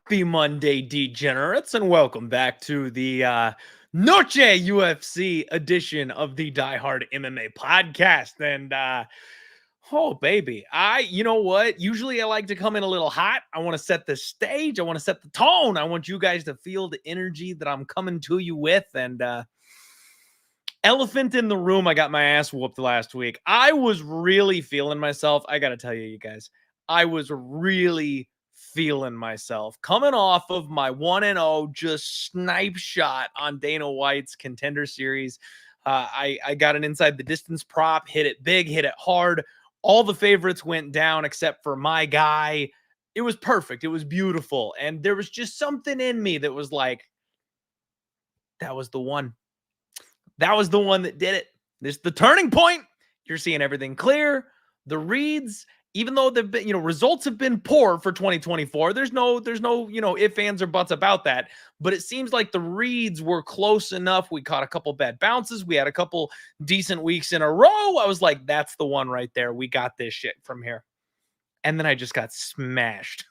Happy Monday, degenerates, and welcome back to the Noche UFC edition of the Die Hard MMA podcast. And oh, baby, you know what? Usually I like to come in a little hot. I want to set the stage. I want to set the tone. I want you guys to feel the energy that I'm coming to you with. And elephant in the room, I got my ass whooped last week. I was really feeling myself. I got to tell you guys, I was really feeling myself coming off of my 1-0 just snipe shot on Dana White's Contender Series. I got an inside the distance prop, hit it big, hit it hard. All the favorites went down except for my guy. It was perfect. It was beautiful. And there was just something in me that was like, that was the one. That was the one that did it. This is the turning point. You're seeing everything clear. The reads, even though they've been, results have been poor for 2024. There's no, ifs, ands, or buts about that. But it seems like the reads were close enough. We caught a couple bad bounces. We had a couple decent weeks in a row. I was like, that's the one right there. We got this shit from here. And then I just got smashed.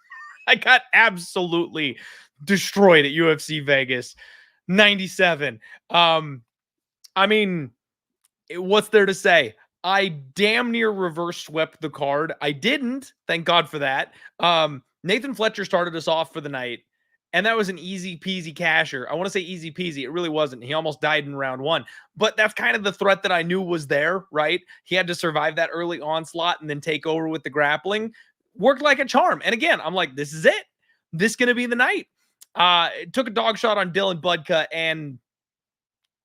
I got absolutely destroyed at UFC Vegas 97. I mean, what's there to say? I damn near reverse swept the card. I didn't. Thank God for that. Nathan Fletcher started us off for the night, and that was an easy peasy casher. I want to say easy peasy. It really wasn't. He almost died in round one, but that's kind of the threat that I knew was there, right? He had to survive that early onslaught and then take over with the grappling. Worked like a charm. And again, I'm like, this is it. This is going to be the night. Took a dog shot on Dylan Budka, and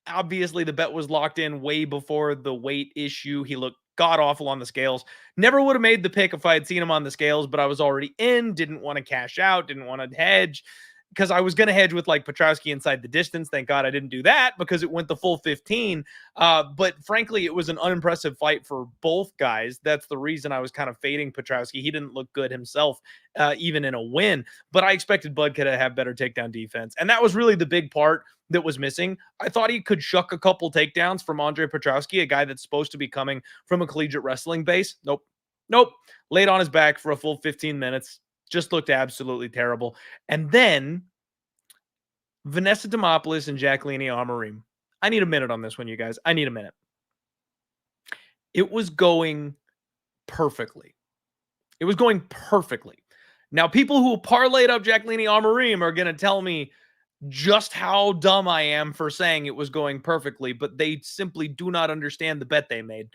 obviously the bet was locked in way before the weight issue. He looked god-awful on the scales. Never would have made the pick if I had seen him on the scales, but I was already in, didn't want to cash out, didn't want to hedge, because I was going to hedge with like Petrowski inside the distance. Thank God I didn't do that because it went the full 15. But frankly, it was an unimpressive fight for both guys. That's the reason I was kind of fading Petrowski. He didn't look good himself, even in a win. But I expected Budka to have better takedown defense. And that was really the big part that was missing. I thought he could shuck a couple takedowns from Andre Petrowski, a guy that's supposed to be coming from a collegiate wrestling base. Nope. Laid on his back for a full 15 minutes. Just looked absolutely terrible. And then Vanessa Demopoulos and Jacqueline Amorim. I need a minute on this one, you guys. I need a minute. It was going perfectly. It was going perfectly. Now, people who parlayed up Jacqueline Amorim are going to tell me just how dumb I am for saying it was going perfectly, but they simply do not understand the bet they made.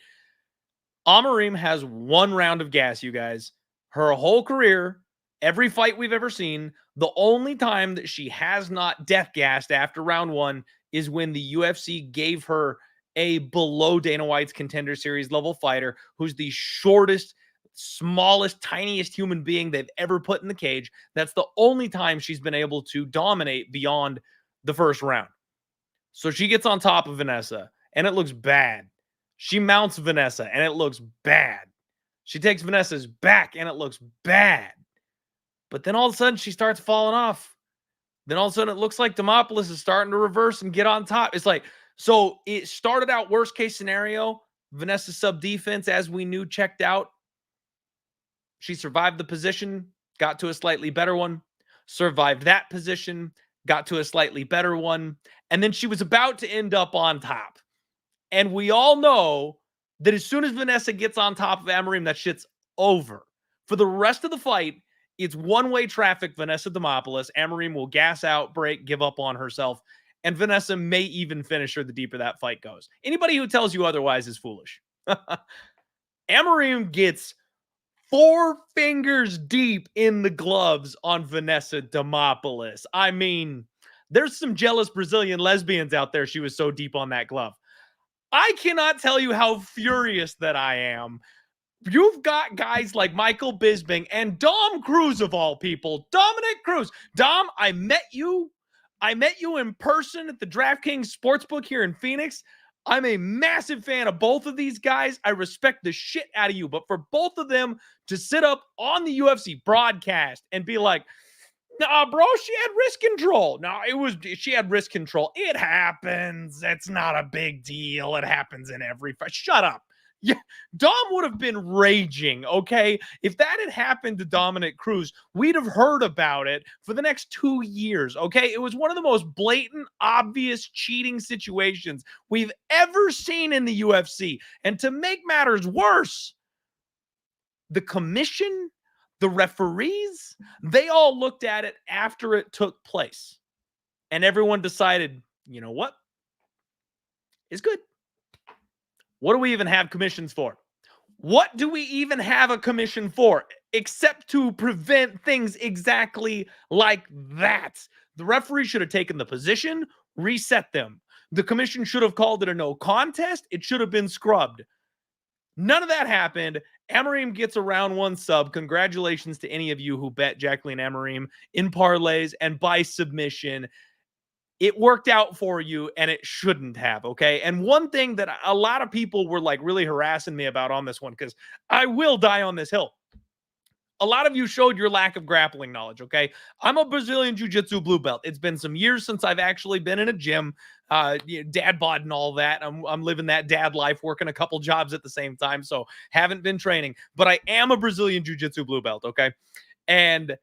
Amorim has one round of gas, you guys. Her whole career, every fight we've ever seen, the only time that she has not death gassed after round one is when the UFC gave her a below Dana White's Contender Series level fighter who's the shortest, smallest, tiniest human being they've ever put in the cage. That's the only time she's been able to dominate beyond the first round. So she gets on top of Vanessa, and it looks bad. She mounts Vanessa, and it looks bad. She takes Vanessa's back, and it looks bad. But then all of a sudden, she starts falling off. Then all of a sudden, it looks like Demopoulos is starting to reverse and get on top. It's like, so it started out worst case scenario. Vanessa's sub defense, as we knew, checked out. She survived the position, got to a slightly better one, survived that position, got to a slightly better one, and then she was about to end up on top. And we all know that as soon as Vanessa gets on top of Amorim, that shit's over. For the rest of the fight, it's one-way traffic, Vanessa Demopoulos. Amorim will gas out, break, give up on herself, and Vanessa may even finish her the deeper that fight goes. Anybody who tells you otherwise is foolish. Amorim gets 4 fingers deep in the gloves on Vanessa Demopoulos. I mean, there's some jealous Brazilian lesbians out there. She was so deep on that glove. I cannot tell you how furious that I am. You've got guys like Michael Bisping and Dom Cruz of all people. Dominic Cruz. Dom, I met you in person at the DraftKings Sportsbook here in Phoenix. I'm a massive fan of both of these guys. I respect the shit out of you. But for both of them to sit up on the UFC broadcast and be like, nah, bro, she had wrist control. No, she had wrist control. It happens. It's not a big deal. It happens in every fight. Shut up. Yeah, Dom would have been raging, okay? If that had happened to Dominic Cruz, we'd have heard about it for the next 2 years, okay? It was one of the most blatant, obvious cheating situations we've ever seen in the UFC. And to make matters worse, the commission, the referees, they all looked at it after it took place. And everyone decided, you know what? It's good. What do we even have commissions for? What do we even have a commission for except to prevent things exactly like that? The referee should have taken the position, reset them. The commission should have called it a no contest. It should have been scrubbed. None of that happened. Amorim gets a round 1 sub. Congratulations to any of you who bet Jacqueline Amorim in parlays and by submission. It worked out for you, and it shouldn't have, okay? And one thing that a lot of people were like really harassing me about on this one, because I will die on this hill. A lot of you showed your lack of grappling knowledge, okay? I'm a Brazilian Jiu-Jitsu blue belt. It's been some years since I've actually been in a gym, dad bod and all that. I'm living that dad life, working a couple jobs at the same time, so haven't been training. But I am a Brazilian Jiu-Jitsu blue belt, okay? And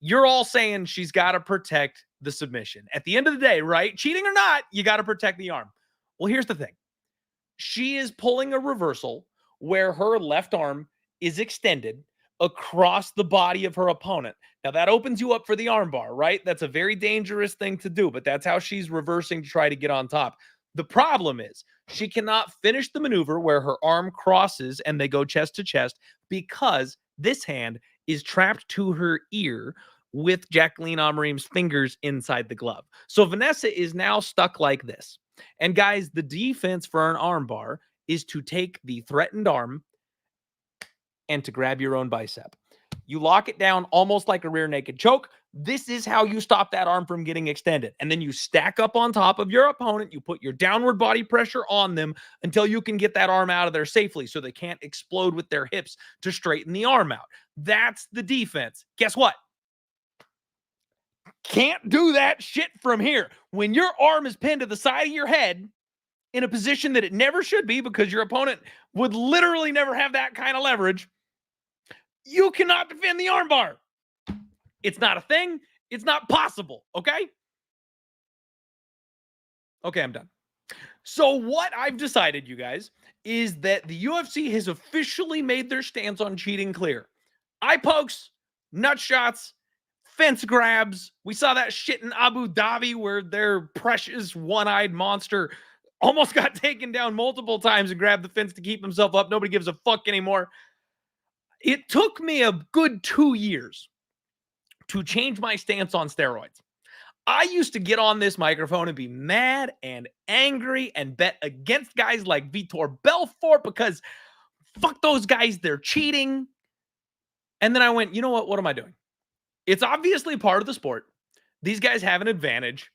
you're all saying she's got to protect the submission. At the end of the day, right? Cheating or not, you got to protect the arm. Well, here's the thing. She is pulling a reversal where her left arm is extended across the body of her opponent. Now, that opens you up for the armbar, right? That's a very dangerous thing to do, but that's how she's reversing to try to get on top. The problem is she cannot finish the maneuver where her arm crosses and they go chest to chest because this hand is trapped to her ear with Jacqueline Amorim's fingers inside the glove. So Vanessa is now stuck like this. And guys, the defense for an armbar is to take the threatened arm and to grab your own bicep. You lock it down almost like a rear naked choke. This is how you stop that arm from getting extended. And then you stack up on top of your opponent. You put your downward body pressure on them until you can get that arm out of there safely so they can't explode with their hips to straighten the arm out. That's the defense. Guess what? Can't do that shit from here. When your arm is pinned to the side of your head in a position that it never should be because your opponent would literally never have that kind of leverage, you cannot defend the armbar. It's not a thing. It's not possible, okay? Okay, I'm done. So what I've decided, you guys, is that the UFC has officially made their stance on cheating clear. Eye pokes, nut shots, fence grabs. We saw that shit in Abu Dhabi where their precious one-eyed monster almost got taken down multiple times and grabbed the fence to keep himself up. Nobody gives a fuck anymore. It took me a good 2 years to change my stance on steroids. I used to get on this microphone and be mad and angry and bet against guys like Vitor Belfort because fuck those guys, they're cheating. And then I went, you know what? What am I doing? It's obviously part of the sport. These guys have an advantage.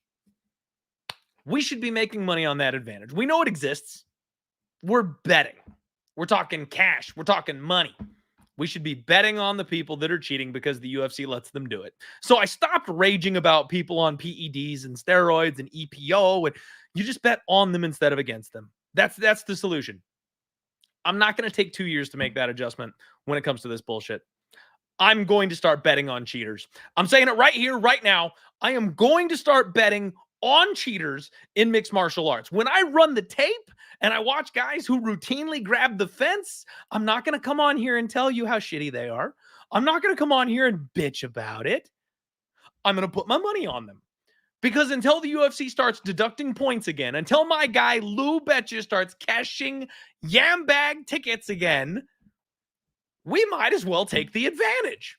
We should be making money on that advantage. We know it exists. We're betting. We're talking cash. We're talking money. We should be betting on the people that are cheating because the UFC lets them do it. So I stopped raging about people on PEDs and steroids and EPO, and you just bet on them instead of against them. That's the solution. I'm not going to take 2 years to make that adjustment when it comes to this bullshit. I'm going to start betting on cheaters. I'm saying it right here, right now. I am going to start betting on cheaters in mixed martial arts. When I run the tape and I watch guys who routinely grab the fence, I'm not going to come on here and tell you how shitty they are. I'm not going to come on here and bitch about it. I'm going to put my money on them. Because until the UFC starts deducting points again, until my guy Lou Betcha starts cashing yam bag tickets again, we might as well take the advantage.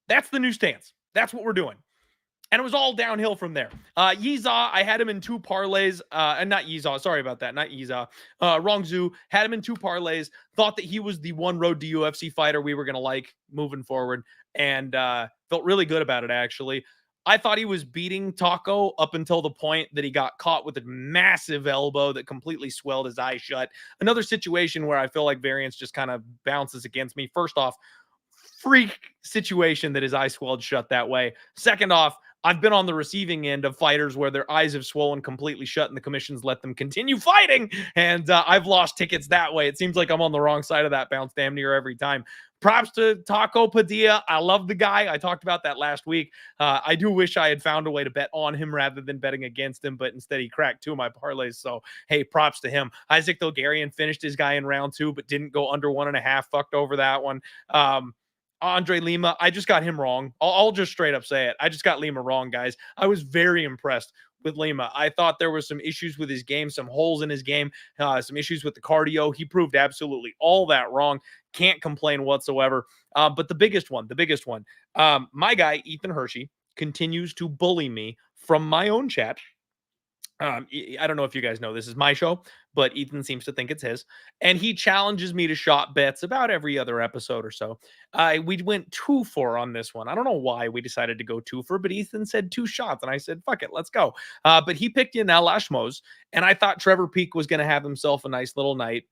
That's the new stance. That's what we're doing. And it was all downhill from there. Yiza, I had him in 2 parlays. And not Yiza, sorry about that. Not Yiza. Rongzhu, had him in 2 parlays. Thought that he was the one road to UFC fighter we were going to like moving forward. And felt really good about it, actually. I thought he was beating Taco up until the point that he got caught with a massive elbow that completely swelled his eye shut. Another situation where I feel like variance just kind of bounces against me. First off, freak situation that his eye swelled shut that way. Second off, I've been on the receiving end of fighters where their eyes have swollen completely shut and the commissions let them continue fighting. And I've lost tickets that way. It seems like I'm on the wrong side of that bounce damn near every time. Props to Taco Padilla. I love the guy. I talked about that last week. I do wish I had found a way to bet on him rather than betting against him, but instead he cracked 2 of my parlays. So, hey, props to him. Isaac Dilgarian finished his guy in round 2, but didn't go under 1.5. Fucked over that one. Andre Lima, I just got him wrong. I'll just straight up say it. I just got Lima wrong, guys. I was very impressed with Lima. I thought there were some issues with his game, some holes in his game, some issues with the cardio. He proved absolutely all that wrong. Can't complain whatsoever. But the biggest one, my guy, Ethan Hershey, continues to bully me from my own chat. I don't know if you guys know this is my show, but Ethan seems to think it's his. And he challenges me to shot bets about every other episode or so. We went 2 for on this one. I don't know why we decided to go 2 for, but Ethan said 2 shots. And I said, fuck it, let's go. But he picked Yanel Ashmos. And I thought Trevor Peek was going to have himself a nice little night.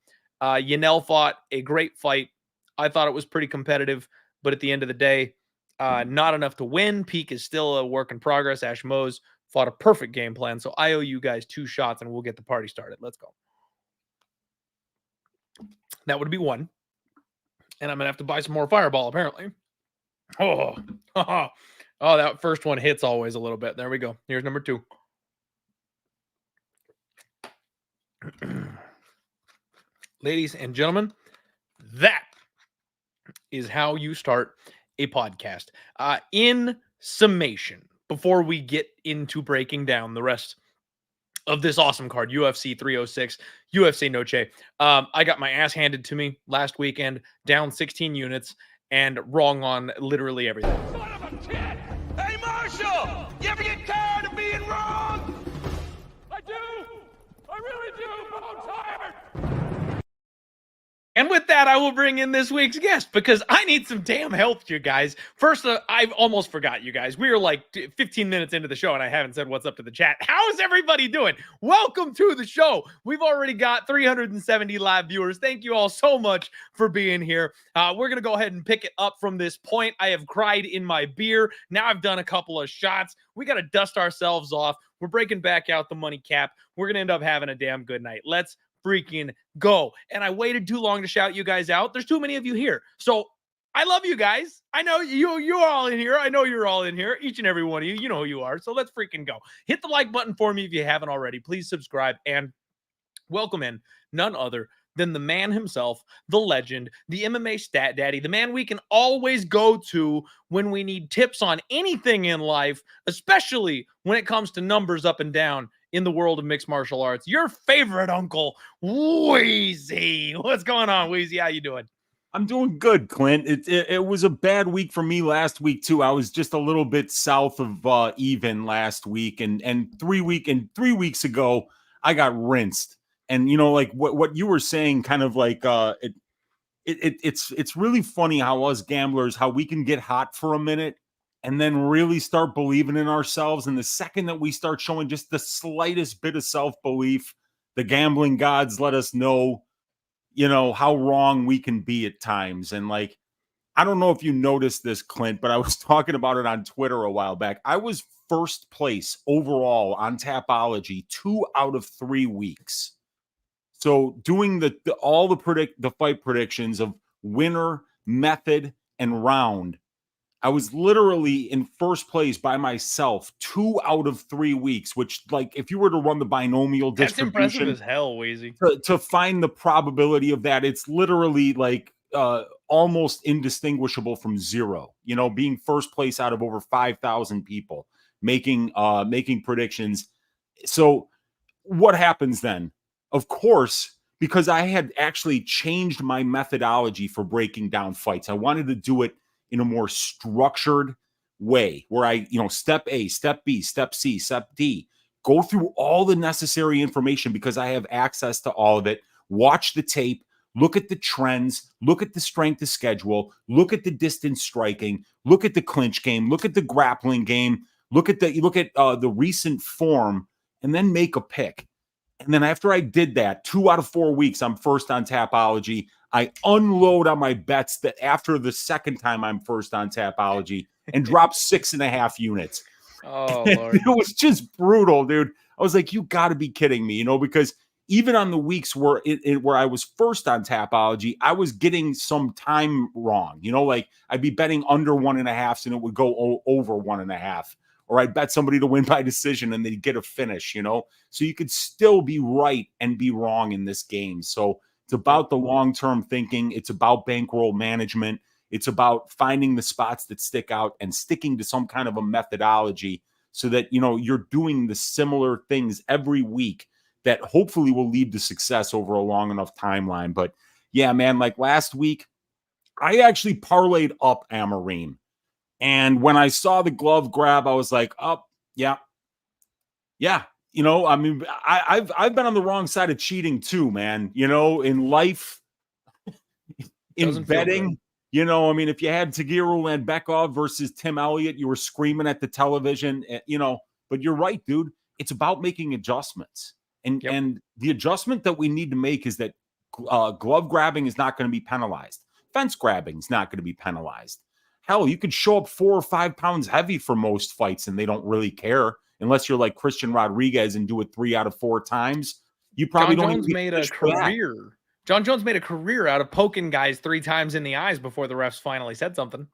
Yanel fought a great fight. I thought it was pretty competitive. But at the end of the day, not enough to win. Peek is still a work in progress. Ashmos fought a perfect game plan. So I owe you guys 2 shots and we'll get the party started. Let's go. That would be 1. And I'm going to have to buy some more Fireball, apparently. Oh, that first one hits always a little bit. There we go. Here's number 2. Ladies and gentlemen, that is how you start a podcast. In summation, before we get into breaking down the rest of this awesome card, UFC 306, UFC Noche, I got my ass handed to me last weekend, down 16 units, and wrong on literally everything. Son of a kid! Hey, Marshall! You ever get tired of being wrong? I do! I really do, but I'm tired! And with that, I will bring in this week's guest because I need some damn help, you guys. First, I've almost forgot, you guys. We are like 15 minutes into the show and I haven't said what's up to the chat. How is everybody doing? Welcome to the show. We've already got 370 live viewers. Thank you all so much for being here. We're going to go ahead and pick it up from this point. I have cried in my beer. Now I've done a couple of shots. We got to dust ourselves off. We're breaking back out the money cap. We're going to end up having a damn good night. Let's freaking go. And I waited too long to shout you guys out. There's too many of you here. So I love you guys. I know you're all in here. I know you're all in here. Each and every one of you. You know who you are. So let's freaking go. Hit the like button for me if you haven't already. Please subscribe and welcome in none other than the man himself, the legend, the MMA stat daddy, the man we can always go to when we need tips on anything in life, especially when it comes to numbers up and down in the world of mixed martial arts. Your favorite uncle, Wheezy. What's going on, Wheezy? How you doing? I'm doing good, Clint. It was a bad week for me last week too. I was just a little bit south of even last week, and 3 weeks ago I got rinsed. And you know, like what you were saying, kind of like it's really funny how us gamblers, how we can get hot for a minute and then really start believing in ourselves. And the second that we start showing just the slightest bit of self-belief, the gambling gods let us know, you know, how wrong we can be at times. And like, I don't know if you noticed this, Clint, but I was talking about it on Twitter a while back. I was first place overall on Tapology 2 out of 3 weeks. So doing all the fight predictions of winner, method, and round, I was literally in first place by myself 2 out of 3 weeks, which, like, if you were to run the binomial distribution, that's impressive as hell, Wheezy. To find the probability of that, it's literally like almost indistinguishable from zero. You know, being first place out of over 5,000 people making predictions. So what happens then? Of course, because I had actually changed my methodology for breaking down fights. I wanted to do it in a more structured, way where I, step A, step B, step C, step D, go through all the necessary information because I have access to all of it, watch the tape, look at the trends, look at the strength of schedule, look at the distance striking, look at the clinch game, look at the grappling game, look at the recent form, and then make a pick. And then after I did that, 2 out of 4 weeks, I'm first on Tapology. I unload on my bets that after the second time I'm first on Tapology and drop 6.5 units. Oh, Lord. It was just brutal, dude. I was like, you got to be kidding me, because even on the weeks where where I was first on Tapology, I was getting some time wrong. Like I'd be betting under 1.5 and it would go over 1.5. Or I'd bet somebody to win by decision and they'd get a finish, So you could still be right and be wrong in this game. So it's about the long-term thinking. It's about bankroll management. It's about finding the spots that stick out and sticking to some kind of a methodology so that, you're doing the similar things every week that hopefully will lead to success over a long enough timeline. But yeah, man, like last week, I actually parlayed up Amorim. And when I saw the glove grab, I was like, oh, yeah. I mean, I've been on the wrong side of cheating too, man. In life, in betting, I mean, if you had Tagiru Landbekov versus Tim Elliott, you were screaming at the television, but you're right, dude. It's about making adjustments. And the adjustment that we need to make is that glove grabbing is not going to be penalized. Fence grabbing is not going to be penalized. Hell, you could show up 4 or 5 pounds heavy for most fights and they don't really care unless you're like Christian Rodriguez and do it 3 out of 4 times. You probably John don't Jones even made a career. John Jones made a career out of poking guys 3 times in the eyes before the refs finally said something.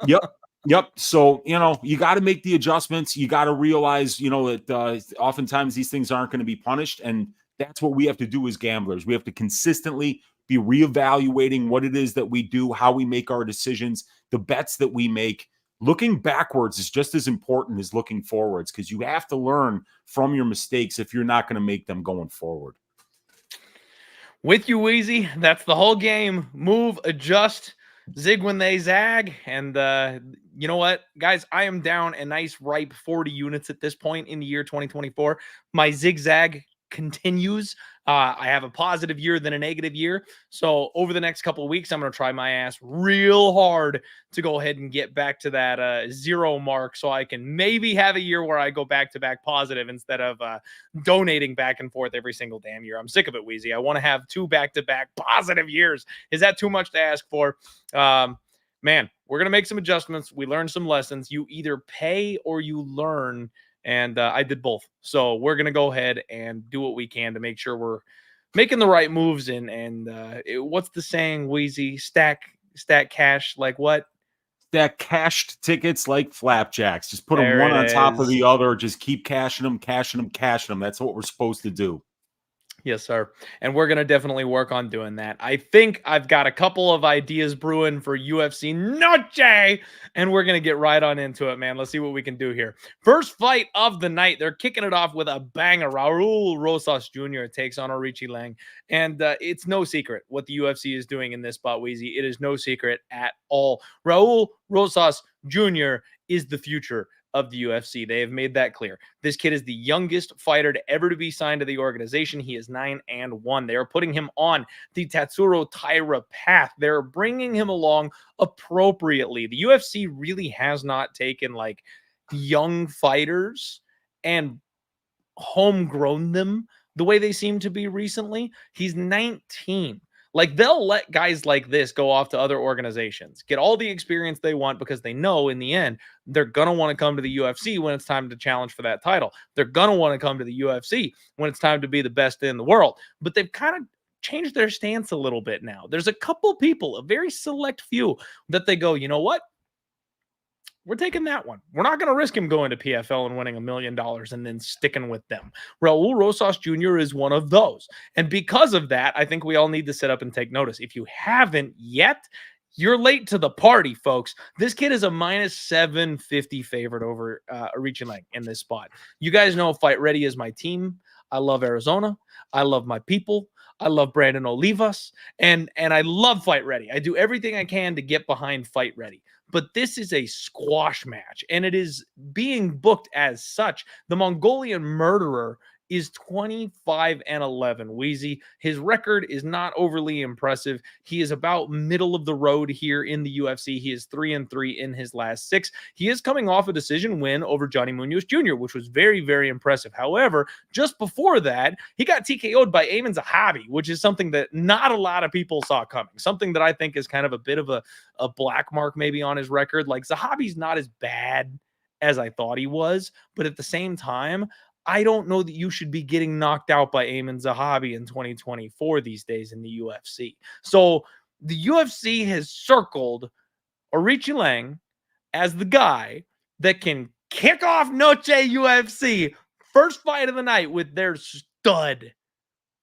Yep. So, you got to make the adjustments. You got to realize, that oftentimes these things aren't going to be punished. And that's what we have to do as gamblers. We have to consistently be reevaluating what it is that we do, how we make our decisions, the bets that we make. Looking backwards is just as important as looking forwards because you have to learn from your mistakes if you're not going to make them going forward. With you, Wheezy. That's the whole game. Move, adjust, zig when they zag. And you know what, guys? I am down a nice ripe 40 units at this point in the year 2024. My zigzag continues. I have a positive year than a negative year. So over the next couple of weeks, I'm going to try my ass real hard to go ahead and get back to that 0 mark so I can maybe have a year where I go back-to-back positive instead of donating back and forth every single damn year. I'm sick of it, Wheezy. I want to have 2 back-to-back positive years. Is that too much to ask for? Man, we're going to make some adjustments. We learned some lessons. You either pay or you learn. And I did both. So we're going to go ahead and do what we can to make sure we're making the right moves. What's the saying, Wheezy? Stack cash like what? Stack cashed tickets like flapjacks. Just put them one on top of the other. Just keep cashing them. That's what we're supposed to do. Yes, sir. And we're going to definitely work on doing that. I think I've got a couple of ideas brewing for UFC Noche, and we're going to get right on into it, man. Let's see what we can do here. First fight of the night. They're kicking it off with a banger. Raul Rosas Jr. takes on Aoriqileng. And it's no secret what the UFC is doing in this spot, Wheezy. It is no secret at all. Raul Rosas Jr. is the future of the UFC. They have made that clear. This kid is the youngest fighter to ever to be signed to the organization. He is 9-1. They are putting him on the Tatsuro Taira path. They're bringing him along appropriately. The UFC really has not taken like young fighters and homegrown them the way they seem to be recently. He's 19. Like, they'll let guys like this go off to other organizations, get all the experience they want because they know in the end, they're going to want to come to the UFC when it's time to challenge for that title. They're going to want to come to the UFC when it's time to be the best in the world. But they've kind of changed their stance a little bit now. There's a couple people, a very select few, that they go, you know what? We're taking that one. We're not going to risk him going to PFL and winning $1 million and then sticking with them. Raul Rosas Jr. is one of those. And because of that, I think we all need to sit up and take notice. If you haven't yet, you're late to the party, folks. This kid is a -750 favorite over Aoriqileng in this spot. You guys know Fight Ready is my team. I love Arizona. I love my people. I love Brandon Olivas, and I love Fight Ready. I do everything I can to get behind Fight Ready. But this is a squash match, and it is being booked as such. The Mongolian Murderer is 25-11. Wheezy, his record is not overly impressive. He is about middle of the road here in the UFC. He is 3-3 in his last 6. He is coming off a decision win over Johnny Munoz Jr., which was very, very impressive. However, just before that, he got TKO'd by Amin Zahabi, which is something that not a lot of people saw coming. Something that I think is kind of a bit of a black mark maybe on his record. Like, Zahabi's not as bad as I thought he was, but at the same time, I don't know that you should be getting knocked out by Amin Zahabi in 2024 these days in the UFC. So the UFC has circled Aoriqileng as the guy that can kick off Noche UFC, first fight of the night, with their stud.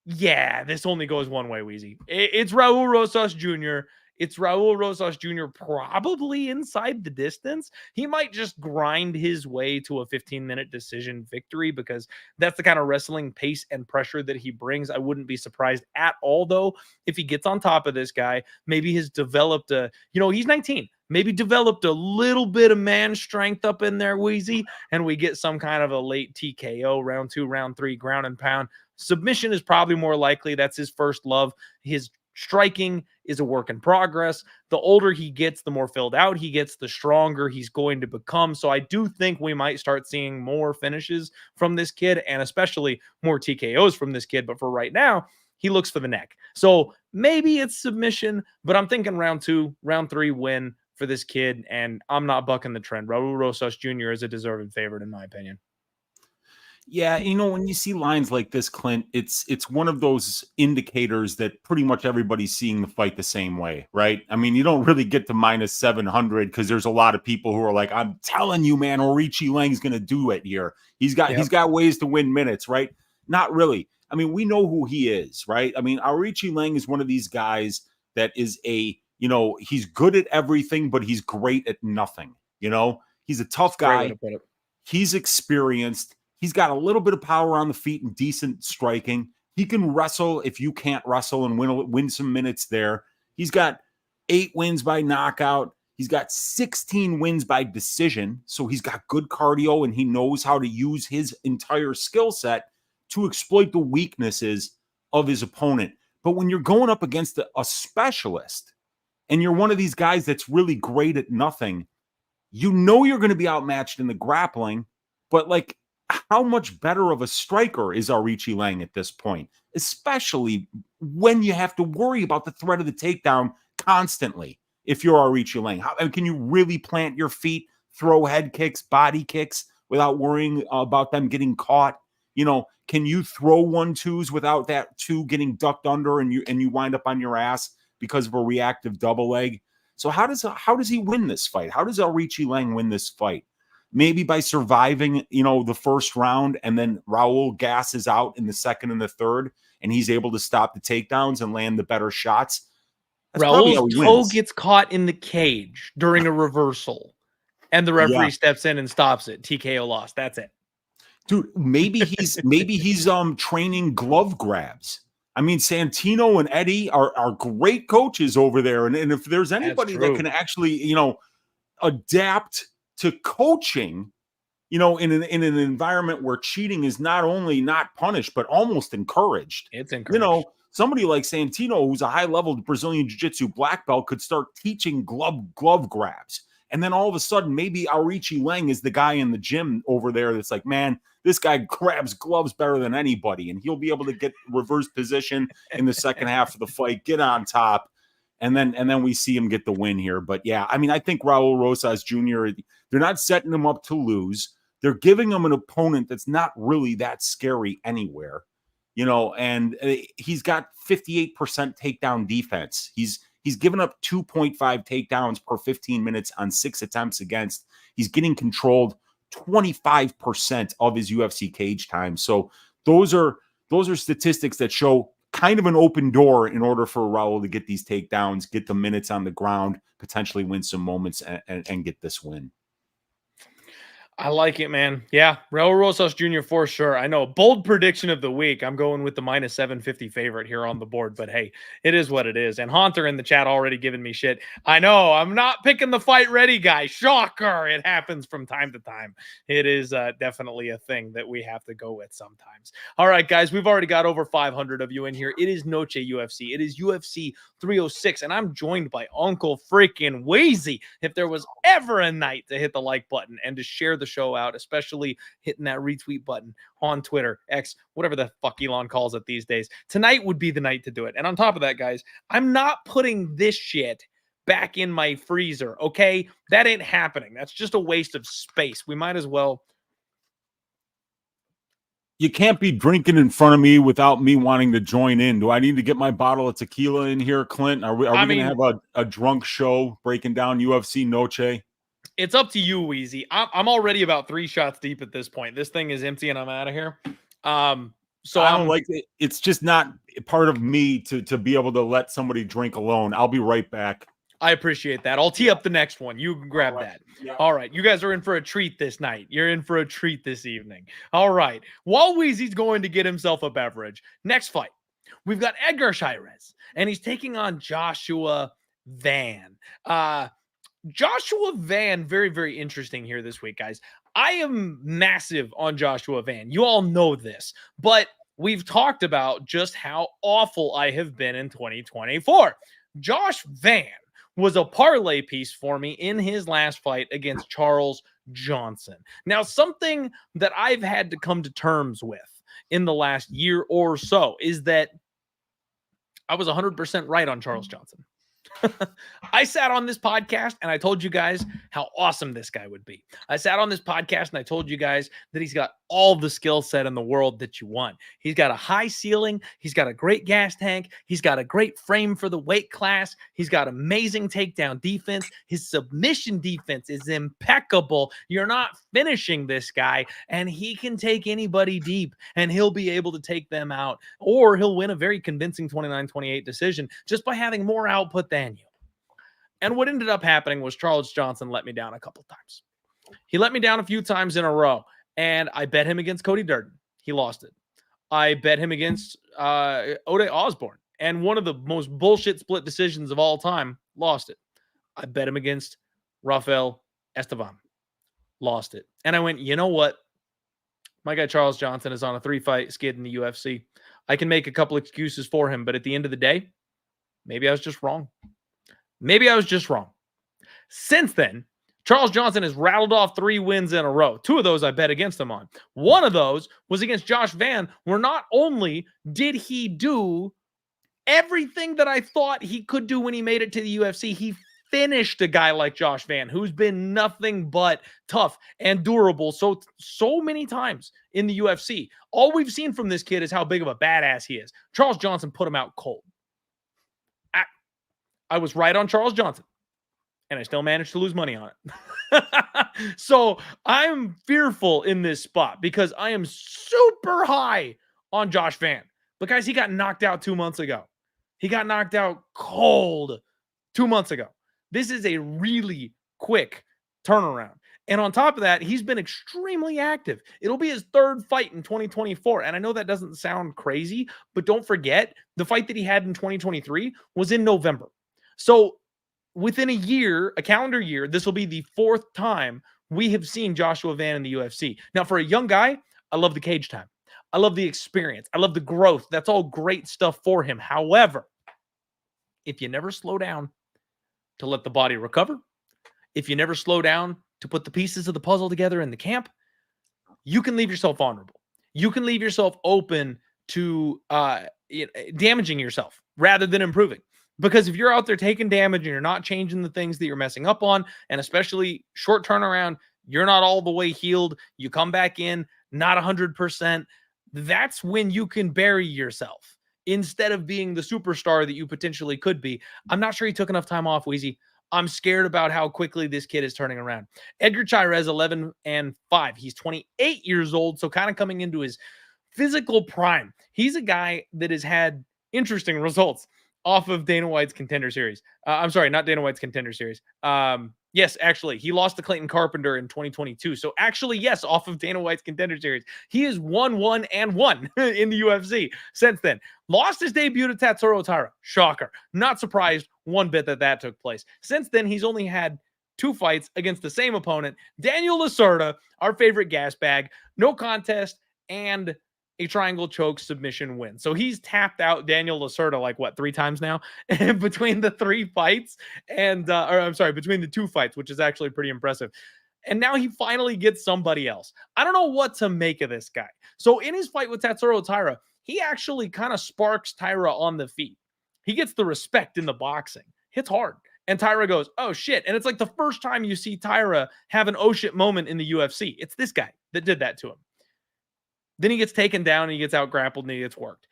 Yeah, this only goes one way, Wheezy. It's Raul Rosas Jr. It's Raul Rosas Jr. probably inside the distance. He might just grind his way to a 15-minute decision victory because that's the kind of wrestling pace and pressure that he brings. I wouldn't be surprised at all, though, if he gets on top of this guy. Maybe has developed he's 19. Maybe developed a little bit of man strength up in there, Wheezy, and we get some kind of a late TKO, round 2, round 3, ground and pound. Submission is probably more likely. That's his first love. His striking is a work in progress. The older he gets, the more filled out he gets, the stronger he's going to become. So I do think we might start seeing more finishes from this kid, and especially more TKOs from this kid. But for right now, he looks for the neck. So maybe it's submission, but I'm thinking round 2, round 3 win for this kid, and I'm not bucking the trend. Raul Rosas Jr. is a deserving favorite in my opinion. Yeah, when you see lines like this, Clint, it's one of those indicators that pretty much everybody's seeing the fight the same way, right? I mean, you don't really get to minus 700 because there's a lot of people who are like, I'm telling you, man, Aoriqileng's going to do it here. He's got ways to win minutes, right? Not really. I mean, we know who he is, right? I mean, Aoriqileng is one of these guys that is he's good at everything, but he's great at nothing. He's a tough guy. He's experienced. He's got a little bit of power on the feet and decent striking. He can wrestle if you can't wrestle and win some minutes there. He's got 8 wins by knockout. He's got 16 wins by decision. So he's got good cardio and he knows how to use his entire skill set to exploit the weaknesses of his opponent. But when you're going up against a specialist and you're one of these guys that's really great at nothing, you're going to be outmatched in the grappling, but how much better of a striker is Aoriqileng at this point, especially when you have to worry about the threat of the takedown constantly? If you're Aoriqileng, how can you really plant your feet, throw head kicks, body kicks without worrying about them getting caught? Can you throw 1-2s without that 2 getting ducked under and you wind up on your ass because of a reactive double leg? So how does he win this fight? How does Aoriqileng win this fight? Maybe by surviving, the first round, and then Raul gasses out in the second and the third, and he's able to stop the takedowns and land the better shots. That's Raul's toe gets caught in the cage during a reversal, and the referee steps in and stops it. TKO loss. That's it. Dude, maybe he's training glove grabs. I mean, Santino and Eddie are great coaches over there, and if there's anybody that can actually, adapt to coaching, in an environment where cheating is not only not punished, but almost encouraged. It's encouraged. Somebody like Santino, who's a high-level Brazilian Jiu-Jitsu black belt, could start teaching glove grabs. And then all of a sudden, maybe Aoriqileng is the guy in the gym over there that's like, man, this guy grabs gloves better than anybody. And he'll be able to get reverse position in the second half of the fight, get on top. And then we see him get the win here. But yeah, I mean, I think Raul Rosas Jr., they're not setting him up to lose. They're giving him an opponent that's not really that scary anywhere, and he's got 58% takedown defense. He's given up 2.5 takedowns per 15 minutes on 6 attempts against. He's getting controlled 25% of his UFC cage time. So those are statistics that show kind of an open door in order for Raul to get these takedowns, get the minutes on the ground, potentially win some moments and get this win. I like it, man. Yeah, Raul Rosas Jr. for sure. I know. Bold prediction of the week. I'm going with the minus 750 favorite here on the board, but hey, it is what it is. And Haunter in the chat already giving me shit. I know. I'm not picking the fight ready guy. Shocker. It happens from time to time. It is definitely a thing that we have to go with sometimes. All right, guys, we've already got over 500 of you in here. It is Noche UFC. It is UFC 306, and I'm joined by Uncle freaking Wheezy. If there was ever a night to hit the like button and to share the show out, especially hitting that retweet button on Twitter, X, whatever the fuck Elon calls it these days, tonight would be the night to do it. And on top of that, guys, I'm not putting this shit back in my freezer, okay? That ain't happening. That's just a waste of space. We might as well. You can't be drinking in front of me without me wanting to join in. Do I need to get my bottle of tequila in here, Clint? Are we going to have a drunk show breaking down UFC Noche? It's up to you, Wheezy. I'm already about 3 shots deep at this point. This thing is empty and I'm out of here. So I don't like it. It's just not part of me to be able to let somebody drink alone. I'll be right back. I appreciate that. I'll tee up the next one. You can grab that. Yeah. All right. You guys are in for a treat this night. You're in for a treat this evening. All right. While Wheezy's going to get himself a beverage, next fight, we've got Edgar Chairez, and he's taking on Joshua Van. Joshua Van, very, very interesting here this week, guys. I am massive on Joshua Van. You all know this, but we've talked about just how awful I have been in 2024. Josh Van was a parlay piece for me in his last fight against Charles Johnson. Now, something that I've had to come to terms with in the last year or so is that I was 100% right on Charles Johnson. I sat on this podcast and I told you guys how awesome this guy would be. I sat on this podcast and I told you guys that he's got all the skill set in the world that you want. He's got a high ceiling. He's got a great gas tank. He's got a great frame for the weight class. He's got amazing takedown defense. His submission defense is impeccable. You're not finishing this guy, and he can take anybody deep and he'll be able to take them out, or he'll win a very convincing 29-28 decision just by having more output than you. And what ended up happening was Charles Johnson let me down a couple times. He let me down a few times in a row, and I bet him against Cody Durden. He lost it. I bet him against Ode Osbourne, and one of the most bullshit split decisions of all time, lost it. I bet him against Rafael Esteban, lost it. And I went, you know what? My guy Charles Johnson is on a 3-fight skid in the UFC. I can make a couple excuses for him, but at the end of the day, maybe I was just wrong. Maybe I was just wrong. Since then, Charles Johnson has rattled off 3 wins in a row. 2 of those I bet against him on. One of those was against Josh Van, where not only did he do everything that I thought he could do when he made it to the UFC, he finished a guy like Josh Van, who's been nothing but tough and durable so many times in the UFC. All we've seen from this kid is how big of a badass he is. Charles Johnson put him out cold. I was right on Charles Johnson, and I still managed to lose money on it. So I'm fearful in this spot because I am super high on Josh Van. But guys, he got knocked out 2 months ago. He got knocked out cold 2 months ago. This is a really quick turnaround. And on top of that, he's been extremely active. It'll be his 3rd fight in 2024. And I know that doesn't sound crazy, but don't forget the fight that he had in 2023 was in November. So within a year, a calendar year, this will be the 4th time we have seen Joshua Van in the UFC. Now, for a young guy, I love the cage time. I love the experience. I love the growth. That's all great stuff for him. However, if you never slow down to let the body recover, if you never slow down to put the pieces of the puzzle together in the camp, you can leave yourself vulnerable. You can leave yourself open to damaging yourself rather than improving. Because if you're out there taking damage and you're not changing the things that you're messing up on, and especially short turnaround, you're not all the way healed, you come back in, not 100%, that's when you can bury yourself instead of being the superstar that you potentially could be. I'm not sure he took enough time off, Wheezy. I'm scared about how quickly this kid is turning around. Edgar Chairez, 11-5. He's 28 years old, so kind of coming into his physical prime. He's a guy that has had interesting results off of Dana White's Contender Series. I'm sorry, not Dana White's Contender Series. Yes, actually, he lost to Clayton Carpenter in 2022. So actually, yes, off of Dana White's Contender Series. He is 1-1-1 in the UFC since then. Lost his debut to Tatsuro Taira. Shocker. Not surprised one bit that took place. Since then, he's only had 2 fights against the same opponent, Daniel Lacerda, our favorite gas bag, no contest, and a triangle choke submission win. So he's tapped out Daniel Lacerda like 3 times now between the 3 fights and between the 2 fights, which is actually pretty impressive. And now he finally gets somebody else. I don't know what to make of this guy. So in his fight with Tatsuro Taira, he actually kind of sparks Taira on the feet. He gets the respect in the boxing. Hits hard. And Taira goes, oh shit. And it's like the first time you see Taira have an oh shit moment in the UFC. It's this guy that did that to him. Then he gets taken down and he gets out grappled and he gets worked.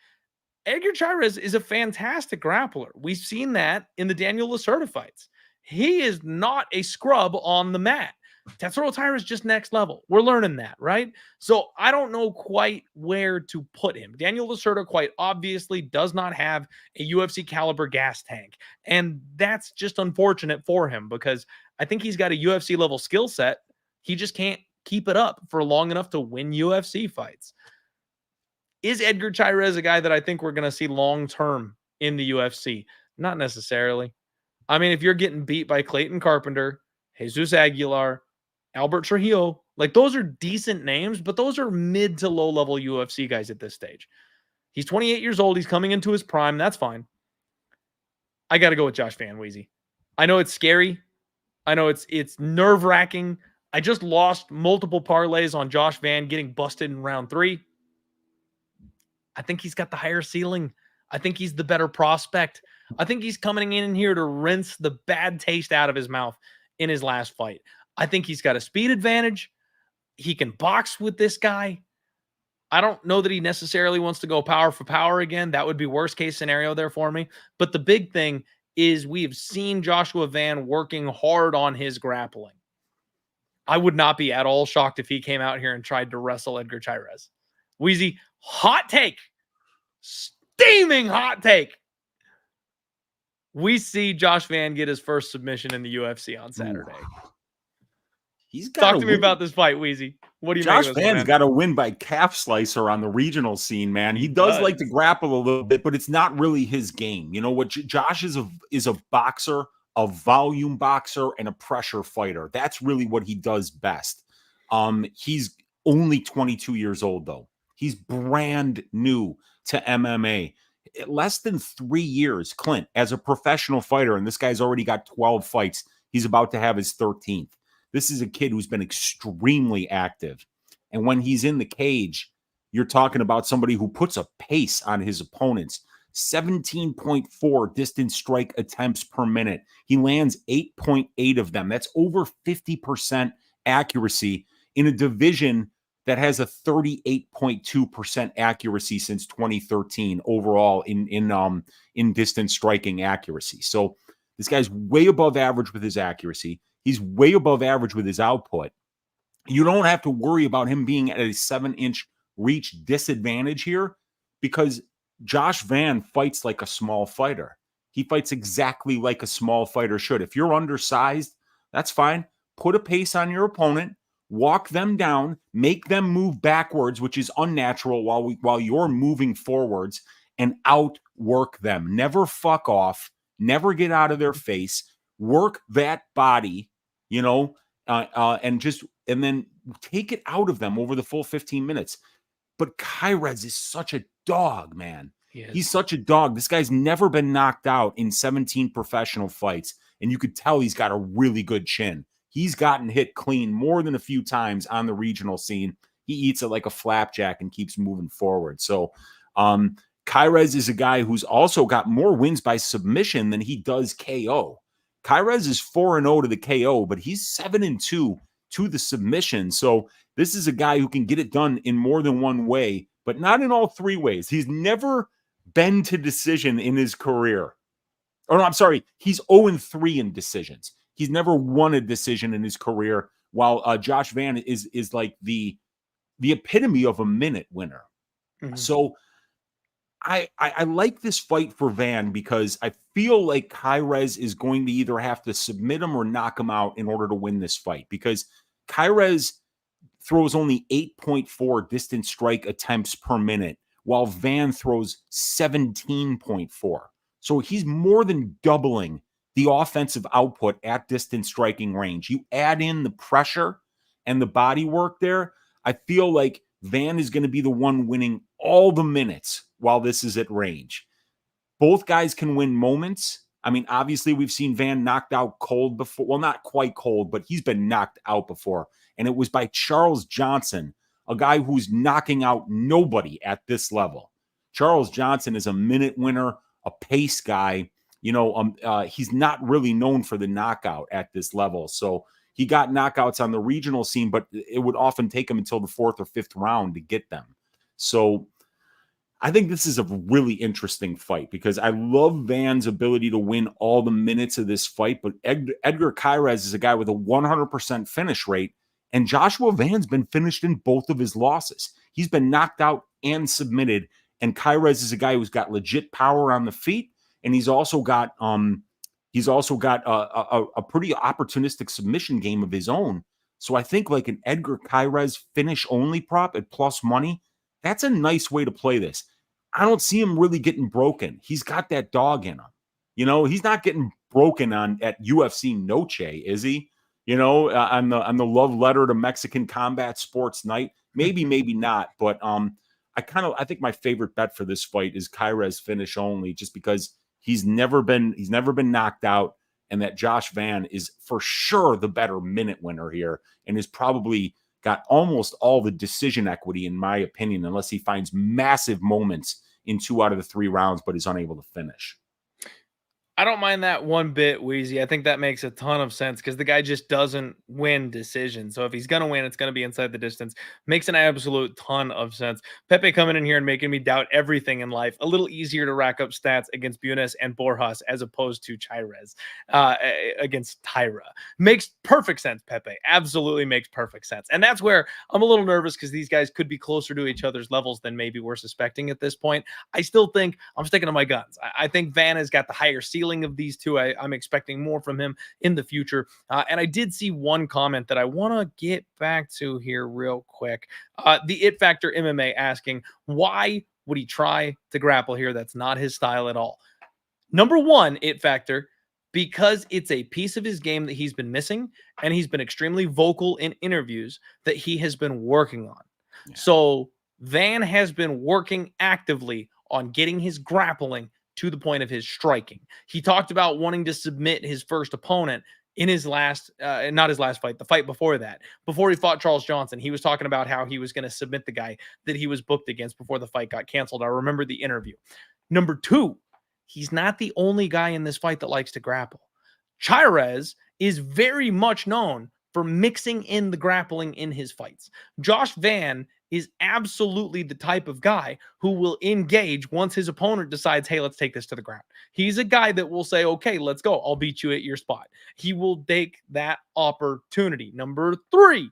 Edgar Chairez is a fantastic grappler. We've seen that in the Daniel Lacerda fights. He is not a scrub on the mat. Tatsuro Taira is just next level. We're learning that, right? So I don't know quite where to put him. Daniel Lacerda quite obviously does not have a UFC caliber gas tank. And that's just unfortunate for him because I think he's got a UFC level skill set. He just can't keep it up for long enough to win UFC fights. Is Edgar Chairez a guy that I think we're going to see long-term in the UFC? Not necessarily. I mean, if you're getting beat by Clayton Carpenter, Jesus Aguilar, Albert Trujillo, like those are decent names, but those are mid to low-level UFC guys at this stage. He's 28 years old. He's coming into his prime. That's fine. I got to go with Josh Van Weezy. I know it's scary. I know it's nerve-wracking. I just lost multiple parlays on Josh Van getting busted in round 3. I think he's got the higher ceiling. I think he's the better prospect. I think he's coming in here to rinse the bad taste out of his mouth in his last fight. I think he's got a speed advantage. He can box with this guy. I don't know that he necessarily wants to go power for power again. That would be worst case scenario there for me. But the big thing is we've seen Joshua Van working hard on his grappling. I would not be at all shocked if he came out here and tried to wrestle Edgar Chairez. Weezy, hot take. Steaming hot take. We see Josh Van get his first submission in the UFC on Saturday. Talk to me about this fight, Weezy. What do you Josh make of this? Van's got to win by calf slicer on the regional scene, man. He does like to grapple a little bit, but it's not really his game. You know what? Josh is a boxer, a volume boxer, and a pressure fighter. That's really what he does best. He's only 22 years old, though. He's brand new to MMA. Less than 3 years, Clint, as a professional fighter, and this guy's already got 12 fights. He's about to have his 13th. This is a kid who's been extremely active. And when he's in the cage, you're talking about somebody who puts a pace on his opponents. 17.4 distance strike attempts per minute. He lands 8.8 of them. That's over 50% accuracy in a division that has a 38.2% accuracy since 2013 overall in distance striking accuracy. So this guy's way above average with his accuracy. He's way above average with his output. You don't have to worry about him being at a 7-inch reach disadvantage here because Josh Van fights like a small fighter. He fights exactly like a small fighter should. If you're undersized, that's fine. Put a pace on your opponent, walk them down, make them move backwards, which is unnatural while you're moving forwards, and outwork them. Never fuck off. Never get out of their face. Work that body, and then take it out of them over the full 15 minutes. But Chairez is such a dog, man. He's such a dog. This guy's never been knocked out in 17 professional fights, and you could tell he's got a really good chin. He's gotten hit clean more than a few times on the regional scene. He eats it like a flapjack and keeps moving forward. So Chairez is a guy who's also got more wins by submission than he does KO. Chairez is 4-0 to the KO, but he's 7-2 to the submission. So this is a guy who can get it done in more than one way, but not in all 3 ways. He's never been to decision in his career. Oh, no, I'm sorry. He's 0-3 in decisions. He's never won a decision in his career, while Josh Van is like the epitome of a minute winner. Mm-hmm. So I like this fight for Van because I feel like Chairez is going to either have to submit him or knock him out in order to win this fight, because Chairez throws only 8.4 distance strike attempts per minute, while Van throws 17.4. So he's more than doubling the offensive output at distance striking range. You add in the pressure and the body work there, I feel like Van is going to be the one winning all the minutes while this is at range. Both guys can win moments. I mean, obviously, we've seen Van knocked out cold before. Well, not quite cold, but he's been knocked out before. And it was by Charles Johnson, a guy who's knocking out nobody at this level. Charles Johnson is a minute winner, a pace guy. He's not really known for the knockout at this level. So he got knockouts on the regional scene, but it would often take him until the 4th or 5th round to get them. So I think this is a really interesting fight because I love Van's ability to win all the minutes of this fight, but Edgar Chairez is a guy with a 100% finish rate, and Joshua Van's been finished in both of his losses. He's been knocked out and submitted, and Chairez is a guy who's got legit power on the feet, and he's also got a pretty opportunistic submission game of his own. So I think like an Edgar Chairez finish only prop at plus money, that's a nice way to play this. I don't see him really getting broken. He's got that dog in him. He's not getting broken at UFC Noche, is he? On the love letter to Mexican combat sports night. Maybe not. But I think my favorite bet for this fight is Chairez finish only, just because he's never been knocked out, and that Josh Van is for sure the better minute winner here, and is probably got almost all the decision equity, in my opinion, unless he finds massive moments in 2 out of the 3 rounds, but is unable to finish. I don't mind that one bit, Wheezy. I think that makes a ton of sense because the guy just doesn't win decisions. So if he's going to win, it's going to be inside the distance. Makes an absolute ton of sense. Pepe coming in here and making me doubt everything in life. A little easier to rack up stats against Buenas and Borjas as opposed to Chairez against Tyra. Makes perfect sense, Pepe. Absolutely makes perfect sense. And that's where I'm a little nervous because these guys could be closer to each other's levels than maybe we're suspecting at this point. I still think I'm sticking to my guns. I think Van has got the higher ceiling of these two. I'm expecting more from him in the future. And I did see one comment that I want to get back to here real quick. The It Factor MMA asking, why would he try to grapple here? That's not his style at all. Number one, It Factor, because it's a piece of his game that he's been missing, and he's been extremely vocal in interviews that he has been working on. Yeah. So Van has been working actively on getting his grappling to the point of his striking. He talked about wanting to submit his first opponent in his last, not his last fight, the fight before that. Before he fought Charles Johnson, he was talking about how he was going to submit the guy that he was booked against before the fight got canceled. I remember the interview. Number two, he's not the only guy in this fight that likes to grapple. Chairez is very much known for mixing in the grappling in his fights. Josh Van is absolutely the type of guy who will engage once his opponent decides, hey, let's take this to the ground. He's a guy that will say, okay, let's go. I'll beat you at your spot. He will take that opportunity. Number three,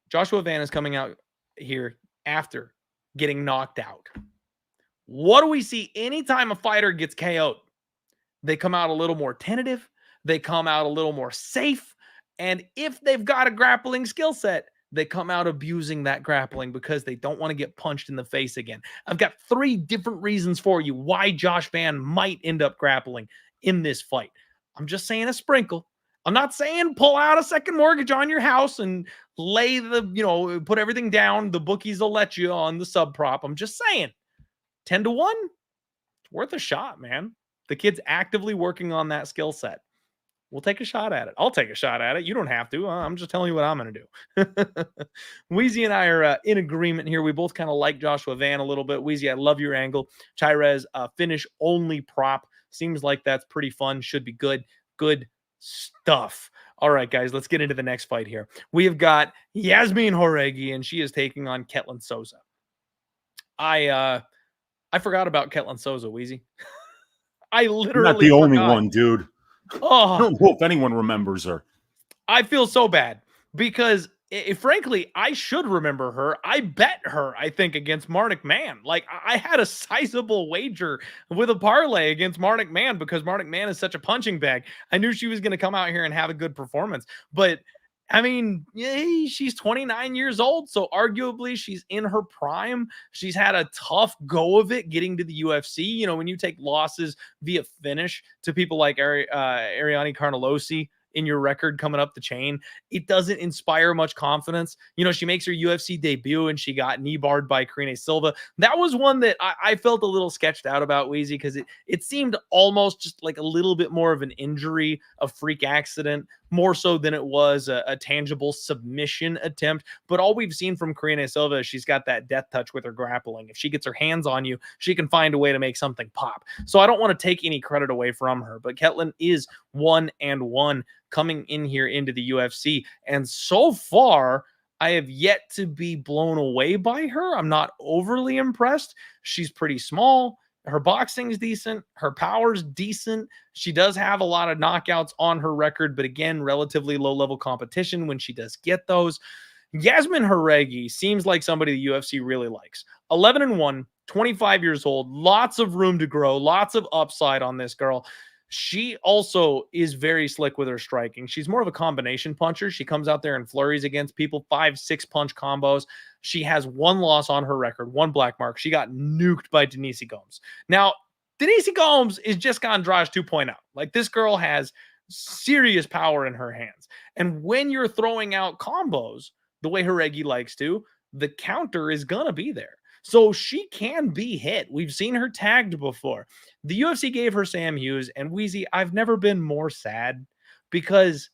Joshua Van is coming out here after getting knocked out. What do we see anytime a fighter gets KO'd? They come out a little more tentative. They come out a little more safe. And if they've got a grappling skill set, they come out abusing that grappling because they don't want to get punched in the face again. I've got 3 different reasons for you why Josh Van might end up grappling in this fight. I'm just saying a sprinkle. I'm not saying pull out a second mortgage on your house and lay put everything down. The bookies will let you on the sub prop. I'm just saying 10-1, it's worth a shot, man. The kid's actively working on that skill set. We'll take a shot at it. I'll take a shot at it. You don't have to. I'm just telling you what I'm going to do. Wheezy and I are in agreement here. We both kind of like Joshua Van a little bit. Wheezy, I love your angle. Chairez, finish only prop. Seems like that's pretty fun. Should be good. Good stuff. All right, guys, let's get into the next fight here. We have got Yazmin Jauregui, and she is taking on Ketlen Souza. I forgot about Ketlen Souza, Wheezy. I literally You're not the only one, dude. Oh, I don't know if anyone remembers her. I feel so bad because frankly, I should remember her. I bet her, I think, against Marnik Man. Like, I had a sizable wager with a parlay against Marnik Man because Marnik Man is such a punching bag. I knew she was going to come out here and have a good performance. But, I mean, yeah, she's 29 years old, so arguably she's in her prime. She's had a tough go of it getting to the UFC. You know, when you take losses via finish to people like Ariane Carnelosi in your record coming up the chain, it doesn't inspire much confidence. You know, she makes her UFC debut and she got knee barred by Irene Silva. That was one that I felt a little sketched out about, Wheezy, because it seemed almost just like a little bit more of an injury, a freak accident, more so than it was a tangible submission attempt. But all we've seen from Irene Silva is she's got that death touch with her grappling. If she gets her hands on you, she can find a way to make something pop. So I don't want to take any credit away from her, but Ketlen is 1-1 coming in here into the UFC. And so far, I have yet to be blown away by her. I'm not overly impressed. She's pretty small. Her boxing is decent. Her power's decent. She does have a lot of knockouts on her record, but again, relatively low-level competition when she does get those. Yazmin Jauregui seems like somebody the UFC really likes. 11-1, 25 years old, lots of room to grow, lots of upside on this girl. She also is very slick with her striking. She's more of a combination puncher. She comes out there and flurries against people, 5-6 punch combos. She has one loss on her record, one black mark. She got nuked by Denise Gomes. Now, Denise Gomes is Jessica Andrade 2.0. Like, this girl has serious power in her hands. And when you're throwing out combos the way Jauregui likes to, the counter is going to be there. So she can be hit. We've seen her tagged before. The UFC gave her Sam Hughes, and Wheezy, I've never been more sad because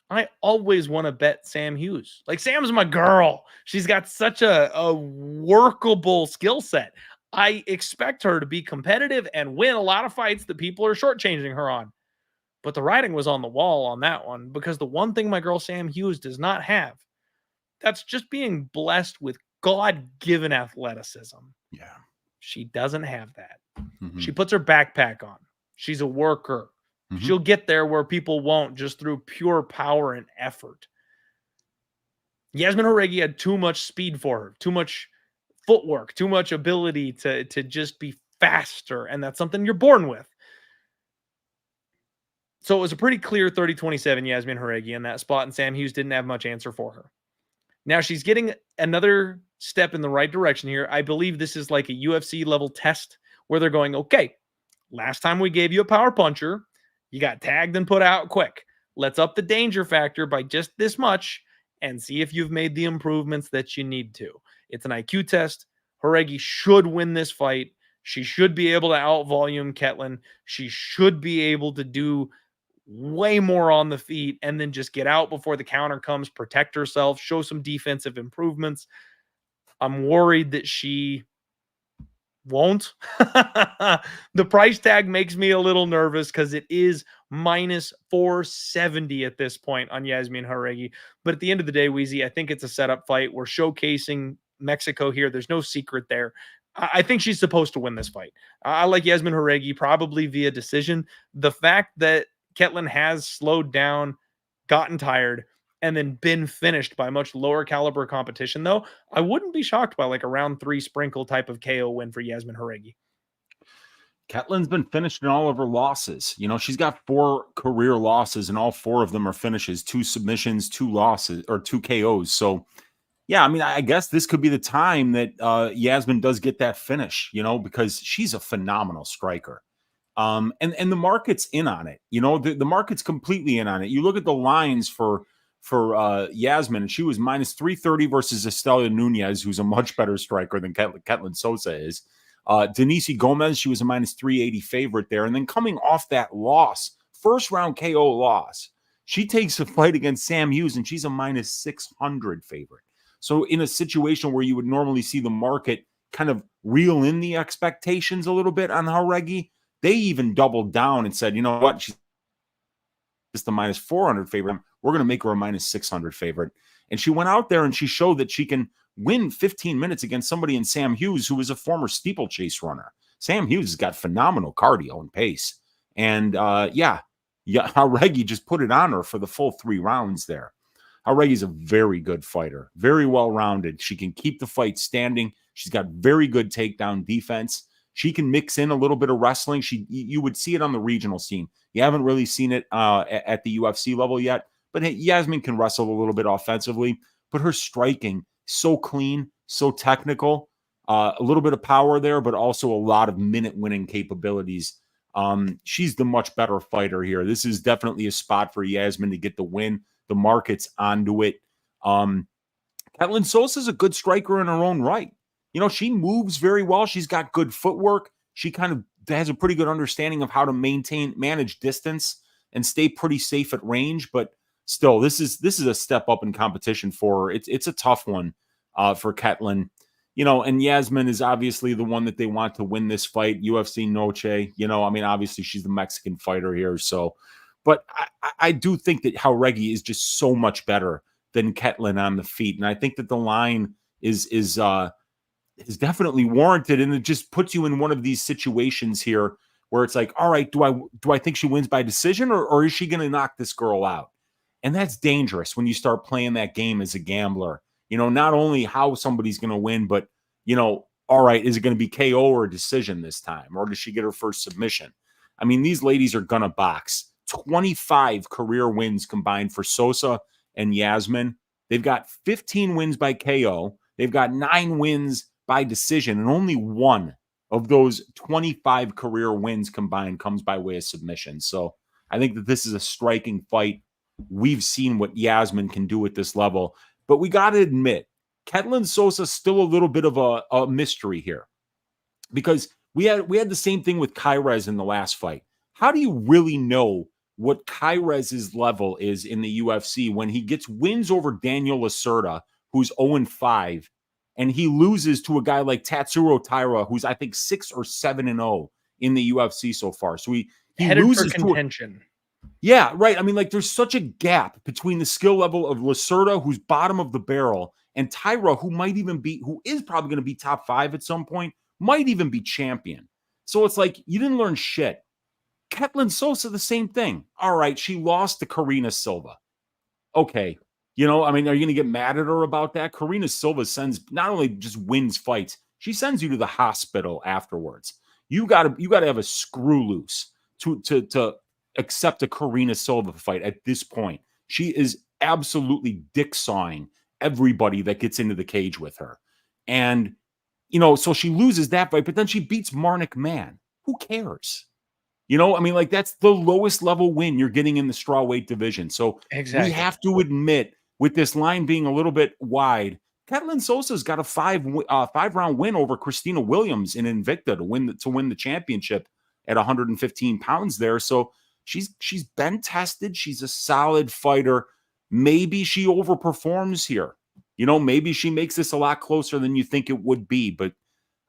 I always want to bet Sam Hughes. Like, Sam's my girl. She's got such a workable skill set. I expect her to be competitive and win a lot of fights that people are shortchanging her on. But the writing was on the wall on that one, because the one thing my girl Sam Hughes does not have, that's just being blessed with God-given athleticism. Yeah. She doesn't have that. Mm-hmm. She puts her backpack on. She's a worker. Mm-hmm. She'll get there where people won't, just through pure power and effort. Yazmin Jauregui had too much speed for her, too much footwork, too much ability to just be faster, and that's something you're born with. So it was a pretty clear 30-27 Yazmin Jauregui in that spot, and Sam Hughes didn't have much answer for her. Now she's getting another step in the right direction here. I believe this is like a UFC level test where they're going, okay, last time we gave you a power puncher, you got tagged and put out quick. Let's up the danger factor by just this much and see if you've made the improvements that you need to. It's an IQ test. Jauregui should win this fight. She should be able to out-volume Ketlen. She should be able to do way more on the feet and then just get out before the counter comes, protect herself, show some defensive improvements. I'm worried that she won't. The price tag makes me a little nervous because it is minus 470 at this point on Yazmin Jauregui. But at the end of the day, Wheezy, I think it's a setup fight. We're showcasing Mexico here. There's no secret there. I think she's supposed to win this fight. I like Yazmin Jauregui probably via decision. The fact that Ketlen has slowed down, gotten tired, and then been finished by much lower caliber competition, though, I wouldn't be shocked by like a round 3 sprinkle type of KO win for Yazmin Jauregui. Ketlen's been finished in all of her losses. You know, she's got 4 career losses, and all 4 of them are finishes, 2 submissions, 2 losses, or 2 KOs. So, yeah, I mean, I guess this could be the time that Yazmin does get that finish, you know, because she's a phenomenal striker. And the market's in on it. You know, the market's completely in on it. You look at the lines for Yazmin, and she was minus 330 versus Estela Nunez, who's a much better striker than Ketlen Souza is. Denise Gomes, she was a minus 380 favorite there. And then coming off that loss, first round KO loss, she takes a fight against Sam Hughes, and she's a minus 600 favorite. So in a situation where you would normally see the market kind of reel in the expectations a little bit on Jauregui, they even doubled down and said, you know what, she's just a minus 400 favorite. We're going to make her a minus 600 favorite. And she went out there and she showed that she can win 15 minutes against somebody in Sam Hughes, who was a former steeplechase runner. Sam Hughes has got phenomenal cardio and pace. And Jauregui just put it on her for the full 3 rounds there. Jauregui's a very good fighter, very well-rounded. She can keep the fight standing. She's got very good takedown defense. She can mix in a little bit of wrestling. You would see it on the regional scene. You haven't really seen it at the UFC level yet, but hey, Yazmin can wrestle a little bit offensively, but her striking, so clean, so technical, a little bit of power there, but also a lot of minute-winning capabilities. She's the much better fighter here. This is definitely a spot for Yazmin to get the win. The market's onto it. Ketlen Souza is a good striker in her own right. You know, she moves very well. She's got good footwork. She kind of has a pretty good understanding of how to manage distance and stay pretty safe at range. But still, this is a step up in competition for her. It's a tough one for Ketlen. You know, and Yazmin is obviously the one that they want to win this fight. UFC Noche. You know, I mean, obviously she's the Mexican fighter here. So, but I do think that Jauregui is just so much better than Ketlen on the feet, and I think that the line is definitely warranted, and it just puts you in one of these situations here where it's like, all right, do I think she wins by decision, or is she going to knock this girl out? And that's dangerous when you start playing that game as a gambler. You know, not only how somebody's going to win, but, you know, all right, is it going to be KO or a decision this time? Or does she get her first submission? I mean, these ladies are going to box. 25 career wins combined for Souza and Yazmin. They've got 15 wins by KO. They've got 9 wins by decision, and only one of those 25 career wins combined comes by way of submission. So I think that this is a striking fight. We've seen what Yazmin can do at this level. But we got to admit, Ketlen Souza is still a little bit of a mystery here, because we had the same thing with Chairez in the last fight. How do you really know what Chairez's level is in the UFC when he gets wins over Daniel Lacerda, who's 0-5, and he loses to a guy like Tatsuro Taira, who's I think 6 or 7-0 in the UFC so far? So he Headed loses for contention. Yeah, right. I mean, like, there's such a gap between the skill level of Lacerda, who's bottom of the barrel, and Taira, who is probably going to be top 5 at some point, might even be champion. So it's like, you didn't learn shit. Ketlen Souza, the same thing. All right, she lost to Karina Silva. Okay. You know, I mean, are you going to get mad at her about that? Karina Silva not only just wins fights, she sends you to the hospital afterwards. You got to have a screw loose to accept a Karina Silva fight at this point. She is absolutely dick sawing everybody that gets into the cage with her. And, you know, so she loses that fight, but then she beats Marnik Man. Who cares? You know, I mean, like, that's the lowest level win you're getting in the strawweight division. So Exactly. we have to admit, with this line being a little bit wide, Ketlen Souza's got a 5-round win over Christina Williams in Invicta to win the championship at 115 pounds there. So she's been tested. She's a solid fighter. Maybe she overperforms here. You know, maybe she makes this a lot closer than you think it would be. But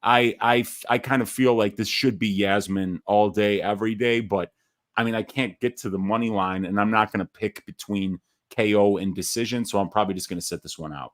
I kind of feel like this should be Yazmin all day, every day. But I mean, I can't get to the money line, and I'm not going to pick between KO and decision. So I'm probably just going to sit this one out.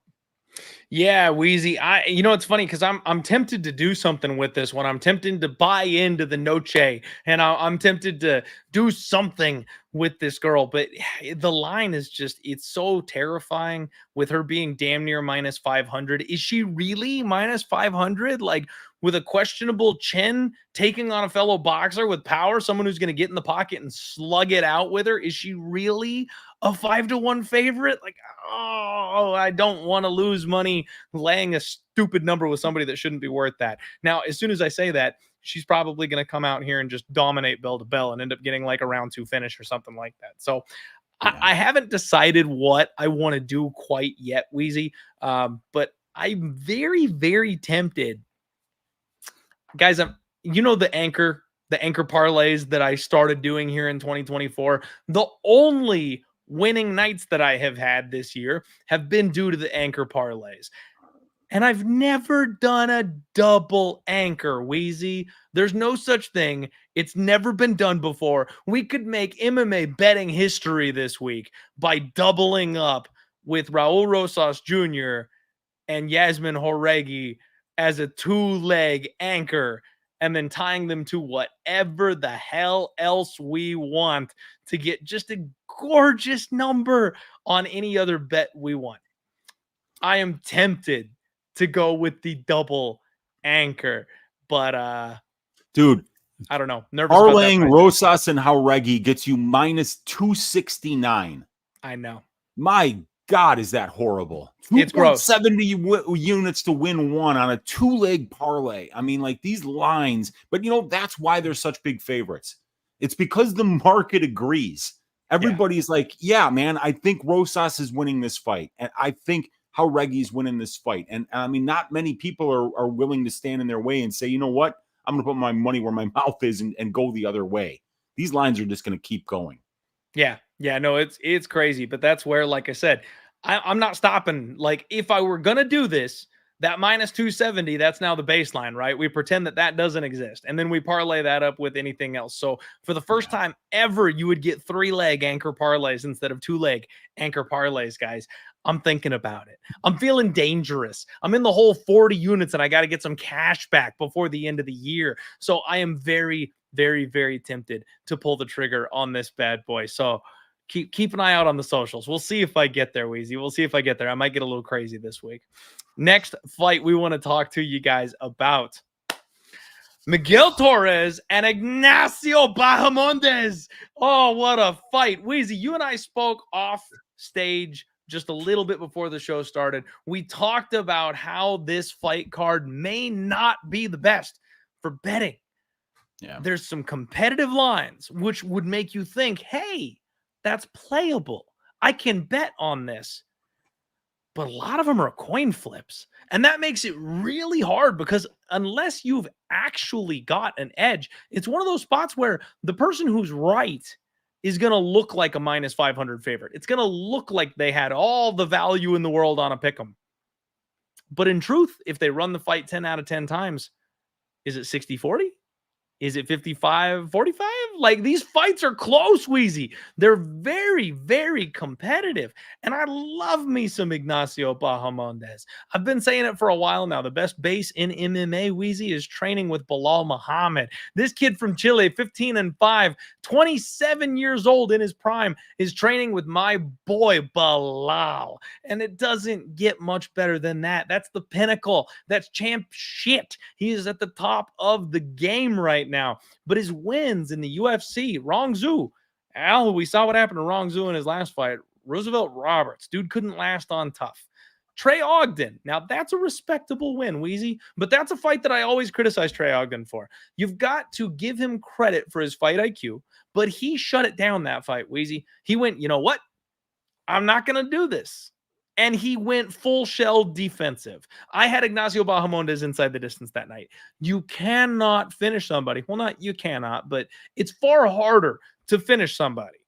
Yeah, Wheezy. You know, it's funny because I'm tempted to do something with this one. I'm tempted to buy into the Noche, and I'm tempted to do something with this girl. But the line is just, it's so terrifying with her being damn near minus 500. Is she really minus 500? Like, with a questionable chin, taking on a fellow boxer with power, someone who's going to get in the pocket and slug it out with her? Is she really a 5-1 favorite? Like, oh, I don't want to lose money laying a stupid number with somebody that shouldn't be worth that. Now, as soon as I say that, she's probably going to come out here and just dominate bell to bell and end up getting like a round 2 finish or something like that. So yeah. I haven't decided what I want to do quite yet, Wheezy. But I'm very, very tempted. Guys, you know, the anchor parlays that I started doing here in 2024, the only winning nights that I have had this year have been due to the anchor parlays. And I've never done a double anchor, Wheezy. There's no such thing. It's never been done before. We could make MMA betting history this week by doubling up with Raul Rosas Jr. and Yazmin Jauregui as a 2-leg anchor and then tying them to whatever the hell else we want to get just a gorgeous number on any other bet we want. I am tempted to go with the double anchor, but dude, I don't know. Nervous about that parlaying price. Rosas and Jauregui gets you minus 269. I know. My God, is that horrible? It's gross. 70 units to win one on a 2-leg parlay. I mean, like these lines, but that's why they're such big favorites. It's because the market agrees. Everybody's like, yeah, man, I think Rosas is winning this fight. And I think Jauregui is winning this fight. And I mean, not many people are willing to stand in their way and say, you know what? I'm going to put my money where my mouth is and go the other way. These lines are just going to keep going. Yeah. No, it's crazy. But that's where, like I said, I'm not stopping. Like, if I were going to do this, that minus 270, that's now the baseline, right? We pretend that doesn't exist. And then we parlay that up with anything else. So for the first time ever, you would get 3-leg anchor parlays instead of 2-leg anchor parlays, guys. I'm thinking about it. I'm feeling dangerous. I'm in the whole 40 units and I got to get some cash back before the end of the year. So I am very, very, very tempted to pull the trigger on this bad boy. So keep an eye out on the socials. We'll see if I get there, Weezy. We'll see if I get there. I might get a little crazy this week. Next fight we want to talk to you guys about: Miguel Torres and Ignacio Bahamondes. Oh, what a fight. Weezy, you and I spoke off stage just a little bit before the show started. We talked about how this fight card may not be the best for betting. Yeah. There's some competitive lines which would make you think, hey, that's playable. I can bet on this. But a lot of them are coin flips. And that makes it really hard because unless you've actually got an edge, it's one of those spots where the person who's right is going to look like a minus 500 favorite. It's going to look like they had all the value in the world on a pick'em. But in truth, if they run the fight 10 out of 10 times, is it 60-40? Is it 55-45? Like, these fights are close, Wheezy. They're very, very competitive. And I love me some Ignacio Bahamondes. I've been saying it for a while now. The best base in MMA, Wheezy, is training with Bilal Muhammad. This kid from Chile, 15-5, 27 years old in his prime, is training with my boy Bilal. And it doesn't get much better than that. That's the pinnacle. That's champ shit. He is at the top of the game right now. But his wins in the UFC, Rongzhu, we saw what happened to Rongzhu in his last fight. Roosevelt Roberts, dude couldn't last on tough. Trey Ogden, now that's a respectable win, Wheezy, but that's a fight that I always criticize Trey Ogden for. You've got to give him credit for his fight IQ, but he shut it down that fight, Wheezy. He went, you know what? I'm not going to do this. And he went full shell defensive. I had Ignacio Bahamondes inside the distance that night. You cannot finish somebody. Well, not you cannot, but it's far harder to finish somebody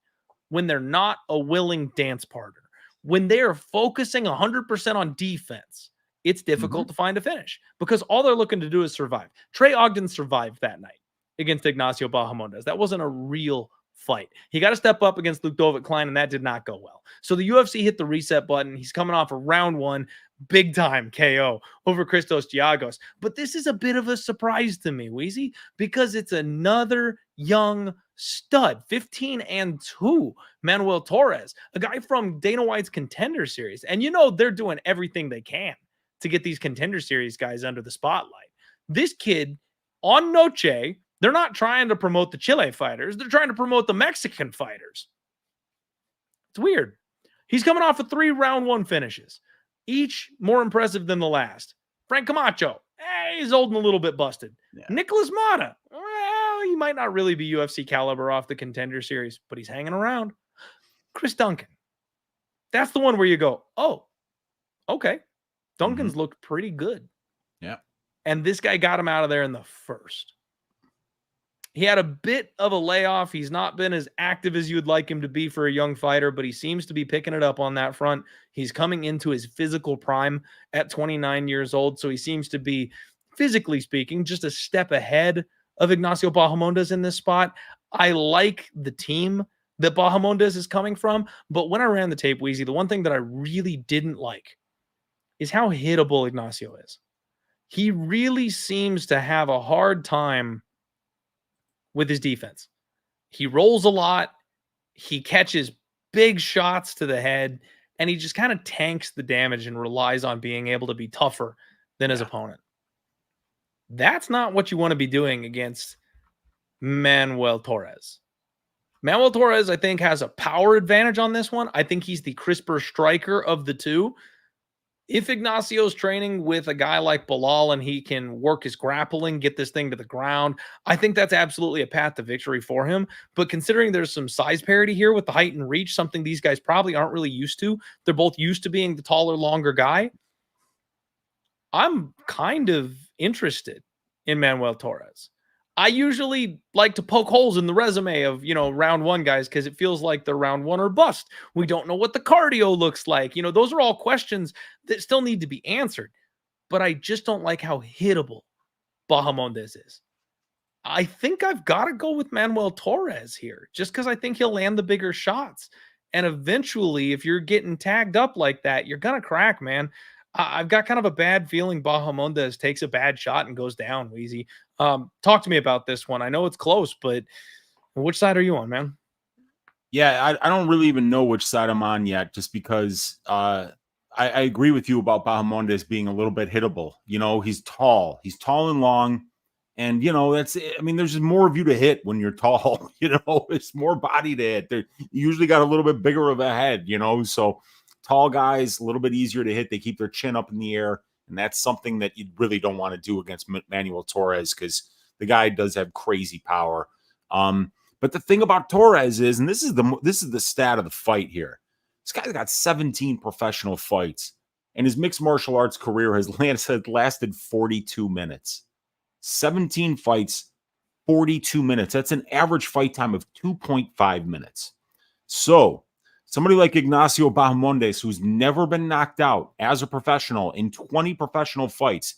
when they're not a willing dance partner. When they are focusing 100% on defense, it's difficult to find a finish because all they're looking to do is survive. Trey Ogden survived that night against Ignacio Bahamondes. That wasn't a real fight. He got to step up against Ludovic Klein, and that did not go well. So the UFC hit the reset button. He's coming off a round 1 big time KO over Christos Giagos. But this is a bit of a surprise to me, Wheezy, because it's another young stud, 15-2, Manuel Torres, a guy from Dana White's Contender Series. And you know they're doing everything they can to get these Contender Series guys under the spotlight. This kid on Noche, they're not trying to promote the Chile fighters. They're trying to promote the Mexican fighters. It's weird. He's coming off of 3 round 1 finishes, each more impressive than the last. Frank Camacho, he's old and a little bit busted. Yeah. Nicholas Mata, well, he might not really be UFC caliber off the Contender Series, but he's hanging around. Chris Duncan, that's the one where you go, oh, okay. Duncan's looked pretty good. Yeah. And this guy got him out of there in the first. He had a bit of a layoff. He's not been as active as you would like him to be for a young fighter, but he seems to be picking it up on that front. He's coming into his physical prime at 29 years old, so he seems to be, physically speaking, just a step ahead of Ignacio Bahamondes in this spot. I like the team that Bahamondes is coming from, but when I ran the tape, Wheezy, the one thing that I really didn't like is how hittable Ignacio is. he really seems to have a hard time with his defense. He rolls a lot. He catches big shots to the head, and he just kind of tanks the damage and relies on being able to be tougher than his opponent. That's not what you want to be doing against Manuel Torres. Manuel Torres, I think, has a power advantage on this one. I think he's the crisper striker of the two. If Ignacio's training with a guy like Bilal and he can work his grappling, get this thing to the ground, I think that's absolutely a path to victory for him. But considering there's some size parity here with the height and reach, something these guys probably aren't really used to. They're both used to being the taller, longer guy. I'm kind of interested in Manuel Torres. I usually like to poke holes in the resume of, round one guys because it feels like they're round one or bust. We don't know what the cardio looks like. Those are all questions that still need to be answered. But I just don't like how hittable Bahamondes is. I think I've got to go with Manuel Torres here just because I think he'll land the bigger shots. And eventually, if you're getting tagged up like that, you're going to crack, man. I've got kind of a bad feeling Bahamondes takes a bad shot and goes down, Wheezy. Talk to me about this one. I know it's close, but which side are you on, man? Yeah, I don't really even know which side I'm on yet, just because I agree with you about Bahamondes being a little bit hittable. He's tall and long. And, there's just more of you to hit when you're tall. It's more body to hit. You usually got a little bit bigger of a head, so tall guys, a little bit easier to hit. They keep their chin up in the air. And that's something that you really don't want to do against Manuel Torres because the guy does have crazy power. But the thing about Torres is, and this is the stat of the fight here. This guy's got 17 professional fights, and his mixed martial arts career has lasted 42 minutes. 17 fights, 42 minutes. That's an average fight time of 2.5 minutes. So somebody like Ignacio Bahamondes, who's never been knocked out as a professional in 20 professional fights,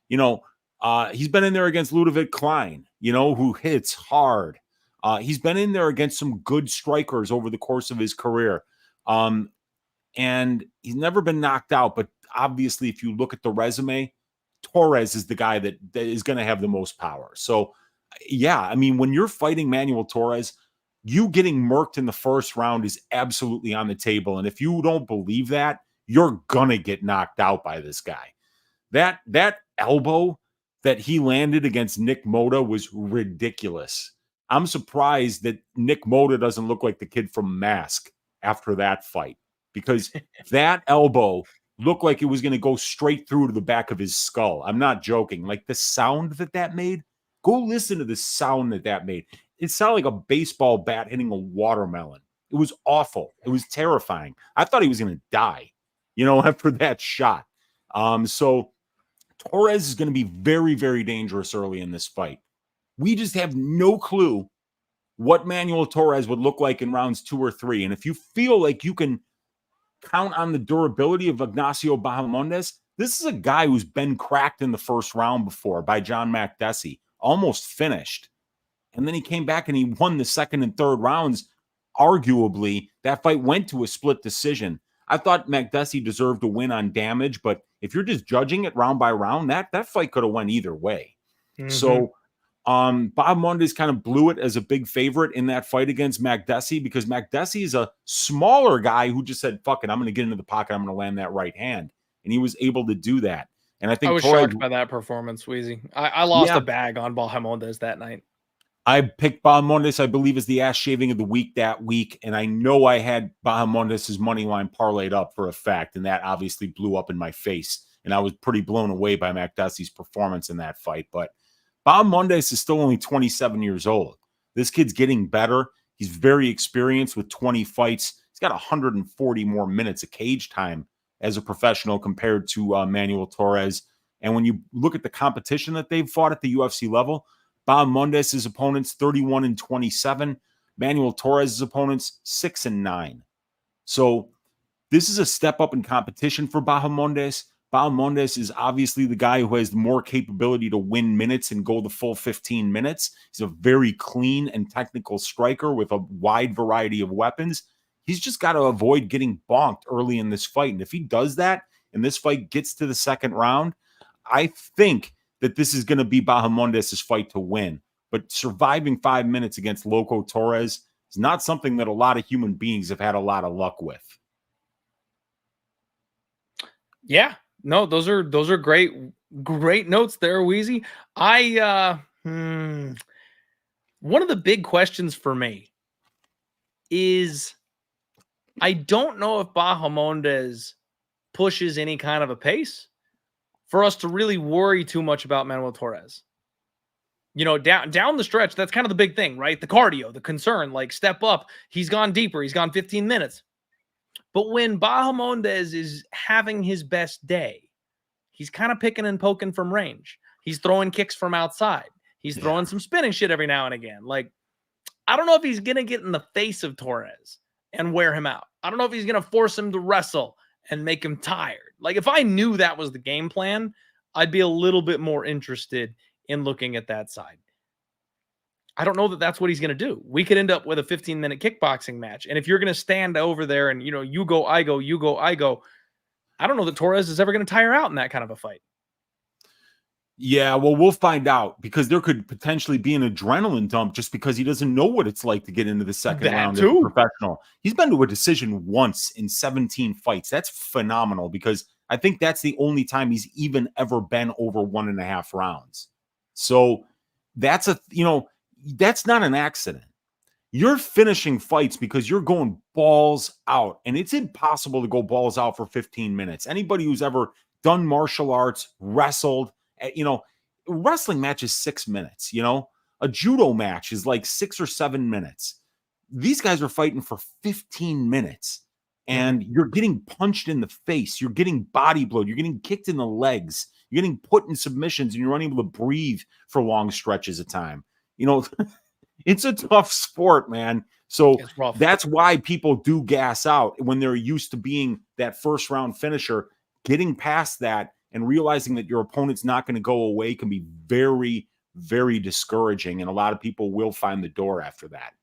he's been in there against Ludovic Klein, who hits hard. He's been in there against some good strikers over the course of his career. And he's never been knocked out. But obviously, if you look at the resume, Torres is the guy that is going to have the most power. So, yeah, when you're fighting Manuel Torres, you getting murked in the first round is absolutely on the table. And if you don't believe that, you're going to get knocked out by this guy. That elbow that he landed against Nick Moda was ridiculous. I'm surprised that Nick Moda doesn't look like the kid from Mask after that fight, because that elbow looked like it was going to go straight through to the back of his skull. I'm not joking. Like the sound that made, go listen to the sound that made. It sounded like a baseball bat hitting a watermelon. It was awful. It was terrifying. I thought he was going to die, after that shot. So Torres is going to be very, very dangerous early in this fight. We just have no clue what Manuel Torres would look like in rounds 2 or 3. And if you feel like you can count on the durability of Ignacio Bahamondes, this is a guy who's been cracked in the first round before by John Makdessi, almost finished. And then he came back and he won the second and third rounds. Arguably, that fight went to a split decision. I thought Makdessi deserved a win on damage, but if you're just judging it round by round, that fight could have went either way. Mm-hmm. So Bahamondes kind of blew it as a big favorite in that fight against Makdessi, because Makdessi is a smaller guy who just said, fuck it, I'm going to get into the pocket, I'm going to land that right hand. And he was able to do that. And I think I was shocked by that performance, Wheezy. I lost a bag on Bahamondes that night. I picked Bahamondes, I believe, as the ass shaving of the week that week. And I know I had Bahamondes' money line parlayed up for a fact. And that obviously blew up in my face. And I was pretty blown away by Makdessi's performance in that fight. But Bahamondes is still only 27 years old. This kid's getting better. He's very experienced with 20 fights. He's got 140 more minutes of cage time as a professional compared to Manuel Torres. And when you look at the competition that they've fought at the UFC level, Bahamondes' opponents 31-27, Manuel Torres' opponents 6-9. So this is a step up in competition for Bahamondes. Bahamondes is obviously the guy who has more capability to win minutes and go the full 15 minutes. He's a very clean and technical striker with a wide variety of weapons. He's just got to avoid getting bonked early in this fight. And if he does that and this fight gets to the second round, I think that this is going to be Bahamondes' fight to win. But surviving 5 minutes against Loco Torres is not something that a lot of human beings have had a lot of luck with. Yeah, no, those are great notes there, Wheezy. One of the big questions for me is I don't know if Bahamondes pushes any kind of a pace for us to really worry too much about Manuel Torres. You know, down the stretch, that's kind of the big thing, right? The cardio, the concern, like step up. He's gone deeper. He's gone 15 minutes. But when Bahamondes is having his best day, he's kind of picking and poking from range. He's throwing kicks from outside. He's throwing some spinning shit every now and again. Like, I don't know if he's going to get in the face of Torres and wear him out. I don't know if he's going to force him to wrestle and make him tired. Like, if I knew that was the game plan, I'd be a little bit more interested in looking at that side. I don't know that that's what he's going to do. We could end up with a 15-minute kickboxing match. And if you're going to stand over there and, you know, you go, I go, you go, I go, I don't know that Torres is ever going to tire out in that kind of a fight. Yeah, well, we'll find out, because there could potentially be an adrenaline dump just because he doesn't know what it's like to get into the second round as a professional. He's been to a decision once in 17 fights. That's phenomenal, because I think that's the only time he's even ever been over 1.5 rounds. So that's that's not an accident. You're finishing fights because you're going balls out, and it's impossible to go balls out for 15 minutes. Anybody who's ever done martial arts, wrestled, wrestling match is 6 minutes, a judo match is like 6 or 7 minutes. These guys are fighting for 15 minutes, and you're getting punched in the face. You're getting body blow. You're getting kicked in the legs. You're getting put in submissions, and you're unable to breathe for long stretches of time. It's a tough sport, man. So that's why people do gas out when they're used to being that first round finisher. Getting past that and realizing that your opponent's not going to go away can be very, very discouraging. And a lot of people will find the door after that.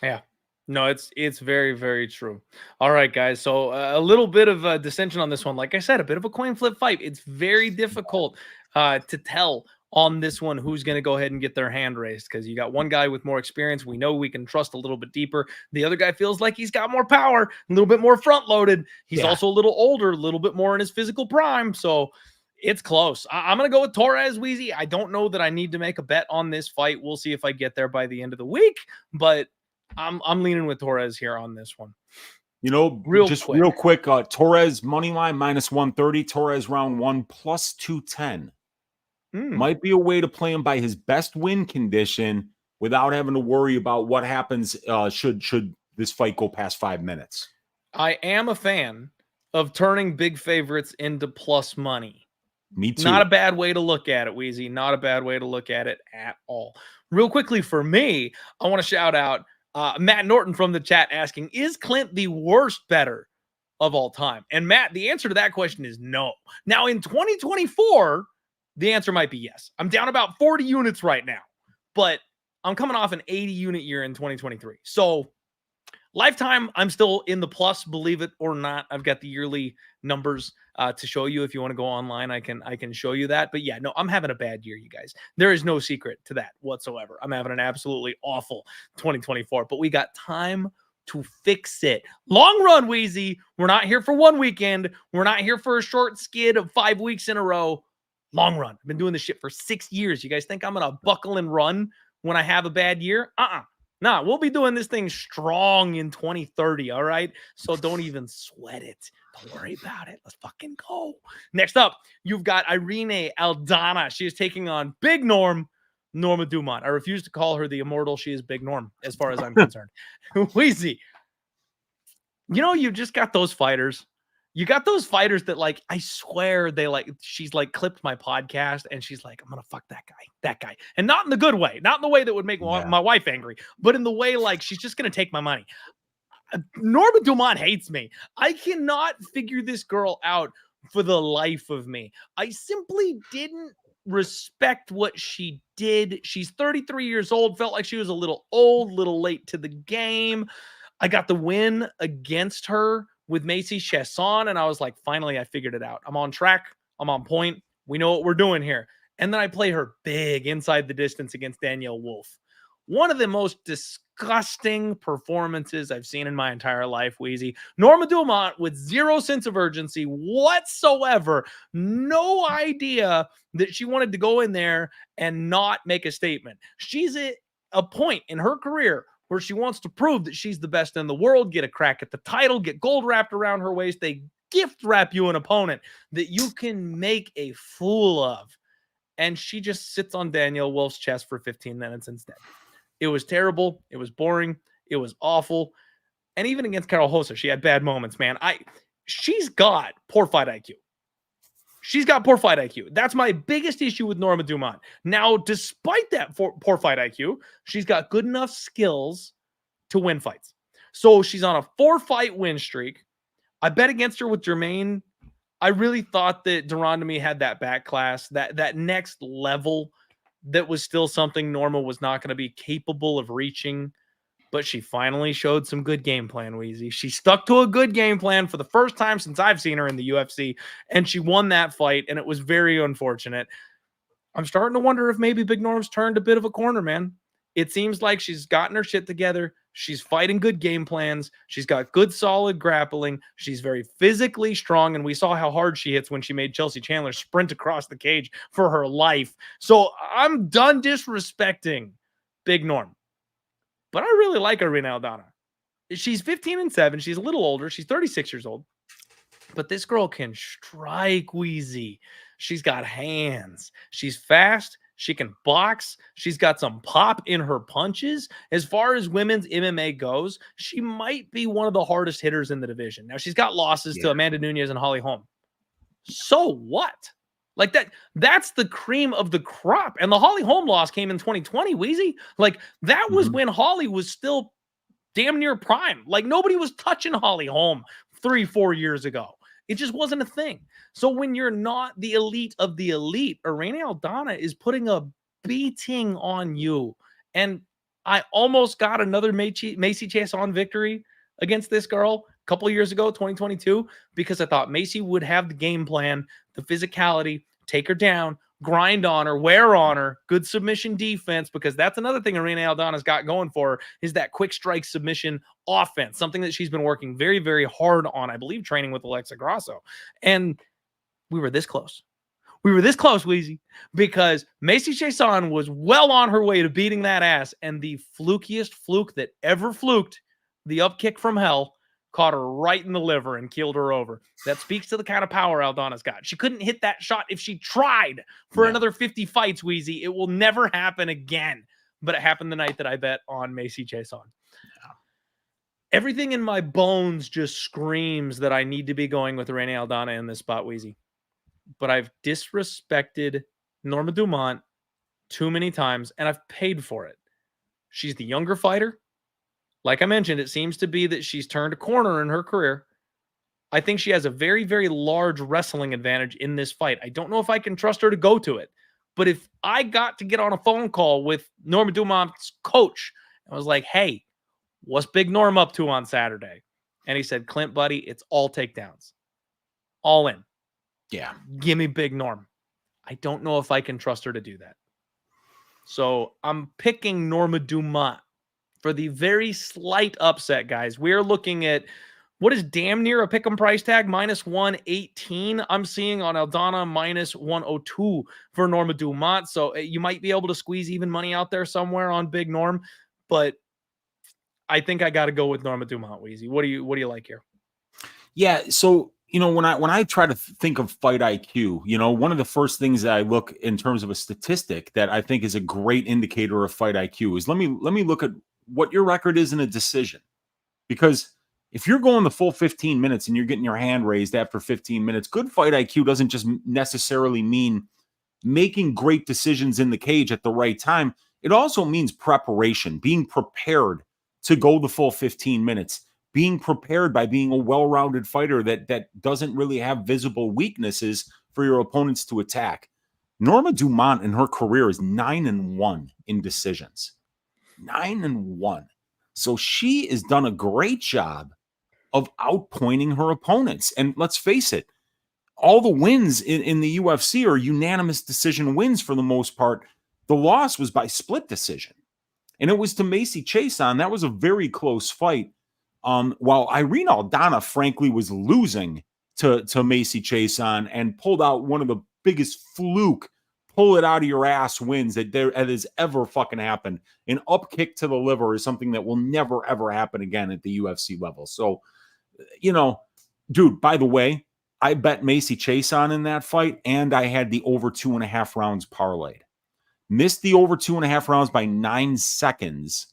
Yeah. No, it's very, very true. All right, guys. So a little bit of a dissension on this one. Like I said, a bit of a coin flip fight. It's very difficult to tell on this one who's going to go ahead and get their hand raised, because you got one guy with more experience. We know we can trust a little bit deeper. The other guy feels like he's got more power, a little bit more front loaded. He's also a little older, a little bit more in his physical prime. So it's close. I'm going to go with Torres, Wheezy. I don't know that I need to make a bet on this fight. We'll see if I get there by the end of the week, but I'm leaning with Torres here on this one. Real quick, Torres money line -130, Torres round 1 +210. Might be a way to play him by his best win condition without having to worry about what happens should this fight go past 5 minutes. I am a fan of turning big favorites into plus money. Me too. Not a bad way to look at it, Wheezy. Not a bad way to look at it at all. Real quickly for me, I want to shout out Matt Norton from the chat asking, is Clint the worst bettor of all time? And Matt, the answer to that question is no. Now in 2024, the answer might be yes. I'm down about 40 units right now, but I'm coming off an 80 unit year in 2023. So lifetime, I'm still in the plus, believe it or not. I've got the yearly numbers to show you. If you want to go online, I can show you that. But yeah, no, I'm having a bad year, you guys. There is no secret to that whatsoever. I'm having an absolutely awful 2024, but we got time to fix it. Long run, Wheezy. We're not here for one weekend. We're not here for a short skid of 5 weeks in a row. Long run. I've been doing this shit for 6 years. You guys think I'm going to buckle and run when I have a bad year? Nah, we'll be doing this thing strong in 2030, all right? So don't even sweat it. Don't worry about it. Let's fucking go. Next up, you've got Irene Aldana. She is taking on Big Norma Dumont. I refuse to call her the immortal. She is Big Norm, as far as I'm concerned. Wheezy. You just got those fighters. You got those fighters that, like, I swear she's like clipped my podcast and she's like, I'm going to fuck that guy. And not in the good way, not in the way that would make my wife angry, but in the way, like, she's just going to take my money. Norma Dumont hates me. I cannot figure this girl out for the life of me. I simply didn't respect what she did. She's 33 years old, felt like she was a little old, little late to the game. I got the win against her with Macy Chesson, and I was like, finally, I figured it out. I'm on track. I'm on point. We know what we're doing here. And then I play her big inside the distance against Danielle Wolf. One of the most disgusting performances I've seen in my entire life, Wheezy. Norma Dumont with zero sense of urgency whatsoever. No idea that she wanted to go in there and not make a statement. She's at a point in her career where she wants to prove that she's the best in the world, get a crack at the title, get gold wrapped around her waist. They gift wrap you an opponent that you can make a fool of. And she just sits on Danielle Wolf's chest for 15 minutes instead. It was terrible. It was boring. It was awful. And even against Carol Hossa, she had bad moments, man. She's got poor fight IQ. She's got poor fight IQ. That's my biggest issue with Norma Dumont. Now, despite that poor fight IQ, she's got good enough skills to win fights. So she's on a 4-fight win streak. I bet against her with Jermaine. I really thought that Durandamy had that back class, that next level that was still something Norma was not going to be capable of reaching. But she finally showed some good game plan, Wheezy. She stuck to a good game plan for the first time since I've seen her in the UFC, and she won that fight, and it was very unfortunate. I'm starting to wonder if maybe Big Norm's turned a bit of a corner, man. It seems like she's gotten her shit together. She's fighting good game plans. She's got good, solid grappling. She's very physically strong, and we saw how hard she hits when she made Chelsea Chandler sprint across the cage for her life. So I'm done disrespecting Big Norm. But I really like Irene Aldana. She's 15-7. She's a little older. She's 36 years old. But this girl can strike, Wheezy. She's got hands. She's fast. She can box. She's got some pop in her punches. As far as women's MMA goes, she might be one of the hardest hitters in the division. Now, she's got losses to Amanda Nunes and Holly Holm. So what? Like that's the cream of the crop. And the Holly Holm loss came in 2020, Wheezy. Like that was when Holly was still damn near prime. Like nobody was touching Holly Holm 3-4 years ago. It just wasn't a thing. So when you're not the elite of the elite, Irene Aldana is putting a beating on you. And I almost got another Macy Chiasson victory against this girl a couple of years ago, 2022, because I thought Macy would have the game plan, the physicality, take her down, grind on her, wear on her, good submission defense, because that's another thing Irene Aldana's got going for her is that quick strike submission offense, something that she's been working very, very hard on, I believe, training with Alexa Grasso. And we were this close. We were this close, Wheezy, because Macy Chiasson was well on her way to beating that ass, and the flukiest fluke that ever fluked, the up kick from hell, caught her right in the liver and keeled her over. That speaks to the kind of power Aldana's got. She couldn't hit that shot if she tried for another 50 fights, Wheezy. It will never happen again. But it happened the night that I bet on Macy Chiasson. Everything in my bones just screams that I need to be going with Irene Aldana in this spot, Wheezy. But I've disrespected Norma Dumont too many times, and I've paid for it. She's the younger fighter. Like I mentioned, it seems to be that she's turned a corner in her career. I think she has a very, very large wrestling advantage in this fight. I don't know if I can trust her to go to it. But if I got to get on a phone call with Norma Dumont's coach, I was like, hey, what's Big Norm up to on Saturday? And he said, Clint, buddy, it's all takedowns. All in. Yeah. Give me Big Norm. I don't know if I can trust her to do that. So I'm picking Norma Dumont for the very slight upset, guys. We're looking at what is damn near a pick'em price tag, -118. I'm seeing on Aldana -102 for Norma Dumont. So you might be able to squeeze even money out there somewhere on Big Norm, but I think I got to go with Norma Dumont, Weezy. What do you like here? Yeah, so when I try to think of fight IQ, one of the first things that I look in terms of a statistic that I think is a great indicator of fight IQ is let me look at what your record is in a decision. Because if you're going the full 15 minutes and you're getting your hand raised after 15 minutes, good fight IQ doesn't just necessarily mean making great decisions in the cage at the right time. It also means preparation, being prepared to go the full 15 minutes, being prepared by being a well-rounded fighter that doesn't really have visible weaknesses for your opponents to attack. Norma Dumont in her career is 9-1 in decisions. 9-1. So she has done a great job of outpointing her opponents. And let's face it, all the wins in the UFC are unanimous decision wins for the most part. The loss was by split decision, and it was to Macy Chiasson. That was a very close fight. While Irene Aldana, frankly, was losing to Macy Chiasson and pulled out one of the biggest fluke, pull it out of your ass wins that has ever fucking happened. An up kick to the liver is something that will never, ever happen again at the UFC level. So, dude, by the way, I bet Macy Chiasson in that fight, and I had the over 2.5 rounds parlayed. Missed the over 2.5 rounds by 9 seconds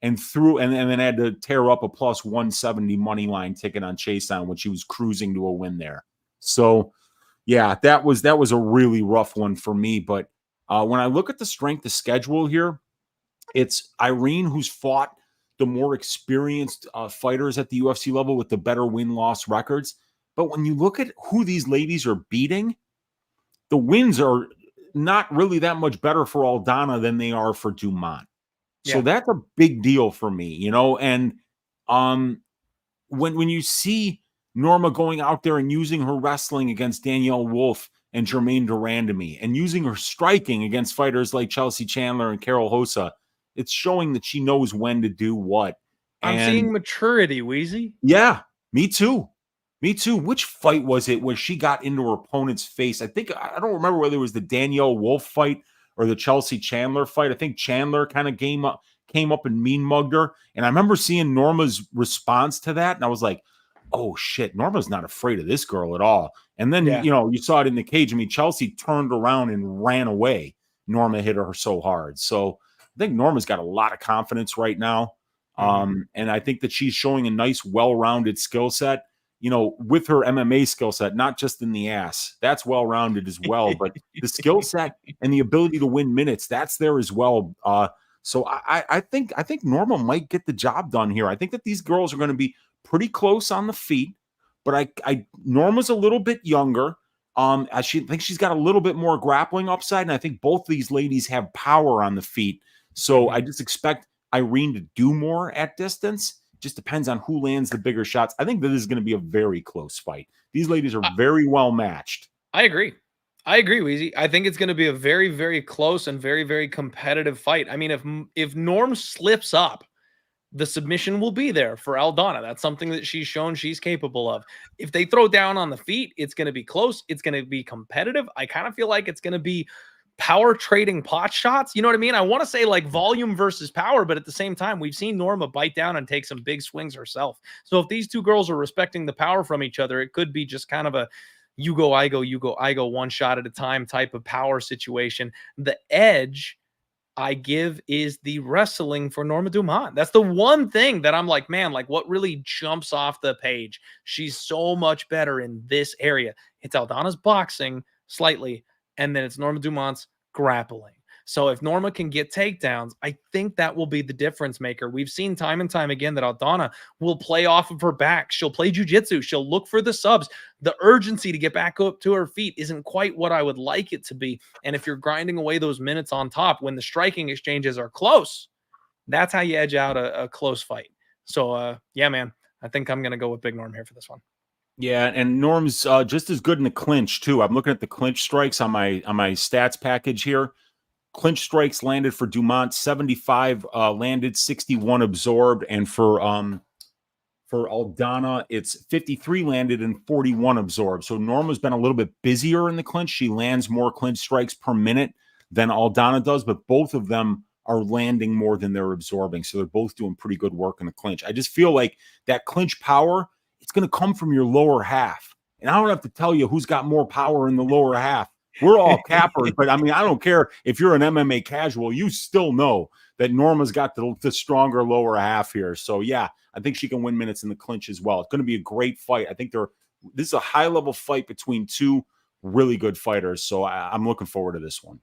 and then had to tear up a plus 170 money line ticket on Chiasson when she was cruising to a win there. So, yeah, that was a really rough one for me. But when I look at the strength of schedule here, it's Irene who's fought the more experienced fighters at the UFC level with the better win-loss records. But when you look at who these ladies are beating, the wins are not really that much better for Aldana than they are for Dumont. Yeah. So that's a big deal for me, and when you see Norma going out there and using her wrestling against Danielle Wolf and Germaine Durandamy and using her striking against fighters like Chelsea Chandler and Carol Hossa, it's showing that she knows when to do what. I'm seeing maturity, Weezy. Yeah, me too. Me too. Which fight was it where she got into her opponent's face? I don't remember whether it was the Danielle Wolf fight or the Chelsea Chandler fight. I think Chandler kind of came up and mean mugged her. And I remember seeing Norma's response to that. And I was like, oh shit, Norma's not afraid of this girl at all. And then, you saw it in the cage. I mean, Chelsea turned around and ran away. Norma hit her so hard. So I think Norma's got a lot of confidence right now. And I think that she's showing a nice, well-rounded skill set. With her MMA skill set, not just in the ass, that's well-rounded as well, but the skill set and the ability to win minutes, that's there as well. So I think Norma might get the job done here. I think that these girls are going to be pretty close on the feet, but Norma's a little bit younger. I think she's got a little bit more grappling upside, and I think both these ladies have power on the feet. So I just expect Irene to do more at distance. Just depends on who lands the bigger shots. I think that this is going to be a very close fight. These ladies are very well matched. I agree, Weezy. I think it's going to be a very, very close and very, very competitive fight. I mean, if Norm slips up, the submission will be there for Aldana. That's something that she's shown she's capable of. If they throw down on the feet, it's going to be close. It's going to be competitive. I kind of feel like it's going to be power trading pot shots. You know what I mean? I want to say like volume versus power, but at the same time, we've seen Norma bite down and take some big swings herself. So if these two girls are respecting the power from each other, it could be just kind of a you go, I go, one shot at a time type of power situation. The edge I give is the wrestling for Norma Dumont. That's the one thing that I'm like, man, like what really jumps off the page? She's so much better in this area. It's Aldana's boxing slightly, and then it's Norma Dumont's grappling. So if Norma can get takedowns, I think that will be the difference maker. We've seen time and time again that Aldana will play off of her back. She'll play jiu-jitsu. She'll look for the subs. The urgency to get back up to her feet isn't quite what I would like it to be. And if you're grinding away those minutes on top, when the striking exchanges are close, that's how you edge out a close fight. So, yeah, man, I think I'm going to go with Big Norm here for this one. Yeah, and Norm's just as good in the clinch too. I'm looking at the clinch strikes on my stats package here. Clinch strikes landed for Dumont 75 landed, 61 absorbed, and for Aldana it's 53 landed and 41 absorbed. So Norma's been a little bit busier in the clinch. She lands more clinch strikes per minute than Aldana does, but both of them are landing more than they're absorbing. So they're both doing pretty good work in the clinch. I just feel like that clinch power, it's going to come from your lower half. And I don't have to tell you who's got more power in the lower half. We're all cappers, but I mean, I don't care if you're an MMA casual, you still know that Norma's got the stronger lower half here. So yeah, I think she can win minutes in the clinch as well. It's going to be a great fight. I think this is a high level fight between two really good fighters. So I'm looking forward to this one.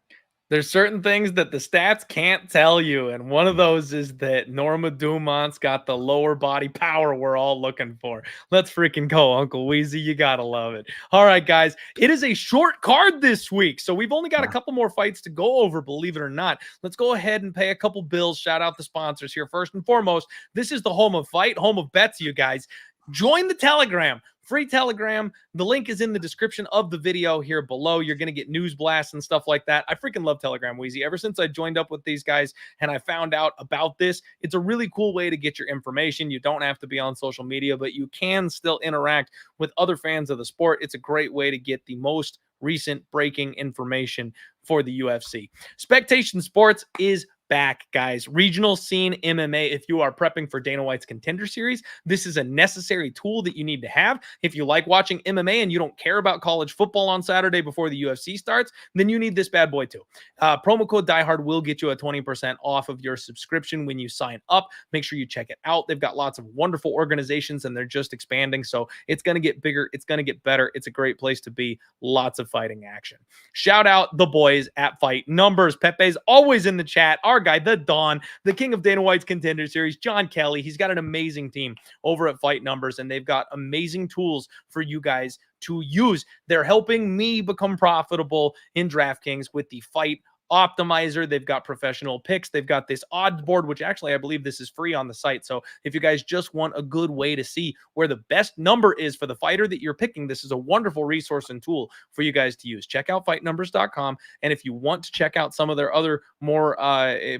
There's certain things that the stats can't tell you, and one of those is that Norma Dumont's got the lower body power we're all looking for. Let's freaking go, Uncle Weezy. You gotta love it. All right, guys. It is a short card this week, so we've only got a couple more fights to go over, believe it or not. Let's go ahead and pay a couple bills. Shout out the sponsors here. First and foremost, this is the home of fight, home of bets, you guys. Join the Telegram. free Telegram. The link is in the description of the video here below. You're going to get news blasts and stuff like that. I freaking love Telegram, Wheezy. Ever since I joined up with these guys and I found out about this, it's a really cool way to get your information. You don't have to be on social media, but you can still interact with other fans of the sport. It's a great way to get the most recent breaking information for the UFC. Spectation Sports is back, guys. Regional scene MMA. If you are prepping for Dana White's Contender Series, this is a necessary tool that you need to have. If you like watching MMA and you don't care about college football on Saturday before the UFC starts, then you need this bad boy too. Promo code DieHard will get you a 20% off of your subscription when you sign up. Make sure you check it out. They've got lots of wonderful organizations and they're just expanding. So it's going to get bigger. It's going to get better. It's a great place to be. Lots of fighting action. Shout out the boys at Fight Numbers. Pepe's always in the chat. Our guy, the Don, the king of Dana White's Contender Series, John Kelly. He's got an amazing team over at Fight Numbers, and they've got amazing tools for you guys to use. They're helping me become profitable in DraftKings with the Fight Optimizer. They've got professional picks. They've got this odds board, which actually I believe this is free on the site. So if you guys just want a good way to see where the best number is for the fighter that you're picking, this is a wonderful resource and tool for you guys to use. Check out fightnumbers.com. And if you want to check out some of their other more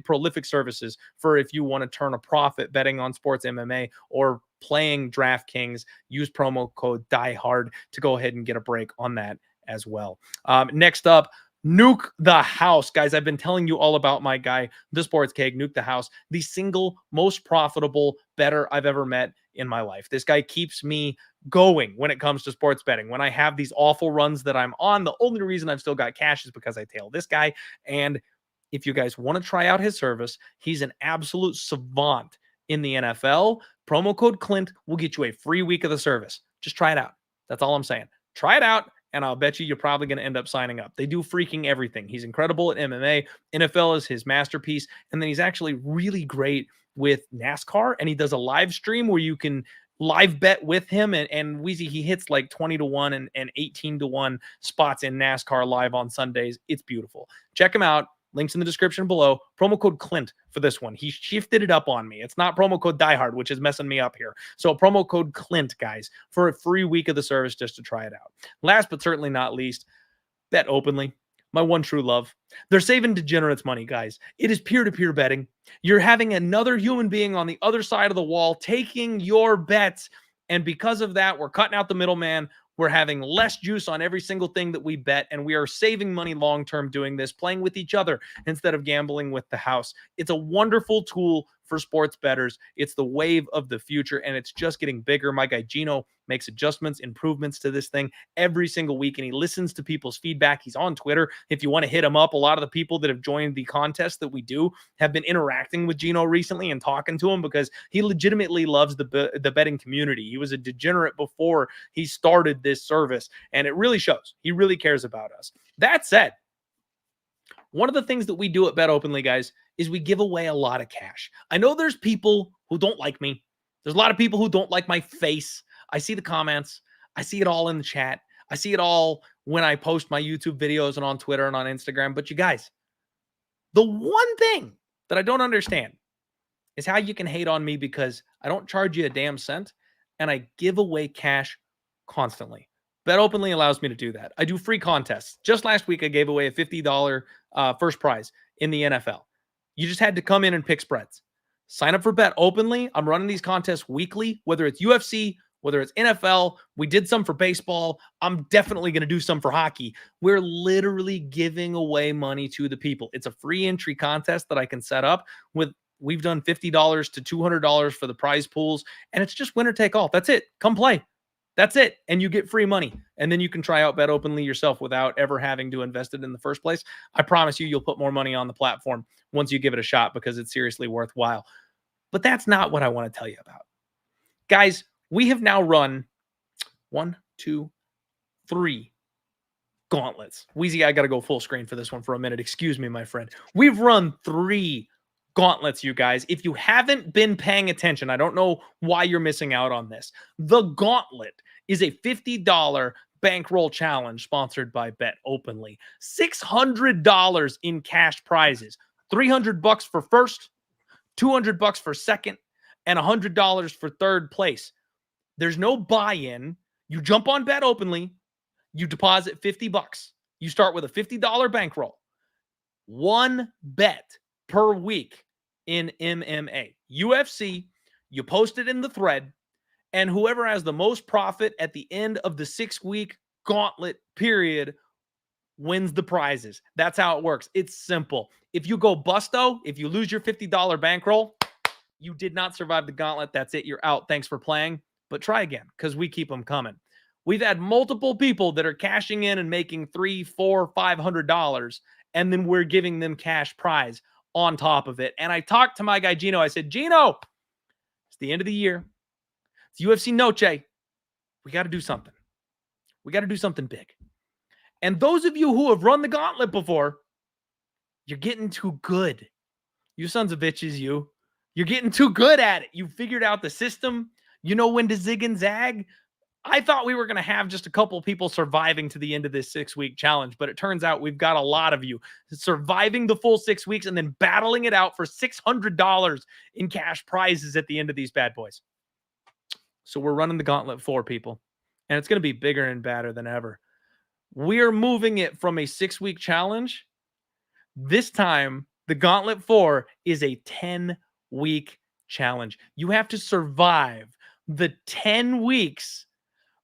prolific services for if you want to turn a profit betting on sports MMA or playing DraftKings, use promo code DieHard to go ahead and get a break on that as well. Next up, Nuke the House. Guys, I've been telling you all about my guy, the Sports Cake, Nuke the House, the single most profitable bettor I've ever met in my life. This guy keeps me going when it comes to sports betting. When I have these awful runs that I'm on, the only reason I've still got cash is because I tail this guy. And if you guys want to try out his service, he's an absolute savant in the NFL. Promo code Clint will get you a free week of the service. Just try it out. That's all I'm saying. Try it out. And I'll bet you're probably going to end up signing up. They do freaking everything. He's incredible at MMA. NFL is his masterpiece. And then he's actually really great with NASCAR. And he does a live stream where you can live bet with him. And Wheezy, he hits like 20-1 and 18-1 spots in NASCAR live on Sundays. It's beautiful. Check him out. Links in the description below. Promo code Clint for this one. He shifted it up on me. It's not promo code DieHard, which is messing me up here. So promo code Clint, guys, for a free week of the service just to try it out. Last but certainly not least, bet openly. My one true love. They're saving degenerates money, guys. It is peer-to-peer betting. You're having another human being on the other side of the wall taking your bets. And because of that, we're cutting out the middleman. We're having less juice on every single thing that we bet, and we are saving money long-term doing this, playing with each other instead of gambling with the house. It's a wonderful tool for sports bettors. It's the wave of the future, and it's just getting bigger. My guy Gino makes adjustments, improvements to this thing every single week, and he listens to people's feedback. He's on Twitter. If you want to hit him up, a lot of the people that have joined the contest that we do have been interacting with Gino recently and talking to him because he legitimately loves the betting community. He was a degenerate before he started this service, and it really shows. He really cares about us. That said, one of the things that we do at Bet Openly, guys, is we give away a lot of cash. I know there's people who don't like me. There's a lot of people who don't like my face. I see the comments. I see it all in the chat. I see it all when I post my YouTube videos and on Twitter and on Instagram. But you guys, the one thing that I don't understand is how you can hate on me because I don't charge you a damn cent and I give away cash constantly. Bet Openly allows me to do that. I do free contests. Just last week, I gave away a $50 first prize in the NFL. You just had to come in and pick spreads. Sign up for Bet Openly. I'm running these contests weekly, whether it's UFC, whether it's NFL. We did some for baseball. I'm definitely going to do some for hockey. We're literally giving away money to the people. It's a free entry contest that I can set up with. We've done $50 to $200 for the prize pools, and it's just winner take all. That's it. Come play. That's it. And you get free money. And then you can try out Bet Openly yourself without ever having to invest it in the first place. I promise you'll put more money on the platform once you give it a shot because it's seriously worthwhile. But that's not what I want to tell you about. Guys, we have now run 1, 2, 3 gauntlets. Wheezy, I got to go full screen for this one for a minute. Excuse me, my friend. We've run 3 gauntlets, you guys. If you haven't been paying attention, I don't know why you're missing out on this. The gauntlet is a $50 bankroll challenge sponsored by Bet Openly. $600 in cash prizes. $300 for first, $200 for second, and $100 for third place. There's no buy-in. You jump on Bet Openly, you deposit $50. You start with a $50 bankroll. One bet per week in MMA. UFC, you post it in the thread, and whoever has the most profit at the end of the 6-week gauntlet period wins the prizes. That's how it works. It's simple. If you go busto, if you lose your $50 bankroll, you did not survive the gauntlet. That's it. You're out. Thanks for playing. But try again, because we keep them coming. We've had multiple people that are cashing in and making $300, $400, $500, and then we're giving them cash prize on top of it. And I talked to my guy Gino. I said, Gino, it's the end of the year. It's UFC Noche. We got to do something. We got to do something big. And those of you who have run the gauntlet before, you're getting too good. You sons of bitches, you. You're getting too good at it. You figured out the system. You know when to zig and zag. I thought we were going to have just a couple people surviving to the end of this 6-week challenge, but it turns out we've got a lot of you surviving the full 6 weeks and then battling it out for $600 in cash prizes at the end of these bad boys. So we're running the gauntlet 4, people, and it's going to be bigger and badder than ever. We're moving it from a 6-week challenge. This time, the gauntlet 4 is a 10-week challenge. You have to survive the 10 weeks,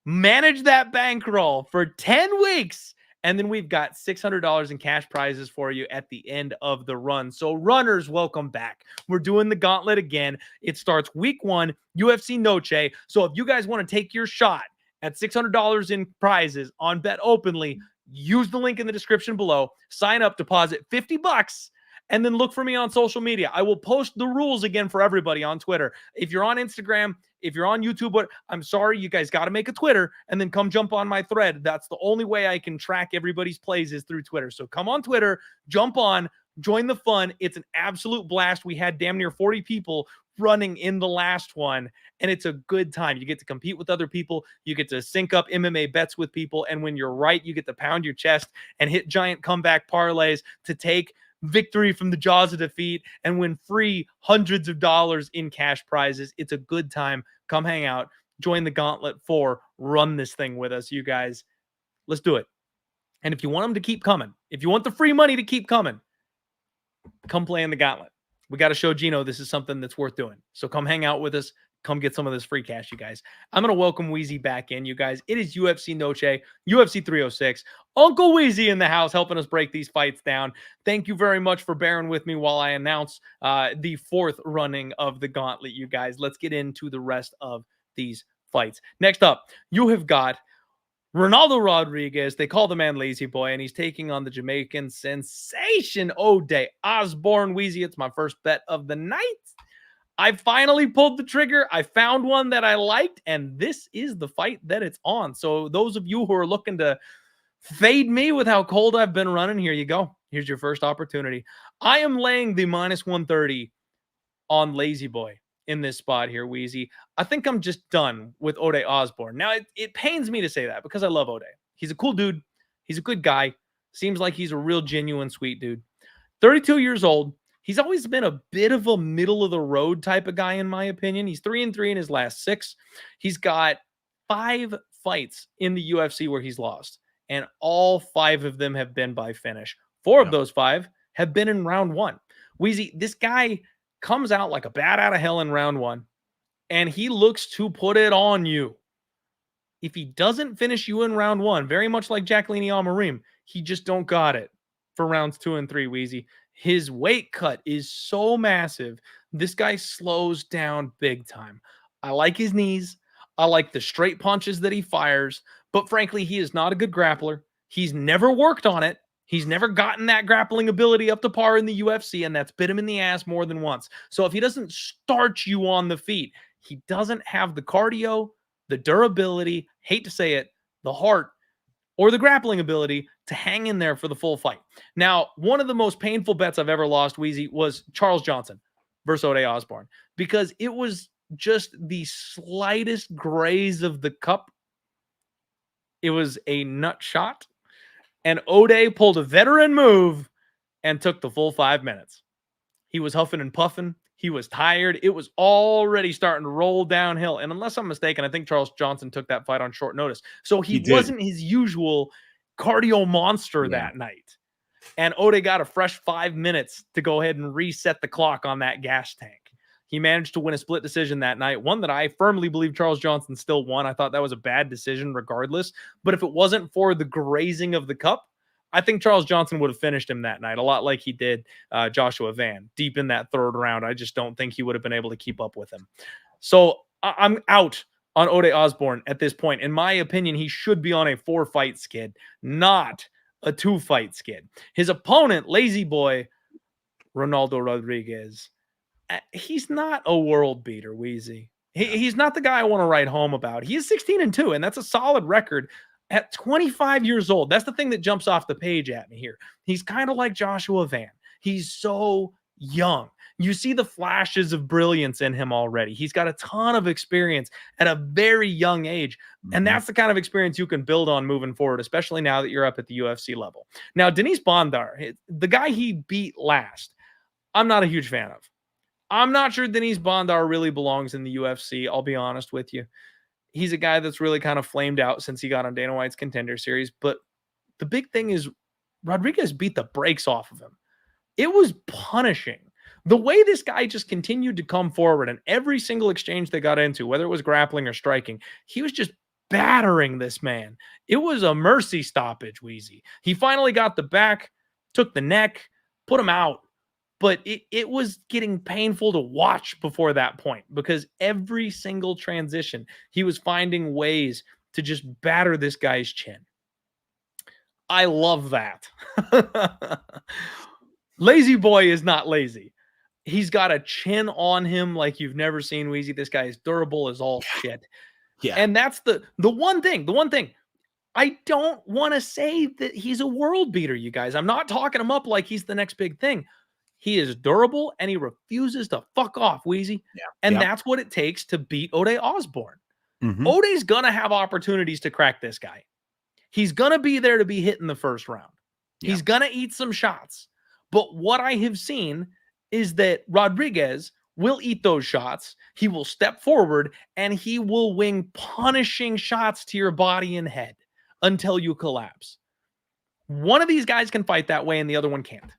manage that bankroll for 10 weeks, and then we've got $600 in cash prizes for you at the end of the run. So runners, welcome back. We're doing the gauntlet again. It starts week 1, UFC Noche. So if you guys want to take your shot at $600 in prizes on Bet Openly, use the link in the description below, sign up, deposit $50, and then look for me on social media. I will post the rules again for everybody on Twitter. If you're on Instagram, if you're on YouTube, I'm sorry, you guys got to make a Twitter and then come jump on my thread. That's the only way I can track everybody's plays is through Twitter. So come on Twitter, jump on, join the fun. It's an absolute blast. We had damn near 40 people running in the last one, and it's a good time. You get to compete with other people. You get to sync up MMA bets with people, and when you're right, you get to pound your chest and hit giant comeback parlays to take victory from the jaws of defeat and win free hundreds of dollars in cash prizes. It's a good time. Come hang out. Join the Gauntlet 4. Run this thing with us, you guys. Let's do it. And if you want them to keep coming, if you want the free money to keep coming, come play in the Gauntlet. We got to show Gino this is something that's worth doing. So come hang out with us. Come get some of this free cash, you guys. I'm going to welcome Wheezy back in, you guys. It is UFC Noche, UFC 306. Uncle Wheezy in the house helping us break these fights down. Thank you very much for bearing with me while I announce the 4th running of the gauntlet, you guys. Let's get into the rest of these fights. Next up, you have got Ronaldo Rodríguez. They call the man Lazy Boy, and he's taking on the Jamaican sensation, Osbourne. Wheezy, it's my first bet of the night. I finally pulled the trigger. I found one that I liked, and this is the fight that it's on. So those of you who are looking to fade me with how cold I've been running, here you go. Here's your first opportunity. I am laying the -130 on Lazy Boy in this spot here, Wheezy. I think I'm just done with Osbourne. Now, it pains me to say that because I love Ode. He's a cool dude. He's a good guy. Seems like he's a real genuine sweet dude. 32 years old. He's always been a bit of a middle-of-the-road type of guy, in my opinion. He's 3-3 in his last 6. He's got 5 fights in the UFC where he's lost, and all 5 of them have been by finish. 4 of those 5 have been in round 1. Wheezy, this guy comes out like a bat out of hell in round 1, and he looks to put it on you. If he doesn't finish you in round 1, very much like Jacqueline Almarim, he just don't got it for rounds 2 and 3, Wheezy. His weight cut is so massive. This guy slows down big time. I like his knees. I like the straight punches that he fires. But frankly, he is not a good grappler. He's never worked on it. He's never gotten that grappling ability up to par in the UFC, and that's bit him in the ass more than once. So if he doesn't starch you on the feet, he doesn't have the cardio, the durability, hate to say it, the heart, or the grappling ability to hang in there for the full fight. Now, one of the most painful bets I've ever lost, Wheezy, was Charles Johnson versus Osbourne, because it was just the slightest graze of the cup. It was a nut shot, and Ode pulled a veteran move and took the full 5 minutes. He was huffing and puffing. He was tired. It was already starting to roll downhill. And unless I'm mistaken, I think Charles Johnson took that fight on short notice. So he wasn't his usual cardio monster that night. And Ode got a fresh 5 minutes to go ahead and reset the clock on that gas tank. He managed to win a split decision that night, one that I firmly believe Charles Johnson still won. I thought that was a bad decision regardless. But if it wasn't for the grazing of the cup, I think Charles Johnson would have finished him that night, a lot like he did Joshua Van, deep in that third round. I just don't think he would have been able to keep up with him. So I'm out on Ode Osbourne at this point. In my opinion, he should be on a 4-fight skid, not a 2-fight skid. His opponent, Lazy Boy, Ronaldo Rodríguez, he's not a world beater, Wheezy. He's not the guy I want to write home about. He is 16-2, and that's a solid record at 25 years old. That's the thing that jumps off the page at me here. He's kind of like Joshua Van. He's so young. You see the flashes of brilliance in him already. He's got a ton of experience at a very young age, and that's the kind of experience you can build on moving forward, especially now that you're up at the UFC level. Now, Denise Bondar, the guy he beat last, I'm not a huge fan of. I'm not sure Denise Bondar really belongs in the UFC. I'll be honest with you. He's a guy that's really kind of flamed out since he got on Dana White's Contender Series. But the big thing is Rodríguez beat the brakes off of him. It was punishing. The way this guy just continued to come forward in every single exchange they got into, whether it was grappling or striking, he was just battering this man. It was a mercy stoppage, Wheezy. He finally got the back, took the neck, put him out. But it was getting painful to watch before that point because every single transition, he was finding ways to just batter this guy's chin. I love that. Lazy Boy is not lazy. He's got a chin on him like you've never seen, Wheezy. This guy is durable as all shit. Yeah. And that's the one thing. I don't want to say that he's a world beater, you guys. I'm not talking him up like he's the next big thing. He is durable, and he refuses to fuck off, Wheezy. Yeah. And that's what it takes to beat Ode Osbourne. Ode's going to have opportunities to crack this guy. He's going to be there to be hit in the first round. Yeah. He's going to eat some shots. But what I have seen is that Rodríguez will eat those shots. He will step forward, and he will wing punishing shots to your body and head until you collapse. One of these guys can fight that way, and the other one can't.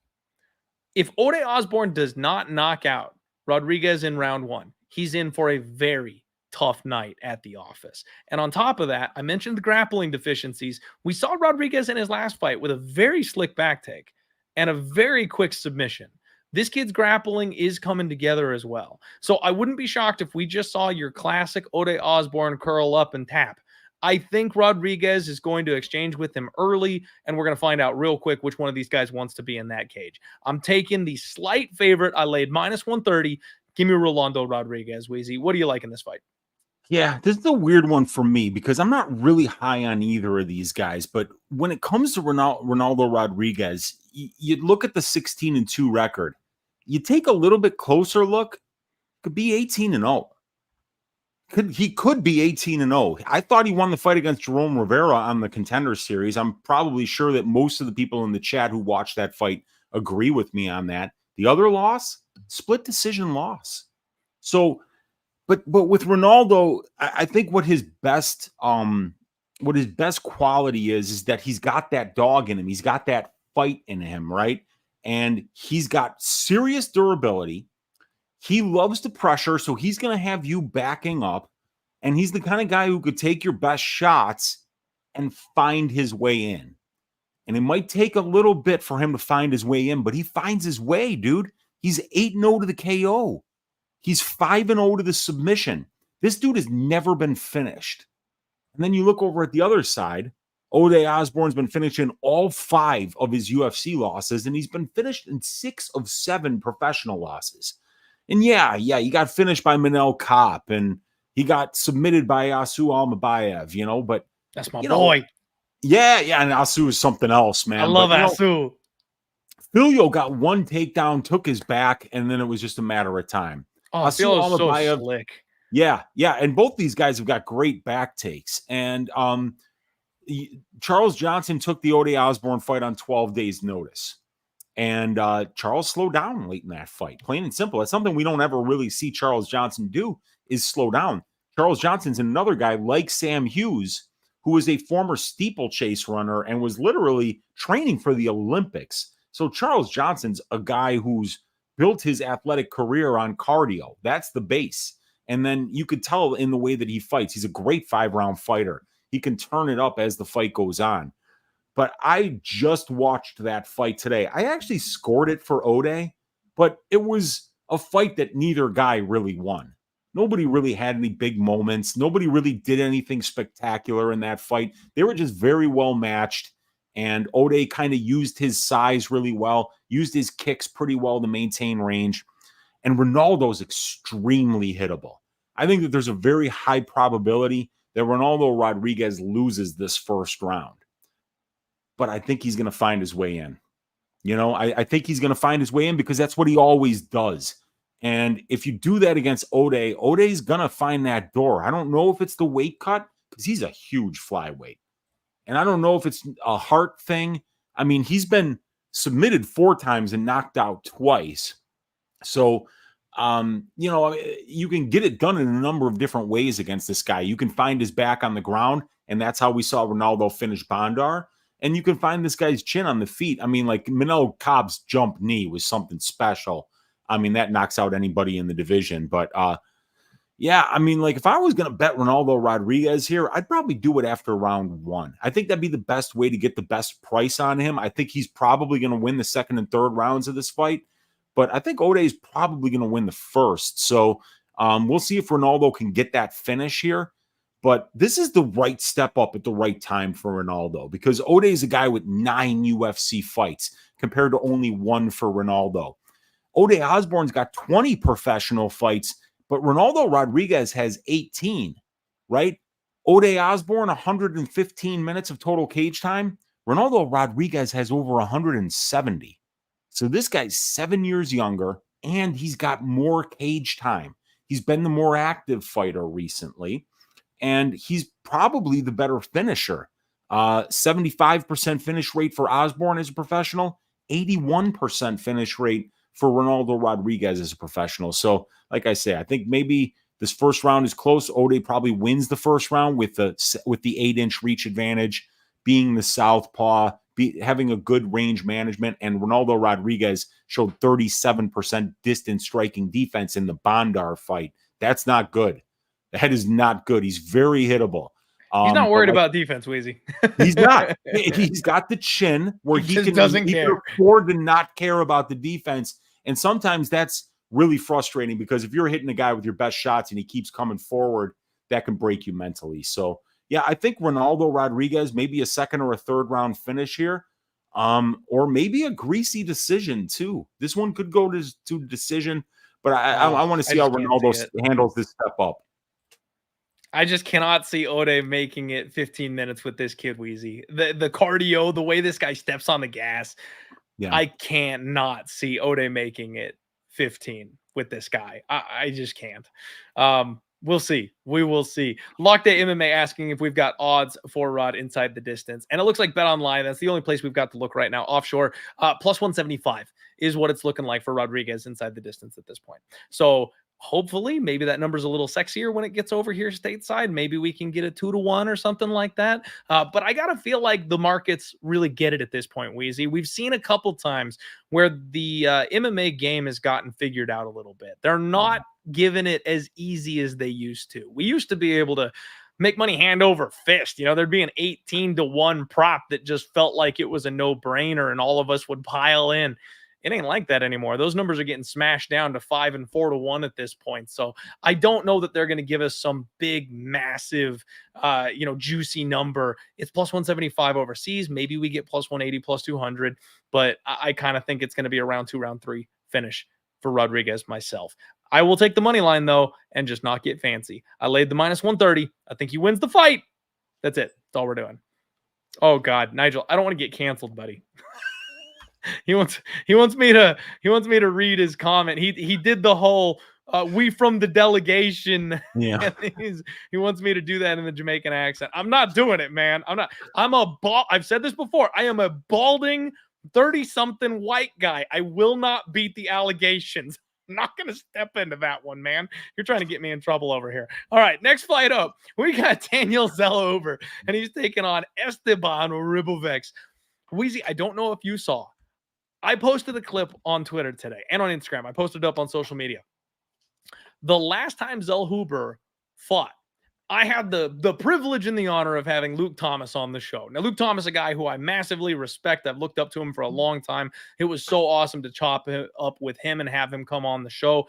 If Ode Osbourne does not knock out Rodríguez in round 1, he's in for a very tough night at the office. And on top of that, I mentioned the grappling deficiencies. We saw Rodríguez in his last fight with a very slick back take and a very quick submission. This kid's grappling is coming together as well. So I wouldn't be shocked if we just saw your classic Ode Osbourne curl up and tap. I think Rodríguez is going to exchange with him early, and we're going to find out real quick which one of these guys wants to be in that cage. I'm taking the slight favorite. I laid -130. Give me Rolando Rodríguez, Wheezy. What do you like in this fight? Yeah, this is a weird one for me because I'm not really high on either of these guys. But when it comes to Ronaldo Rodríguez, you look at the 16-2 record. You take a little bit closer look, could be 18-0. He could be 18-0. I thought he won the fight against Jerome Rivera on the Contender Series. I'm probably sure that most of the people in the chat who watched that fight agree with me on that. The other loss, split decision loss. So, but with Ronaldo, I think what his best quality is that he's got that dog in him. He's got that fight in him, right? And he's got serious durability. He loves to pressure, so he's going to have you backing up, and he's the kind of guy who could take your best shots and find his way in. And it might take a little bit for him to find his way in, but he finds his way, dude. He's 8-0 to the KO. He's 5-0 to the submission. This dude has never been finished. And then you look over at the other side, Ode Osbourne's been finished in all 5 of his UFC losses, and he's been finished in 6 of 7 professional losses. And yeah, he got finished by Manuel Kopp, and he got submitted by Asu Almabayev, but that's my boy. Yeah, and Asu is something else, man. I love Asu. Filio got one takedown, took his back, and then it was just a matter of time. Oh, Filio's so slick. Yeah, and both these guys have got great back takes. And Charles Johnson took the Ode Osbourne fight on 12 days' notice. And Charles slowed down late in that fight, plain and simple. That's something we don't ever really see Charles Johnson do, is slow down. Charles Johnson's another guy like Sam Hughes, who was a former steeplechase runner and was literally training for the Olympics. So Charles Johnson's a guy who's built his athletic career on cardio. That's the base. And then you could tell in the way that he fights, he's a great 5-round fighter. He can turn it up as the fight goes on. But I just watched that fight today. I actually scored it for Ode, but it was a fight that neither guy really won. Nobody really had any big moments. Nobody really did anything spectacular in that fight. They were just very well matched. And Ode kind of used his size really well, used his kicks pretty well to maintain range. And Ronaldo's extremely hittable. I think that there's a very high probability that Ronaldo Rodriguez loses this first round. But I think he's going to find his way in. You know, I think he's going to find his way in because that's what he always does. And if you do that against Ode, Ode's going to find that door. I don't know if it's the weight cut because he's a huge flyweight. And I don't know if it's a heart thing. I mean, he's been submitted 4 times and knocked out twice. So, you know, you can get it done in a number of different ways against this guy. You can find his back on the ground, and that's how we saw Ronaldo finish Bondar. And you can find this guy's chin on the feet. I mean, like Manel Cobb's jump knee was something special. I mean, that knocks out anybody in the division. But, yeah, I mean, like if I was going to bet Ronaldo Rodriguez here, I'd probably do it after round 1. I think that'd be the best way to get the best price on him. I think he's probably going to win the second and third rounds of this fight. But I think Ode is probably going to win the first. So we'll see if Ronaldo can get that finish here. But this is the right step up at the right time for Ronaldo because Ode is a guy with 9 UFC fights compared to only 1 for Ronaldo. Ode Osbourne's got 20 professional fights, but Ronaldo Rodriguez has 18, right? Ode Osbourne, 115 minutes of total cage time. Ronaldo Rodriguez has over 170. So this guy's 7 years younger, and he's got more cage time. He's been the more active fighter recently. And he's probably the better finisher. 75% finish rate for Osbourne as a professional, 81% finish rate for Ronaldo Rodriguez as a professional. So, like I say, I think maybe this first round is close. Ode probably wins the first round with the 8-inch reach advantage, being the southpaw, having a good range management, and Ronaldo Rodriguez showed 37% distance striking defense in the Bondar fight. That's not good. That is not good. He's very hittable. He's not worried about defense, Weezy. He's not. He's got the chin where he can afford to not care about the defense. And sometimes that's really frustrating because if you're hitting a guy with your best shots and he keeps coming forward, that can break you mentally. So, yeah, I think Ronaldo Rodriguez, maybe a second or a third round finish here, or maybe a greasy decision too. This one could go to decision, but I want to see how Ronaldo handles this step up. I just cannot see Ode making it 15 minutes with this kid, Weezy. The cardio, the way this guy steps on the gas, yeah. I can't not see Ode making it 15 with this guy. I just can't. We'll see. We will see. Lockday MMA asking if we've got odds for Rod inside the distance. And it looks like Bet Online, that's the only place we've got to look right now. Offshore, plus 175 is what it's looking like for Rodriguez inside the distance at this point. So hopefully maybe that number's a little sexier when it gets over here stateside. Maybe we can get a 2-1 or something like that. But I got to feel like the markets really get it at this point, Weezy. We've seen a couple times where the MMA game has gotten figured out a little bit. They're not giving it as easy as they used to. We used to be able to make money hand over fist. You know, there'd be an 18-1 prop that just felt like it was a no-brainer and all of us would pile in. It ain't like that anymore. Those numbers are getting smashed down to 5 and 4-1 at this point. So I don't know that they're going to give us some big, massive, juicy number. It's plus 175 overseas. Maybe we get plus 180, plus 200, but I kind of think it's going to be a round 2, round 3 finish for Rodriguez myself. I will take the money line though, and just not get fancy. I laid the minus 130. I think he wins the fight. That's it. That's all we're doing. Oh God, Nigel, I don't want to get canceled, buddy. He wants me to read his comment. He did the whole we from the delegation. Yeah. He wants me to do that in the Jamaican accent. I'm not doing it, man. I've said this before. I am a balding 30-something white guy. I will not beat the allegations. I'm not going to step into that one, man. You're trying to get me in trouble over here. All right, next fight up. We got Daniel Zellhuber, and he's taking on Esteban Ribovics. Weezy, I don't know if you saw. I posted a clip on Twitter today and on Instagram. I posted it up on social media. The last time Zellhuber fought, I had the privilege and the honor of having Luke Thomas on the show. Now, Luke Thomas, a guy who I massively respect. I've looked up to him for a long time. It was so awesome to chop it up with him and have him come on the show.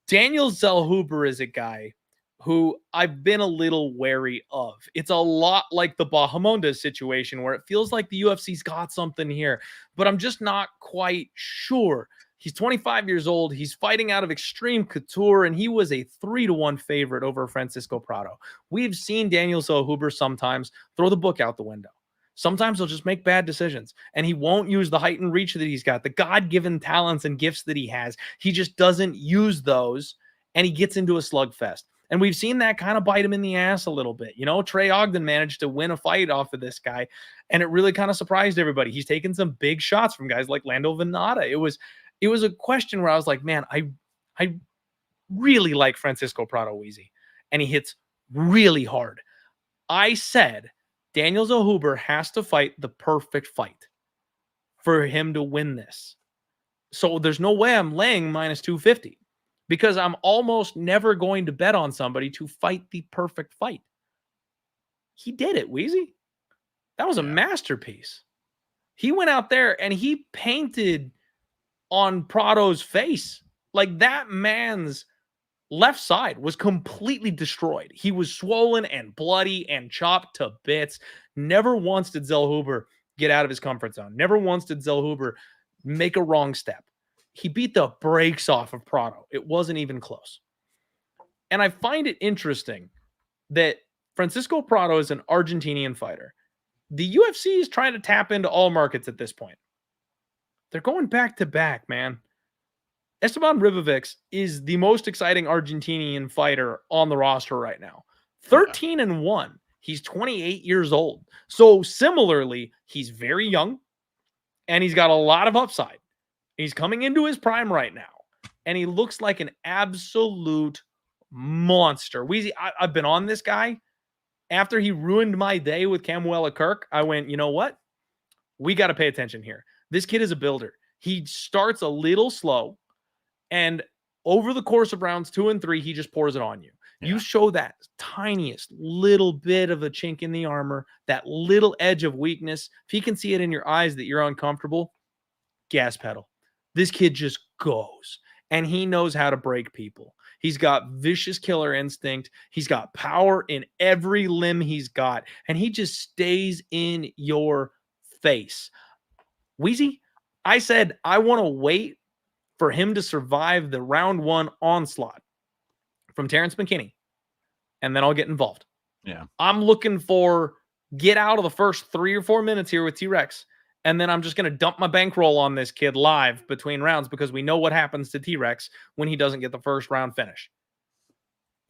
Daniel Zellhuber is a guy who I've been a little wary of. It's a lot like the Bahamondes situation where it feels like the UFC's got something here, but I'm just not quite sure. He's 25 years old. He's fighting out of Extreme Couture, and he was a 3-1 favorite over Francisco Prado. We've seen Daniel Zellhuber sometimes throw the book out the window. Sometimes he'll just make bad decisions, and he won't use the height and reach that he's got, the God-given talents and gifts that he has. He just doesn't use those, and he gets into a slugfest. And we've seen that kind of bite him in the ass a little bit. You know, Trey Ogden managed to win a fight off of this guy, and it really kind of surprised everybody. He's taken some big shots from guys like Lando Venata. It was a question where I was like, man, I really like Francisco Prado Weezy, and he hits really hard. I said Daniel Zellhuber has to fight the perfect fight for him to win this. So there's no way I'm laying minus 250 because I'm almost never going to bet on somebody to fight the perfect fight. He did it, Weezy. That was a masterpiece. He went out there and he painted on Prado's face. Like, that man's left side was completely destroyed. He was swollen and bloody and chopped to bits. Never once did Zellhuber get out of his comfort zone. Never once did Zellhuber make a wrong step. He beat the brakes off of Prado. It wasn't even close. And I find it interesting that Francisco Prado is an Argentinian fighter. The UFC is trying to tap into all markets at this point. They're going back to back, man. Esteban Ribovics is the most exciting Argentinian fighter on the roster right now. 13-1. He's 28 years old. So similarly, he's very young and he's got a lot of upside. He's coming into his prime right now, and he looks like an absolute monster. Weezy, I've been on this guy. After he ruined my day with Camuela Kirk, I went, you know what? We got to pay attention here. This kid is a builder. He starts a little slow, and over the course of rounds 2 and 3, he just pours it on you. Yeah. You show that tiniest little bit of a chink in the armor, that little edge of weakness. If he can see it in your eyes that you're uncomfortable, gas pedal. This kid just goes, and he knows how to break people. He's got vicious killer instinct. He's got power in every limb he's got, and he just stays in your face. Weezy, I said I want to wait for him to survive the round 1 onslaught from Terrence McKinney, and then I'll get involved. Yeah. I'm looking for get out of the first 3 or 4 minutes here with T-Rex, and then I'm just going to dump my bankroll on this kid live between rounds because we know what happens to T-Rex when he doesn't get the first round finish.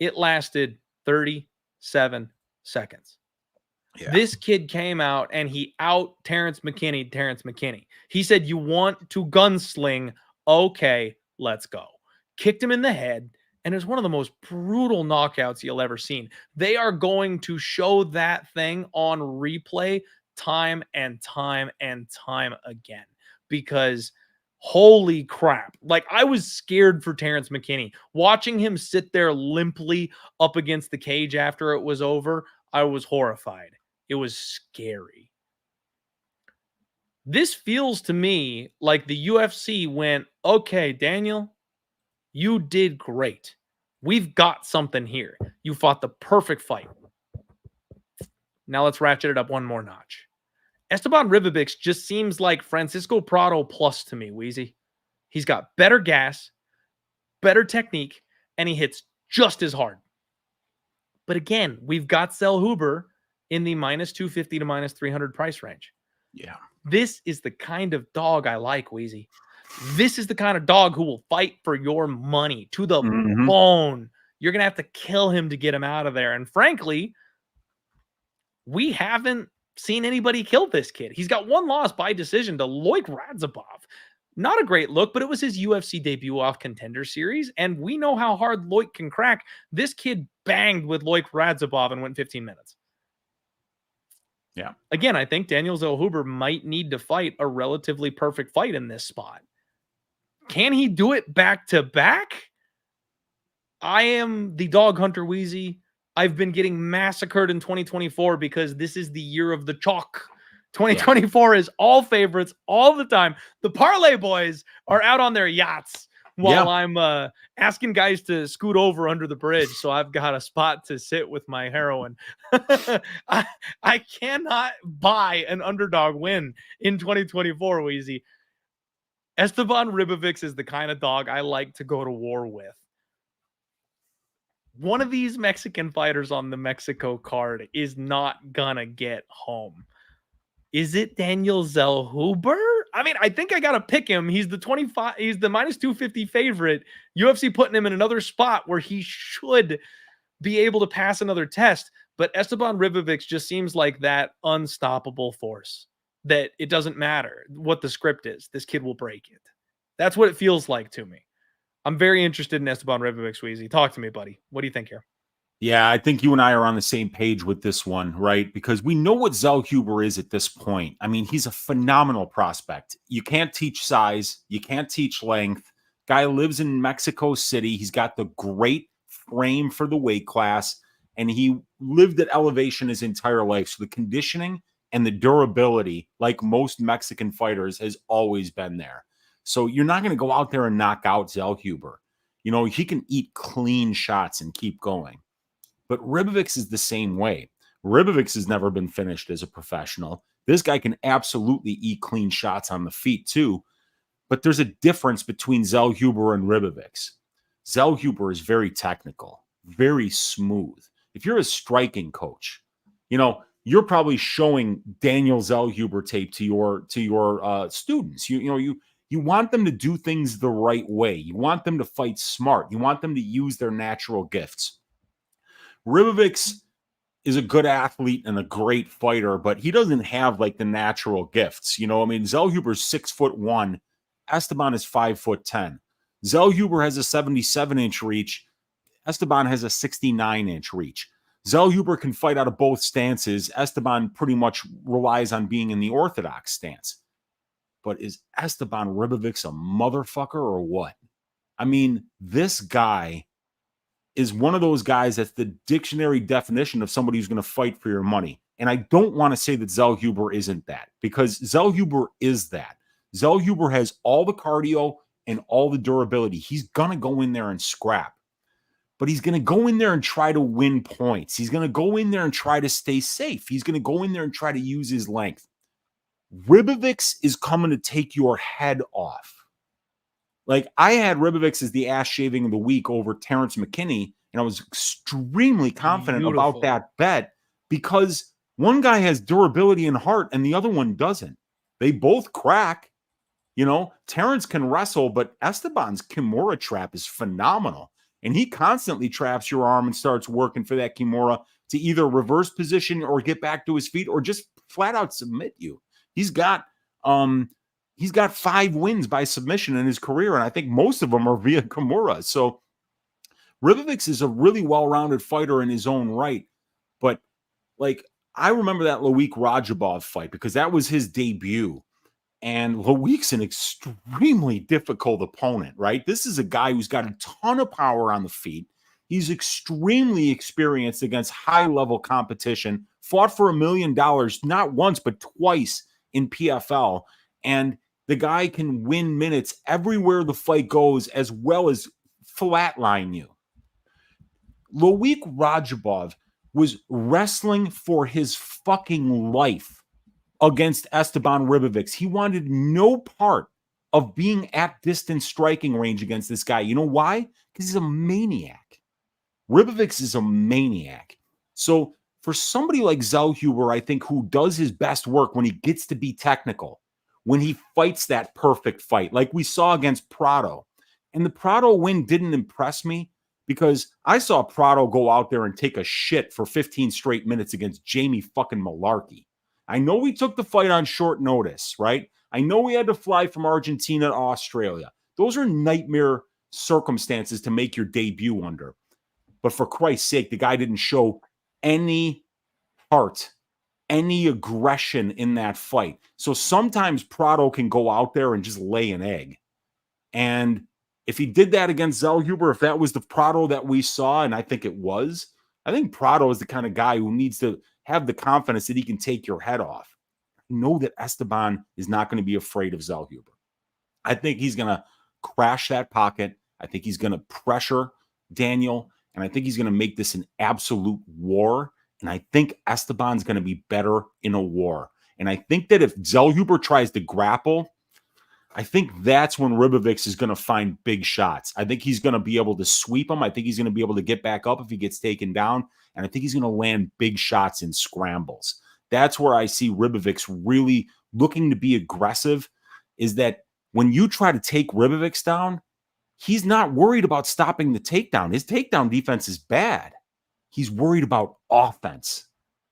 It lasted 37 seconds. Yeah. This kid came out and he out Terrence McKinney. He said, you want to gunsling? Okay, let's go. Kicked him in the head, and it's one of the most brutal knockouts you'll ever seen. They are going to show that thing on replay time and time and time again because holy crap. Like, I was scared for Terrence McKinney. Watching him sit there limply up against the cage after it was over, I was horrified. It was scary. This feels to me like the UFC went, okay, Daniel, you did great. We've got something here. You fought the perfect fight. Now let's ratchet it up one more notch. Esteban Ribovics just seems like Francisco Prado plus to me, Weezy. He's got better gas, better technique, and he hits just as hard. But again, we've got Zellhuber in the minus 250 to minus 300 price range. Yeah. This is the kind of dog I like, Weezy. This is the kind of dog who will fight for your money to the bone. You're going to have to kill him to get him out of there. And frankly, we haven't seen anybody kill this kid. He's got one loss by decision to Loik Radzhabov. Not a great look, but it was his UFC debut off Contender Series, and we know how hard Loik can crack. This kid banged with Loik Radzhabov and went 15 minutes. Yeah. Again, I think Daniel Zellhuber might need to fight a relatively perfect fight in this spot. Can he do it back to back? I am the dog hunter Wheezy. I've been getting massacred in 2024 because this is the year of the chalk. 2024 is all favorites all the time. The parlay boys are out on their yachts while I'm asking guys to scoot over under the bridge. So I've got a spot to sit with my heroin. I cannot buy an underdog win in 2024, Wheezy. Esteban Ribovics is the kind of dog I like to go to war with. One of these Mexican fighters on the Mexico card is not gonna get home. Is it Daniel Zellhuber? I mean, I think I got to pick him. He's the minus 250 favorite. UFC putting him in another spot where he should be able to pass another test. But Esteban Ribovics just seems like that unstoppable force that it doesn't matter what the script is. This kid will break it. That's what it feels like to me. I'm very interested in Esteban Ribovics, Wheezy. Talk to me, buddy. What do you think here? Yeah, I think you and I are on the same page with this one, right? Because we know what Zellhuber is at this point. I mean, he's a phenomenal prospect. You can't teach size. You can't teach length. Guy lives in Mexico City. He's got the great frame for the weight class, and he lived at elevation his entire life. So the conditioning and the durability, like most Mexican fighters, has always been there. So you're not going to go out there and knock out Zellhuber. You know, he can eat clean shots and keep going. But Ribovics is the same way. Ribovics has never been finished as a professional. This guy can absolutely eat clean shots on the feet too. But there's a difference between Zellhuber and Ribovics. Zellhuber is very technical, very smooth. If you're a striking coach, you know, you're probably showing Daniel Zellhuber tape to your students. You want them to do things the right way. You want them to fight smart. You want them to use their natural gifts. Ribovics is a good athlete and a great fighter, but he doesn't have like the natural gifts. You know, I mean, Zellhuber's 6'1", Esteban is 5'10". Zellhuber has a 77-inch reach. Esteban has a 69-inch reach. Zellhuber can fight out of both stances. Esteban pretty much relies on being in the orthodox stance. But is Esteban Ribovics a motherfucker or what? I mean, this guy is one of those guys that's the dictionary definition of somebody who's going to fight for your money. And I don't want to say that Zellhuber isn't that, because Zellhuber is that. Zellhuber has all the cardio and all the durability. He's going to go in there and scrap. But he's going to go in there and try to win points. He's going to go in there and try to stay safe. He's going to go in there and try to use his length. Ribovics is coming to take your head off. Like, I had Ribovics as the ass shaving of the week over Terrence McKinney, and I was extremely confident about that bet because one guy has durability and heart and the other one doesn't. They both crack. You know, Terrence can wrestle, but Esteban's Kimura trap is phenomenal. And he constantly traps your arm and starts working for that Kimura to either reverse position or get back to his feet or just flat out submit you. He's got 5 wins by submission in his career, and I think most of them are via Kimura. So Ribovics is a really well-rounded fighter in his own right. But, like, I remember that Loik Radzhabov fight because that was his debut. And Loik's an extremely difficult opponent, right? This is a guy who's got a ton of power on the feet. He's extremely experienced against high-level competition, fought for $1 million, not once, but twice in PFL. And the guy can win minutes everywhere the fight goes, as well as flatline you. Loik Radzhabov was wrestling for his fucking life against Esteban Ribovics. He wanted no part of being at distance striking range against this guy. You know why? Because he's a maniac. Ribovics is a maniac. So for somebody like Zellhuber, I think, who does his best work when he gets to be technical, when he fights that perfect fight, like we saw against Prado. And the Prado win didn't impress me because I saw Prado go out there and take a shit for 15 straight minutes against Jamie fucking Malarkey. I know we took the fight on short notice, right? I know we had to fly from Argentina to Australia. Those are nightmare circumstances to make your debut under. But for Christ's sake, the guy didn't show any heart, any aggression in that fight. So sometimes Prado can go out there and just lay an egg. And if he did that against Zellhuber, if that was the Prado that we saw, and I think it was, I think Prado is the kind of guy who needs to have the confidence that he can take your head off. I know that Esteban is not going to be afraid of Zellhuber. I think he's going to crash that pocket. I think he's going to pressure Daniel, and I think he's going to make this an absolute war. And I think Esteban's going to be better in a war. And I think that if Zellhuber tries to grapple, I think that's when Ribovics is going to find big shots. I think he's going to be able to sweep him. I think he's going to be able to get back up if he gets taken down. And I think he's going to land big shots in scrambles. That's where I see Ribovics really looking to be aggressive, is that when you try to take Ribovics down, he's not worried about stopping the takedown. His takedown defense is bad. He's worried about offense,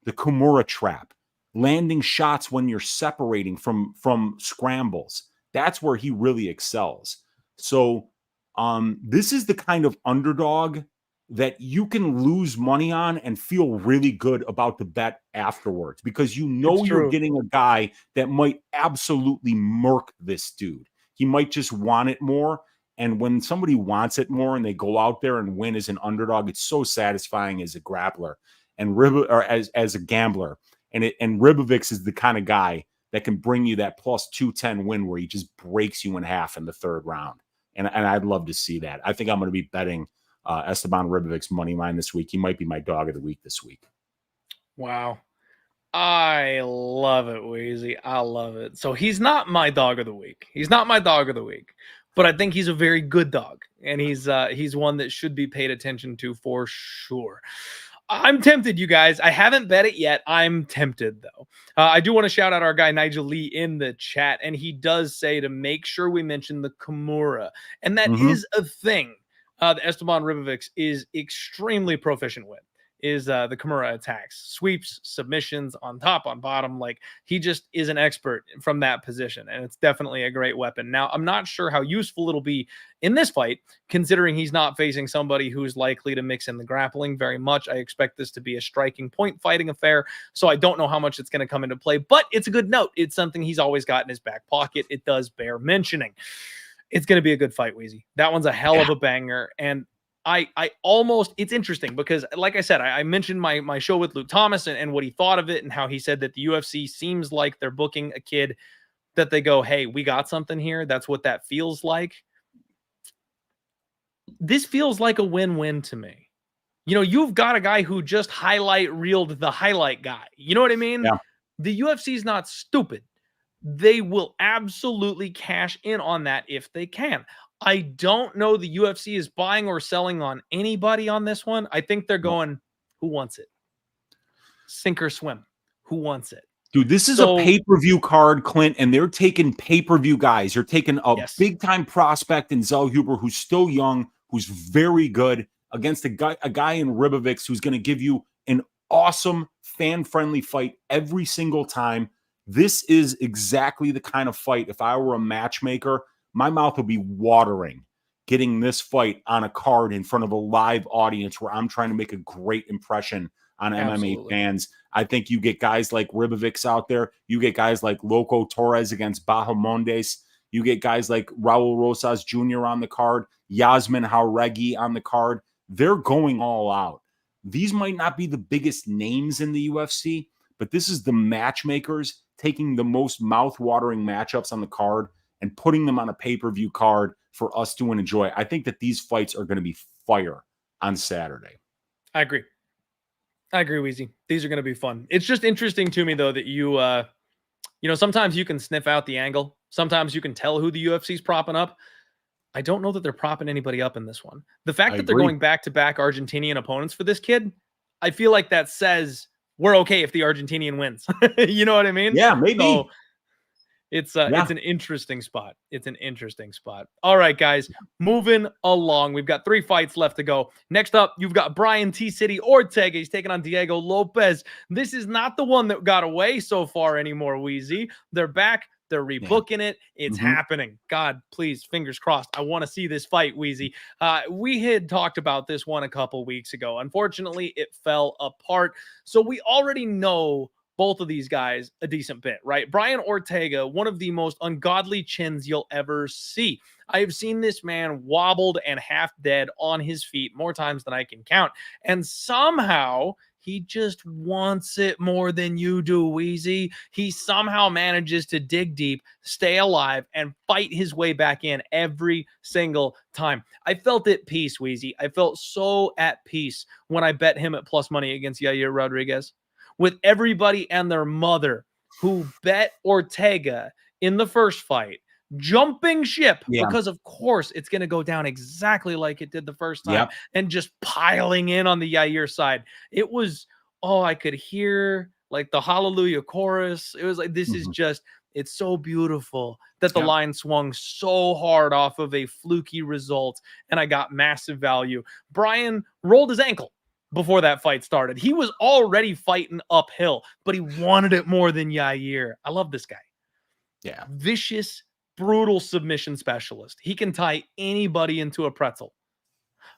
the Kimura trap, landing shots when you're separating from scrambles. That's where he really excels. So this is the kind of underdog that you can lose money on and feel really good about the bet afterwards, because you know you're getting a guy that might absolutely murk this dude. He might just want it more. And when somebody wants it more and they go out there and win as an underdog, it's so satisfying as a grappler and as a gambler. And Ribovics is the kind of guy that can bring you that plus 210 win where he just breaks you in half in the third round. And I'd love to see that. I think I'm going to be betting Esteban Ribovics money line this week. He might be my dog of the week this week. Wow. I love it, Wheezy. I love it. So he's not my dog of the week. He's not my dog of the week, but I think he's a very good dog. And he's one that should be paid attention to for sure. I'm tempted, you guys. I haven't bet it yet. I'm tempted, though. I do want to shout out our guy Nigel Lee in the chat, and he does say to make sure we mention the Kimura. And that is a thing that Esteban Ribovics is extremely proficient with, is the Kimura attacks, sweeps, submissions, on top, on bottom. Like, he just is an expert from that position, and it's definitely a great weapon. Now, I'm not sure how useful it'll be in this fight, considering he's not facing somebody who's likely to mix in the grappling very much. I expect this to be a striking point fighting affair, so I don't know how much it's going to come into play, but it's a good note. It's something he's always got in his back pocket. It does bear mentioning. It's going to be a good fight, Wheezy. That one's a hell of a banger, and I almost, it's interesting because, like I said, I mentioned my show with Luke Thomas and what he thought of it, and how he said that the UFC seems like they're booking a kid that they go, hey, we got something here. That's what that feels like. This feels like a win-win to me. You know, you've got a guy who just highlight reeled the highlight guy. You know what I mean? Yeah. The UFC is not stupid. They will absolutely cash in on that if they can. I don't know the UFC is buying or selling on anybody on this one. I think they're going, who wants it? Sink or swim. Who wants it? Dude, this is a pay-per-view card, Clint, and they're taking pay-per-view guys. You're taking a big-time prospect in Zellhuber who's still young, who's very good, against a guy in Ribovics who's going to give you an awesome, fan-friendly fight every single time. This is exactly the kind of fight, if I were a matchmaker, my mouth would be watering getting this fight on a card in front of a live audience where I'm trying to make a great impression on MMA fans. I think you get guys like Ribovics out there. You get guys like Loco Torres against Bahamondes. You get guys like Raul Rosas Jr. on the card, Yazmin Jauregui on the card. They're going all out. These might not be the biggest names in the UFC, but this is the matchmakers taking the most mouth-watering matchups on the card and putting them on a pay-per-view card for us to enjoy. I think that these fights are going to be fire on Saturday. I agree, Weezy. These are going to be fun. It's just interesting to me, though, that you know, sometimes you can sniff out the angle. Sometimes you can tell who the UFC's propping up. I don't know that they're propping anybody up in this one. The fact that they're going back-to-back Argentinian opponents for this kid, I feel like that says we're okay if the Argentinian wins. You know what I mean? Yeah, maybe. It's an interesting spot. It's an interesting spot. All right, guys, moving along. We've got 3 fights left to go. Next up, you've got Brian T. City Ortega. He's taking on Diego Lopes. This is not the one that got away so far anymore, Wheezy. They're back. They're rebooking it. It's happening. God, please, fingers crossed. I want to see this fight, Wheezy. We had talked about this one a couple weeks ago. Unfortunately, it fell apart. So we already know both of these guys a decent bit, right? Brian Ortega, one of the most ungodly chins you'll ever see. I have seen this man wobbled and half dead on his feet more times than I can count. And somehow he just wants it more than you do, Wheezy. He somehow manages to dig deep, stay alive, and fight his way back in every single time. I felt at peace, Wheezy. I felt so at peace when I bet him at plus money against Yair Rodríguez. With everybody and their mother who bet Ortega in the first fight, jumping ship, because of course it's going to go down exactly like it did the first time, and just piling in on the Yair side. It was, I could hear like the hallelujah chorus. It was like, this is just, it's so beautiful that the line swung so hard off of a fluky result, and I got massive value. Brian rolled his ankle before that fight started. He was already fighting uphill, but he wanted it more than Yair. I love this guy. Yeah. Vicious, brutal submission specialist. He can tie anybody into a pretzel.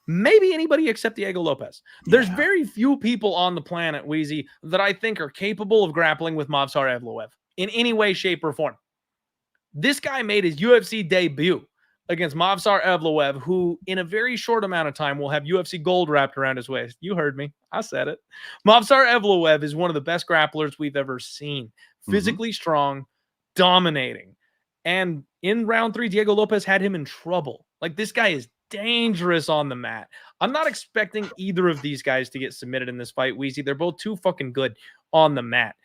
Maybe anybody except Diego Lopes. There's very few people on the planet, Wheezy, that I think are capable of grappling with Movsar Evloev in any way, shape, or form. This guy made his UFC debut against Movsar Evloev, who in a very short amount of time will have UFC gold wrapped around his waist. You heard me. I said it. Movsar Evloev is one of the best grapplers we've ever seen. Physically strong, dominating. And in round 3, Diego Lopes had him in trouble. Like, this guy is dangerous on the mat. I'm not expecting either of these guys to get submitted in this fight, Wheezy. They're both too fucking good on the mat.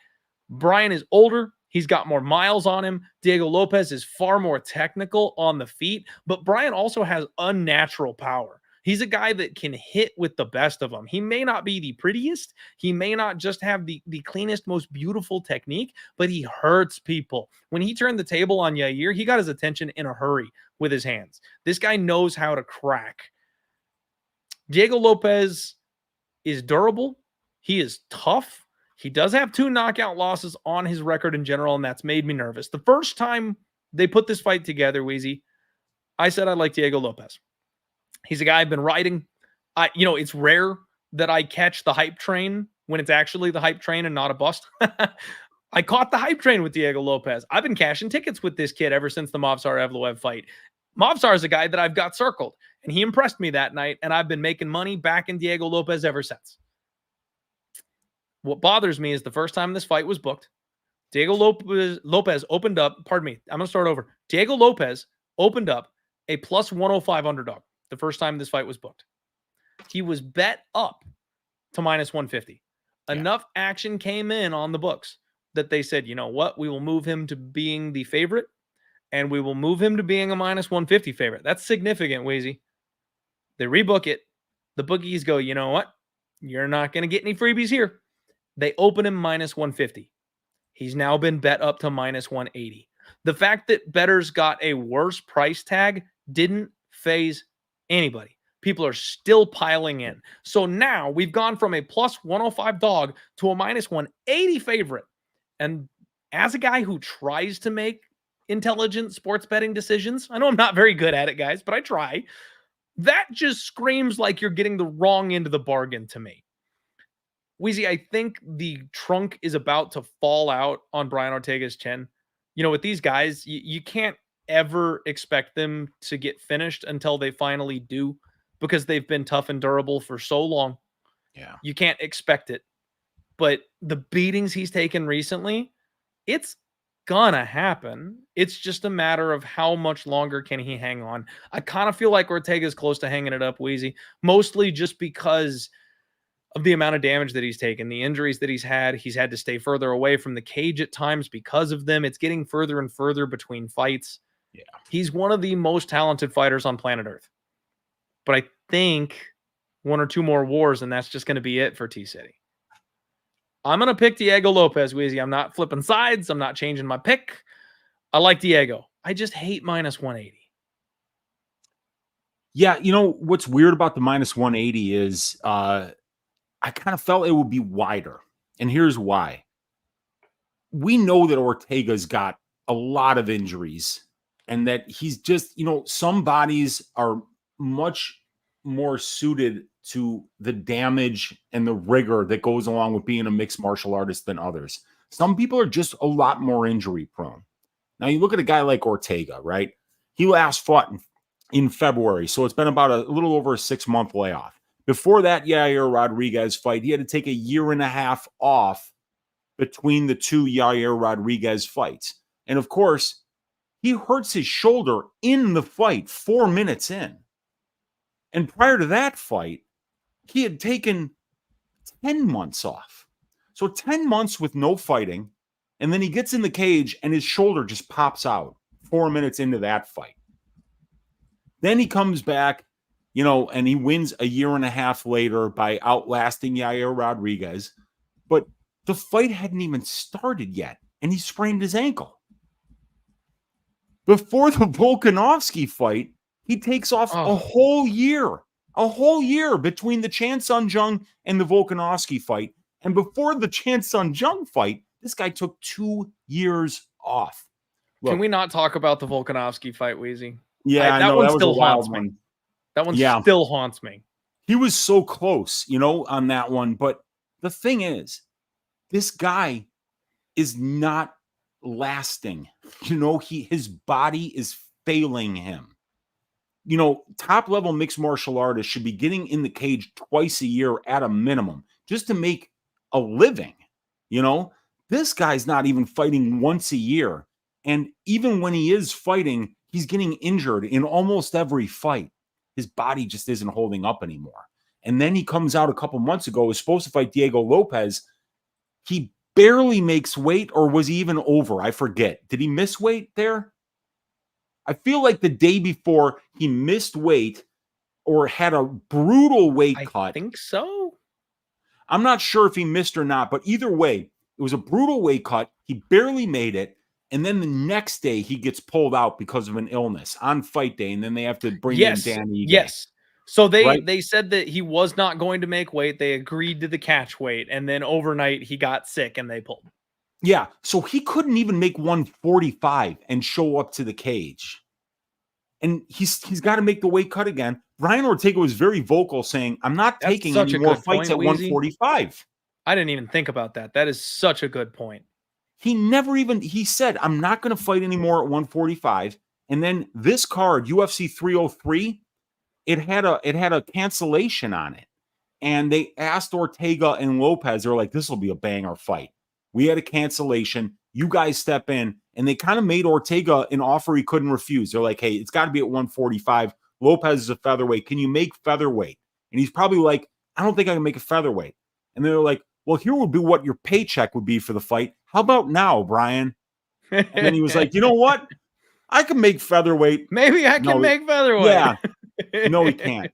Brian is older. He's got more miles on him. Diego Lopes is far more technical on the feet, but Brian also has unnatural power. He's a guy that can hit with the best of them. He may not be the prettiest. He may not just have the cleanest, most beautiful technique, but he hurts people. When he turned the table on Yair, he got his attention in a hurry with his hands. This guy knows how to crack. Diego Lopes is durable. He is tough. He does have 2 knockout losses on his record in general, and that's made me nervous. The first time they put this fight together, Wheezy, I said I like Diego Lopes. He's a guy I've been riding. It's rare that I catch the hype train when it's actually the hype train and not a bust. I caught the hype train with Diego Lopes. I've been cashing tickets with this kid ever since the Movsar Evloev fight. Movsar is a guy that I've got circled, and he impressed me that night, and I've been making money back in Diego Lopes ever since. What bothers me is the first time this fight was booked, Diego Lopes opened up, pardon me, I'm going to start over. Diego Lopes opened up a plus 105 underdog the first time this fight was booked. He was bet up to minus 150. Enough action came in on the books that they said, you know what, we will move him to being the favorite, and we will move him to being a minus 150 favorite. That's significant, Wheezy. They rebook it. The bookies go, you know what, you're not going to get any freebies here. They open him minus 150. He's now been bet up to minus 180. The fact that bettors got a worse price tag didn't faze anybody. People are still piling in. So now we've gone from a plus 105 dog to a minus 180 favorite. And as a guy who tries to make intelligent sports betting decisions, I know I'm not very good at it, guys, but I try. That just screams like you're getting the wrong end of the bargain to me. Wheezy, I think the trunk is about to fall out on Brian Ortega's chin. With these guys, you can't ever expect them to get finished until they finally do, because they've been tough and durable for so long. Yeah. You can't expect it. But the beatings he's taken recently, it's gonna happen. It's just a matter of how much longer can he hang on. I kind of feel like Ortega's close to hanging it up, Wheezy, mostly just because of the amount of damage that he's taken, the injuries that he's had. He's had to stay further away from the cage at times because of them. It's getting further and further between fights. Yeah. He's one of the most talented fighters on planet Earth. But I think 1 or 2 more wars, and that's just going to be it for T-City. I'm going to pick Diego Lopes, Wheezy. I'm not flipping sides. I'm not changing my pick. I like Diego. I just hate minus 180. Yeah, what's weird about the minus 180 is I kind of felt it would be wider. And here's why. We know that Ortega's got a lot of injuries and that he's just, some bodies are much more suited to the damage and the rigor that goes along with being a mixed martial artist than others. Some people are just a lot more injury prone. Now you look at a guy like Ortega, right? He last fought in February, so it's been about a little over a 6-month layoff. Before that Yair Rodríguez fight, he had to take a year and a half off between the two Yair Rodríguez fights. And of course, he hurts his shoulder in the fight 4 minutes in. And prior to that fight, he had taken 10 months off. So 10 months with no fighting, and then he gets in the cage and his shoulder just pops out 4 minutes into that fight. Then he comes back, and he wins a year and a half later by outlasting Yair Rodríguez. But the fight hadn't even started yet, and he sprained his ankle. Before the Volkanovski fight, he takes off a whole year between the Chan Sung Jung and the Volkanovski fight. And before the Chan Sung Jung fight, this guy took 2 years off. Look, can we not talk about the Volkanovski fight, Weezy? Yeah, that one still haunts me. That one still haunts me. He was so close, on that one. But the thing is, this guy is not lasting. His body is failing him. Top level mixed martial artists should be getting in the cage twice a year at a minimum just to make a living. This guy's not even fighting once a year. And even when he is fighting, he's getting injured in almost every fight. His body just isn't holding up anymore. And then he comes out a couple months ago, was supposed to fight Diego Lopes. He barely makes weight, or was he even over? I forget. Did he miss weight there? I feel like the day before he missed weight or had a brutal weight cut. I think so. I'm not sure if he missed or not, but either way, it was a brutal weight cut. He barely made it. And then the next day he gets pulled out because of an illness on fight day. And then they have to bring in Danny. Yes. So they said that he was not going to make weight. They agreed to the catch weight. And then overnight he got sick and they pulled him. Yeah. So he couldn't even make 145 and show up to the cage. And he's got to make the weight cut again. Brian Ortega was very vocal saying, I'm not taking any more fights at 145. I didn't even think about that. That is such a good point. He said, I'm not going to fight anymore at 145. And then this card, UFC 303, it had a cancellation on it. And they asked Ortega and Lopes, they're like, this will be a banger fight. We had a cancellation. You guys step in. And they kind of made Ortega an offer he couldn't refuse. They're like, hey, it's got to be at 145. Lopes is a featherweight. Can you make featherweight? And he's probably like, I don't think I can make a featherweight. And they're like, well, here would be what your paycheck would be for the fight. How about now, Brian? And then he was like, you know what? I can make featherweight. Maybe I can make featherweight. Yeah. No, he can't.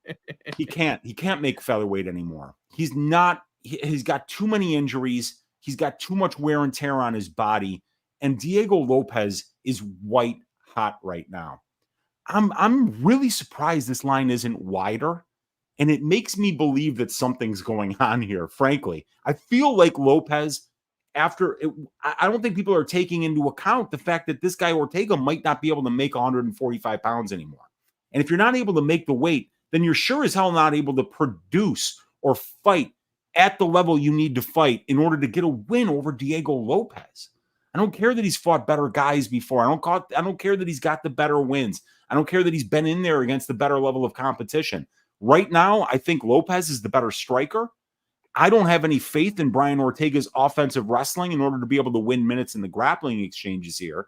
He can't make featherweight anymore. He's got too many injuries. He's got too much wear and tear on his body. And Diego Lopes is white hot right now. I'm really surprised this line isn't wider. And it makes me believe that something's going on here, frankly. I feel like Lopes, I don't think people are taking into account the fact that this guy Ortega might not be able to make 145 pounds anymore. And if you're not able to make the weight, then you're sure as hell not able to produce or fight at the level you need to fight in order to get a win over Diego Lopes. I don't care that he's fought better guys before. I don't care that he's got the better wins. I don't care that he's been in there against the better level of competition. Right now, I think Lopes is the better striker. I don't have any faith in Brian Ortega's offensive wrestling in order to be able to win minutes in the grappling exchanges here.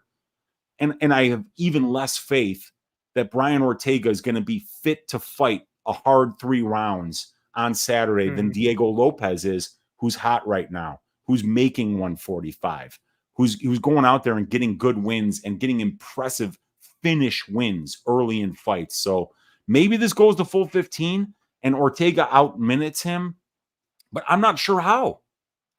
And I have even less faith that Brian Ortega is going to be fit to fight a hard 3 rounds on Saturday than Diego Lopes is, who's hot right now, who's making 145, who's going out there and getting good wins and getting impressive finish wins early in fights. So maybe this goes to full 15 and Ortega out minutes him, but I'm not sure how.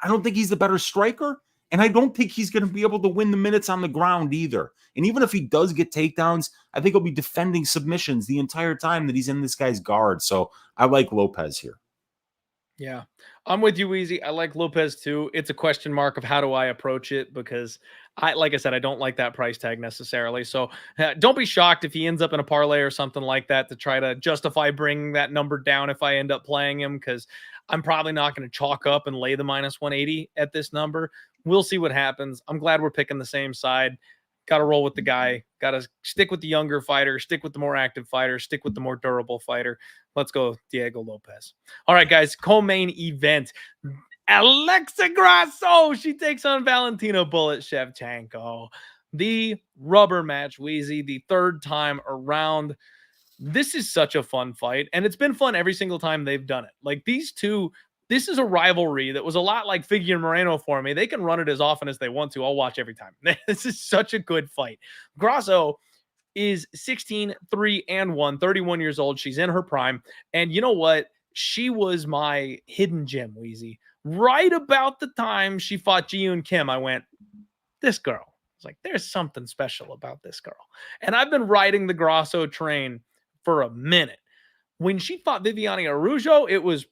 I don't think he's the better striker. And I don't think he's going to be able to win the minutes on the ground either. And even if he does get takedowns, I think he'll be defending submissions the entire time that he's in this guy's guard. So I like Lopes here. Yeah, I'm with you, Weezy. I like Lopes too. It's a question mark of how do I approach it, because like I said, I don't like that price tag necessarily. So don't be shocked if he ends up in a parlay or something like that to try to justify bringing that number down if I end up playing him, because I'm probably not going to chalk up and lay the minus 180 at this number. We'll see what happens. I'm glad we're picking the same side. Got to roll with the guy. Got to stick with the younger fighter, stick with the more active fighter, stick with the more durable fighter. Let's go Diego Lopes. All right, guys, co-main event. Alexa Grasso, she takes on Valentina Bullet Shevchenko. The rubber match, Wheezy, the third time around. This is such a fun fight, and it's been fun every single time they've done it. Like, these two, this is a rivalry that was a lot like Figgy and Moreno for me. They can run it as often as they want to. I'll watch every time. This is such a good fight. Grasso is 16, 3-1, 31 years old. She's in her prime. And you know what? She was my hidden gem, Wheezy. Right about the time she fought Ji-Yoon Kim, I went, this girl. I was like, there's something special about this girl. And I've been riding the Grasso train for a minute. When she fought Viviane Araújo, it was,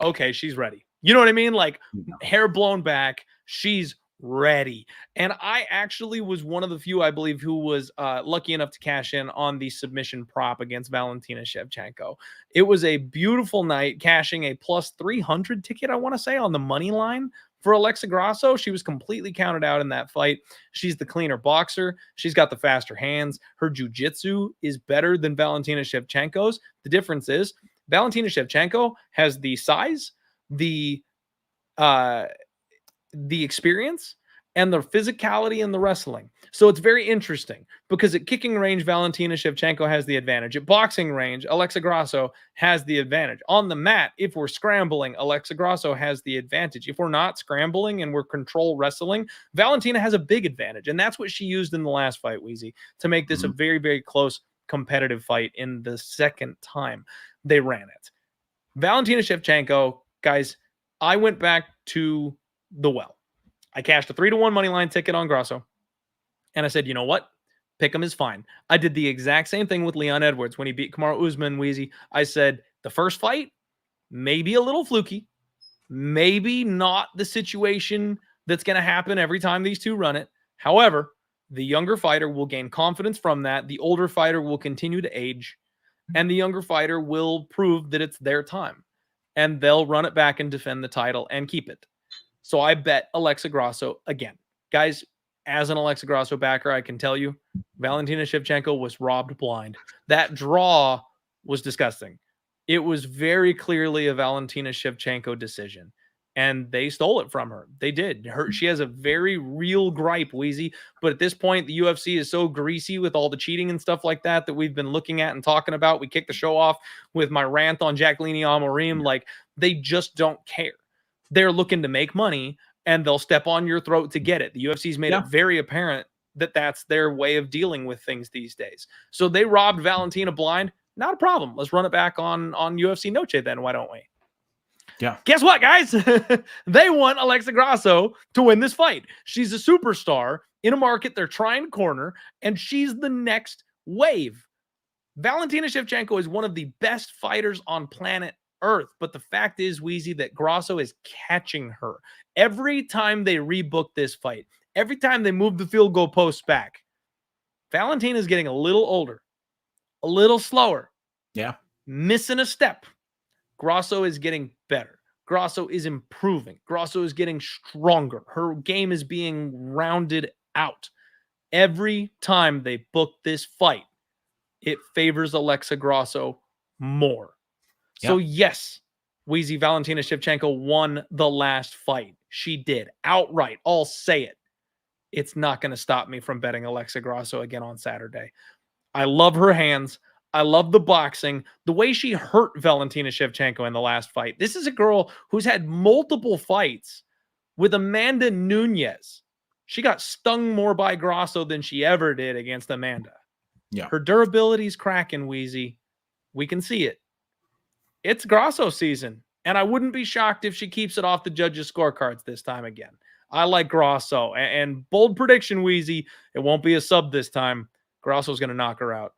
okay, she's ready. You know what I mean? Like, hair blown back. She's ready. And I actually was one of the few, I believe, who was lucky enough to cash in on the submission prop against Valentina Shevchenko. It was a beautiful night, cashing a plus 300 ticket, I want to say, on the money line for Alexa Grasso. She was completely counted out in that fight. She's the cleaner boxer. She's got the faster hands. Her jiu-jitsu is better than Valentina Shevchenko's. The difference is Valentina Shevchenko has the size, the experience, and the physicality and the wrestling. So it's very interesting because at kicking range, Valentina Shevchenko has the advantage. At boxing range, Alexa Grasso has the advantage. On the mat, if we're scrambling, Alexa Grasso has the advantage. If we're not scrambling and we're control wrestling, Valentina has a big advantage. And that's what she used in the last fight, Wheezy, to make this a very, very close competitive fight in the second time they ran it. Valentina Shevchenko, guys, I went back to the well. I cashed a 3-1 money line ticket on Grasso. And I said, you know what? Pick him is fine. I did the exact same thing with Leon Edwards when he beat Kamaru Usman, Wheezy. I said, the first fight, maybe a little fluky. Maybe not the situation that's going to happen every time these two run it. However, the younger fighter will gain confidence from that. The older fighter will continue to age. And the younger fighter will prove that it's their time. And they'll run it back and defend the title and keep it. So I bet Alexa Grasso again. Guys, as an Alexa Grasso backer, I can tell you, Valentina Shevchenko was robbed blind. That draw was disgusting. It was very clearly a Valentina Shevchenko decision. And they stole it from her. They did. She has a very real gripe, Wheezy. But at this point, the UFC is so greasy with all the cheating and stuff like that that we've been looking at and talking about. We kicked the show off with my rant on Jacqueline Amorim. Like, they just don't care. They're looking to make money, and they'll step on your throat to get it. The UFC's made it very apparent that that's their way of dealing with things these days. So they robbed Valentina blind. Not a problem. Let's run it back on UFC Noche then. Why don't we? Yeah. Guess what, guys? They want Alexa Grasso to win this fight. She's a superstar in a market they're trying to corner, and she's the next wave. Valentina Shevchenko is one of the best fighters on planet Earth, but the fact is, Wheezy, that Grasso is catching her. Every time they rebook this fight, every time they move the field goal posts back, Valentina is getting a little older, a little slower. Yeah. Missing a step. Grasso is getting better. Grasso is improving. Grasso is getting stronger. Her game is being rounded out. Every time they book this fight, it favors Alexa Grasso more. So yes, Wheezy, Valentina Shevchenko won the last fight. She did. Outright. I'll say it. It's not going to stop me from betting Alexa Grasso again on Saturday. I love her hands. I love the boxing. The way she hurt Valentina Shevchenko in the last fight. This is a girl who's had multiple fights with Amanda Nunes. She got stung more by Grasso than she ever did against Amanda. Yeah. Her durability's cracking, Wheezy. We can see it. It's Grasso season, and I wouldn't be shocked if she keeps it off the judges' scorecards this time again. I like Grasso. And bold prediction, Wheezy, it won't be a sub this time. Grasso's going to knock her out.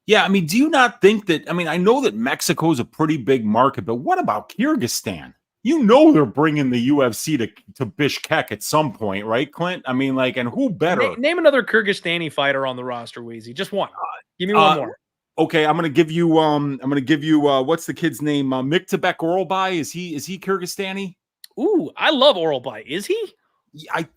Yeah, I mean, do you not think that, I mean, I know that Mexico is a pretty big market, but what about Kyrgyzstan? You know they're bringing the UFC to Bishkek at some point, right, Clint? I mean, like, and who better? Name another Kyrgyzstani fighter on the roster, Wheezy. Just one. Give me one more. Okay, I'm gonna give you what's the kid's name? Miktabek Oralbai. Is he Kyrgyzstani? Ooh, I love Oralbai. Is he? I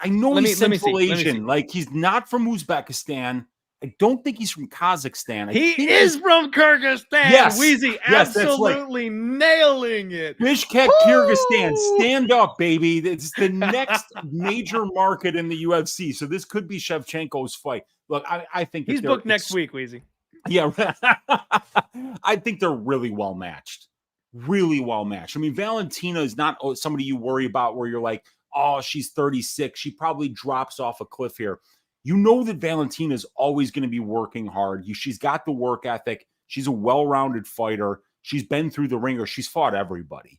know he's Central Asian. Like, he's not from Uzbekistan. I don't think he's from Kazakhstan. He is from Kyrgyzstan. Yes. Wheezy, yes, absolutely nailing it. Bishkek, Kyrgyzstan. Stand up, baby. It's the next major market in the UFC. So this could be Shevchenko's fight. Look, I think he's booked next week, Wheezy. Yeah. I think they're really well matched. Really well matched. I mean, Valentina is not somebody you worry about where you're like, oh, she's 36. She probably drops off a cliff here. You know that Valentina is always going to be working hard. She's got the work ethic. She's a well-rounded fighter. She's been through the ringer. She's fought everybody.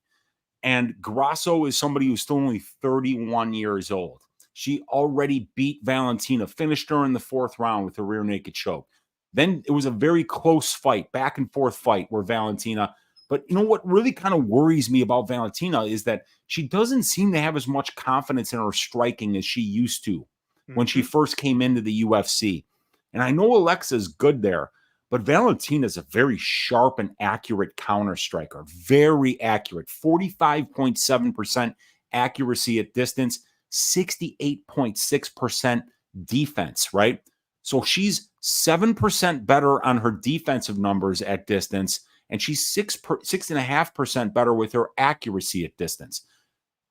And Grasso is somebody who's still only 31 years old. She already beat Valentina, finished her in the 4th round with a rear naked choke. Then it was a very close fight, back and forth fight where Valentina, but you know what really kind of worries me about Valentina is that she doesn't seem to have as much confidence in her striking as she used to when she first came into the UFC. And I know Alexa's good there, but Valentina is a very sharp and accurate counter striker. Very accurate. 45.7% accuracy at distance, 68.6% defense, right? So she's 7% better on her defensive numbers at distance, and she's 6.5% better with her accuracy at distance.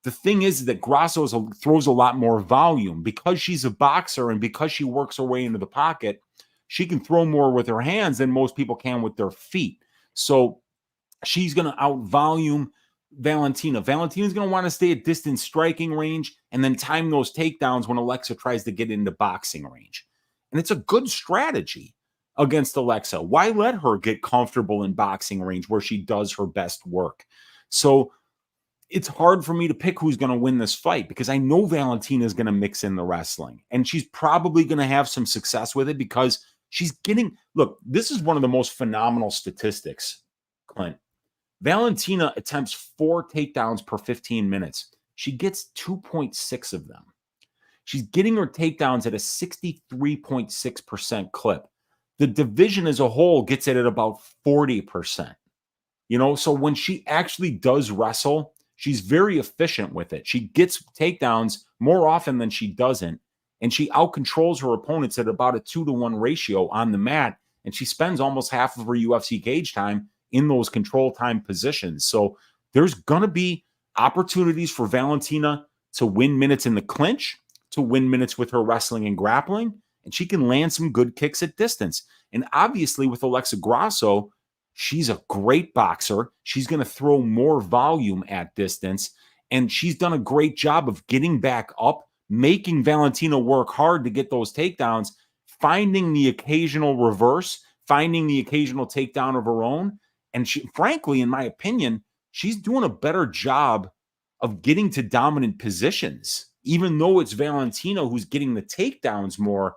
The thing is that Grasso throws a lot more volume because she's a boxer and because she works her way into the pocket. She can throw more with her hands than most people can with their feet. So she's going to out-volume Valentina. Valentina's going to want to stay at distance striking range and then time those takedowns when Alexa tries to get into boxing range. And it's a good strategy against Alexa. Why let her get comfortable in boxing range where she does her best work? So it's hard for me to pick who's going to win this fight because I know Valentina is going to mix in the wrestling and she's probably going to have some success with it because she's getting, look, this is one of the most phenomenal statistics, Clint. Valentina attempts 4 takedowns per 15 minutes. She gets 2.6 of them. She's getting her takedowns at a 63.6% clip. The division as a whole gets it at about 40%. You know, so when she actually does wrestle, she's very efficient with it. She gets takedowns more often than she doesn't, and she outcontrols her opponents at about a 2-to-1 ratio on the mat, and she spends almost half of her UFC cage time in those control time positions. So there's going to be opportunities for Valentina to win minutes in the clinch, to win minutes with her wrestling and grappling, and she can land some good kicks at distance. And obviously with Alexa Grasso, she's a great boxer. She's going to throw more volume at distance, and she's done a great job of getting back up, making Valentina work hard to get those takedowns, finding the occasional reverse, finding the occasional takedown of her own. And she, frankly, in my opinion, she's doing a better job of getting to dominant positions. Even though it's Valentina who's getting the takedowns more,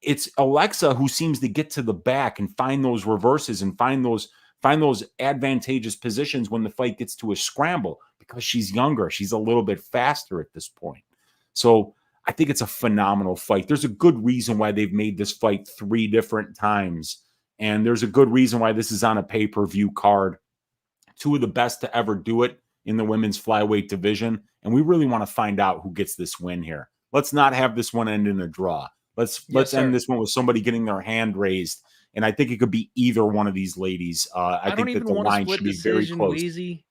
it's Alexa who seems to get to the back and find those reverses and find those advantageous positions when the fight gets to a scramble because she's younger. She's a little bit faster at this point. So I think it's a phenomenal fight. There's a good reason why they've made this fight 3 different times. And there's a good reason why this is on a pay-per-view card. 2 of the best to ever do it in the women's flyweight division. And we really want to find out who gets this win here. Let's not have this one end in a draw. Let's end this one with somebody getting their hand raised. And I think it could be either one of these ladies. I think that the line should be very close. Easy.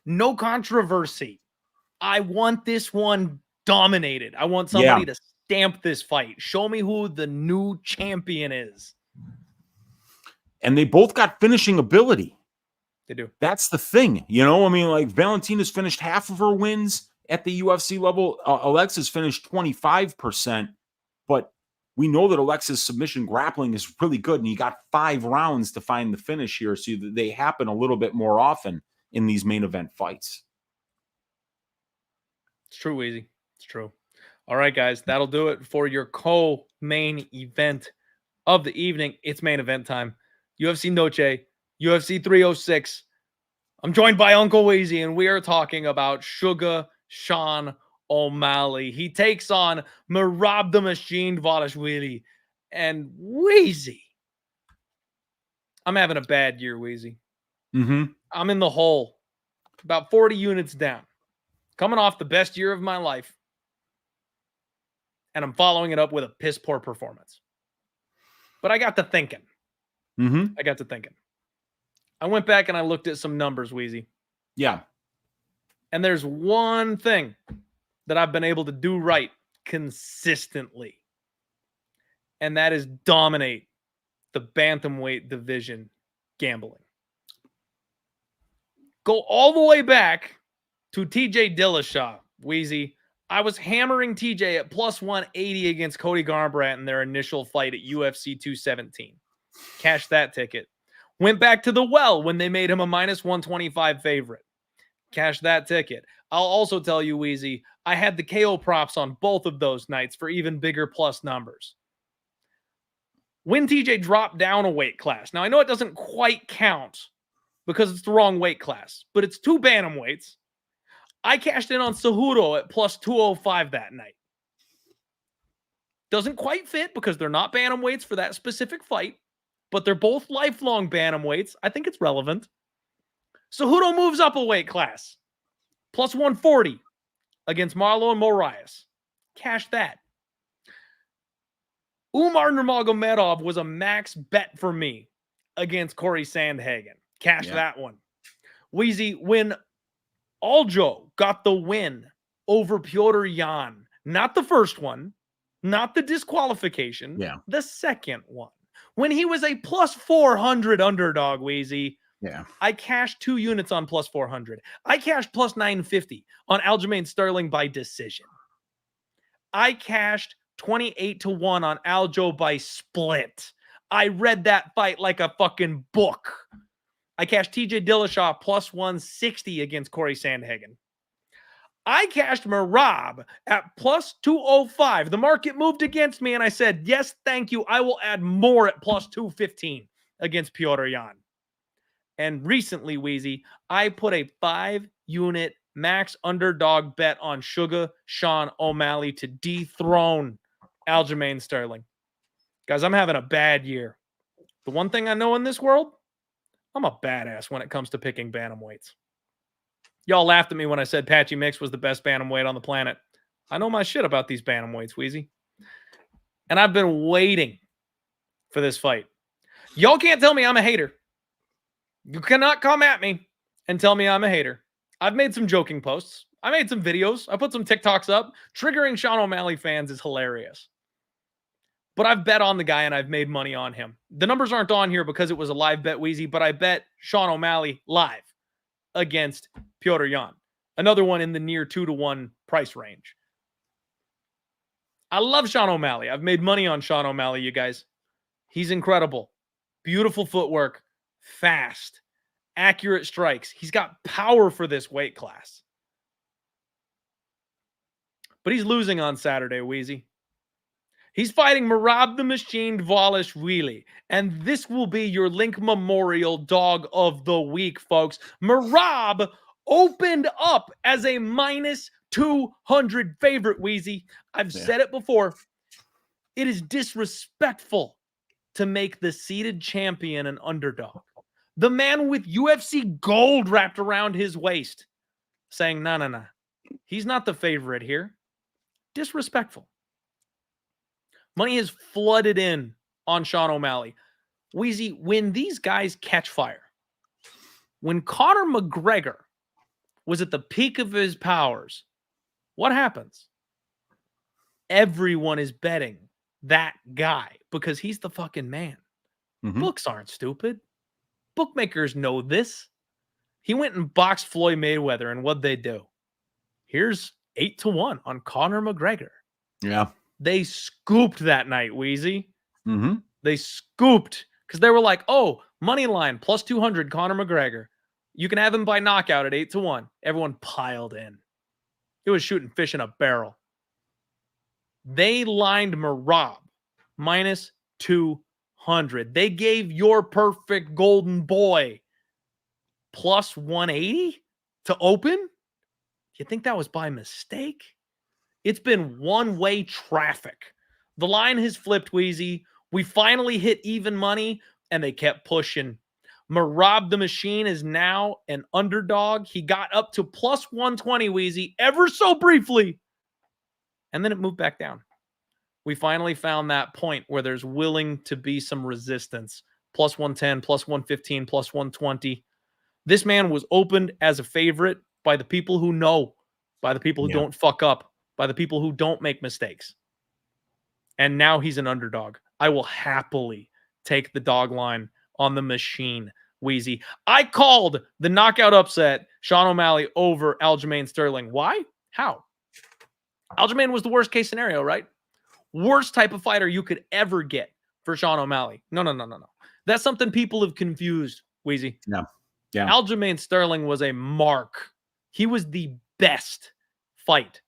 No controversy. I want this one dominated. I want somebody to stamp this fight. Show me who the new champion is. And they both got finishing ability. They do. That's the thing. You know, I mean, like Valentina's finished half of her wins at the UFC level. Alexa's finished 25%. But we know that Alexa's submission grappling is really good. And you got 5 rounds to find the finish here. So they happen a little bit more often in these main event fights. It's true, Easy. It's true. All right, guys, that'll do it for your co-main event of the evening. It's main event time. UFC Noche, UFC 306. I'm joined by Uncle Weezy, and we are talking about Sugar Sean O'Malley. He takes on Merab the Machine Dvalishvili. And Weezy, I'm having a bad year, Weezy. I'm in the hole, about 40 units down, coming off the best year of my life, and I'm following it up with a piss poor performance. But I got to thinking. I went back and I looked at some numbers, Weezy. Yeah. And there's one thing that I've been able to do right consistently. And that is dominate the bantamweight division gambling. Go all the way back to TJ Dillashaw, Weezy. I was hammering TJ at plus 180 against Cody Garbrandt in their initial fight at UFC 217. Cashed that ticket. Went back to the well when they made him a minus 125 favorite. Cashed that ticket. I'll also tell you, Weezy, I had the KO props on both of those nights for even bigger plus numbers. When TJ dropped down a weight class, now I know it doesn't quite count because it's the wrong weight class, but it's two bantamweights. I cashed in on Cejudo at plus 205 that night. Doesn't quite fit because they're not bantamweights for that specific fight, but they're both lifelong bantamweights. I think it's relevant. Cejudo moves up a weight class, plus 140 against Marlon Moraes. Cash that. Umar Nurmagomedov was a max bet for me against Corey Sandhagen. Cash that one. Weezy, when Aljo got the win over Piotr Jan, not the first one, not the disqualification, the second one. When he was a plus 400 underdog, Weezy, I cashed 2 units on plus 400. I cashed plus 950 on Aljamain Sterling by decision. I cashed 28-1 on Aljo by split. I read that fight like a fucking book. I cashed TJ Dillashaw plus 160 against Corey Sandhagen. I cashed Merab at plus 205. The market moved against me, and I said, yes, thank you. I will add more at plus 215 against Piotr Jan. And recently, Weezy, I put a 5-unit max underdog bet on Sugar Sean O'Malley to dethrone Aljamain Sterling. Guys, I'm having a bad year. The one thing I know in this world, I'm a badass when it comes to picking bantamweights. Y'all laughed at me when I said Patchy Mix was the best bantamweight on the planet. I know my shit about these bantamweights, Weezy. And I've been waiting for this fight. Y'all can't tell me I'm a hater. You cannot come at me and tell me I'm a hater. I've made some joking posts. I made some videos. I put some TikToks up. Triggering Sean O'Malley fans is hilarious. But I've bet on the guy and I've made money on him. The numbers aren't on here because it was a live bet, Weezy, but I bet Sean O'Malley live against Piotr Jan. Another one in the near 2-1 price range. I love Sean O'Malley. I've made money on Sean O'Malley, you guys. He's incredible. Beautiful footwork. Fast. Accurate strikes. He's got power for this weight class. But he's losing on Saturday, Weezy. He's fighting Merab the Machine Dvalishvili. And this will be your Link Memorial Dog of the Week, folks. Merab opened up as a minus 200 favorite, Weezy. I've said it before. It is disrespectful to make the seated champion an underdog. The man with UFC gold wrapped around his waist saying, no. He's not the favorite here. Disrespectful. Money has flooded in on Sean O'Malley. Weezy, when these guys catch fire, when Conor McGregor was at the peak of his powers, what happens? Everyone is betting that guy because he's the fucking man. Books aren't stupid. Bookmakers know this. He went and boxed Floyd Mayweather, and what'd they do? Here's 8-1 on Conor McGregor. Yeah. They scooped that night, Weezy. They scooped because they were like, oh, money line plus 200 Conor McGregor. You can have him by knockout at 8-1. Everyone piled in. It was shooting fish in a barrel. They lined Merab minus 200. They gave your perfect golden boy plus 180 to open? You think that was by mistake? It's been one-way traffic. The line has flipped, Wheezy. We finally hit even money, and they kept pushing. Merab the Machine is now an underdog. He got up to plus 120, Wheezy, ever so briefly. And then it moved back down. We finally found that point where there's willing to be some resistance. Plus 110, plus 115, plus 120. This man was opened as a favorite by the people who know, by the people who don't fuck up, by the people who don't make mistakes. And now he's an underdog. I will happily take the dog line on the Machine, Wheezy. I called the knockout upset Sean O'Malley over Aljamain Sterling. Why? How? Aljamain was the worst case scenario, right? Worst type of fighter you could ever get for Sean O'Malley. No. That's something people have confused, Wheezy. No. Yeah. Aljamain Sterling was a mark. He was the best fight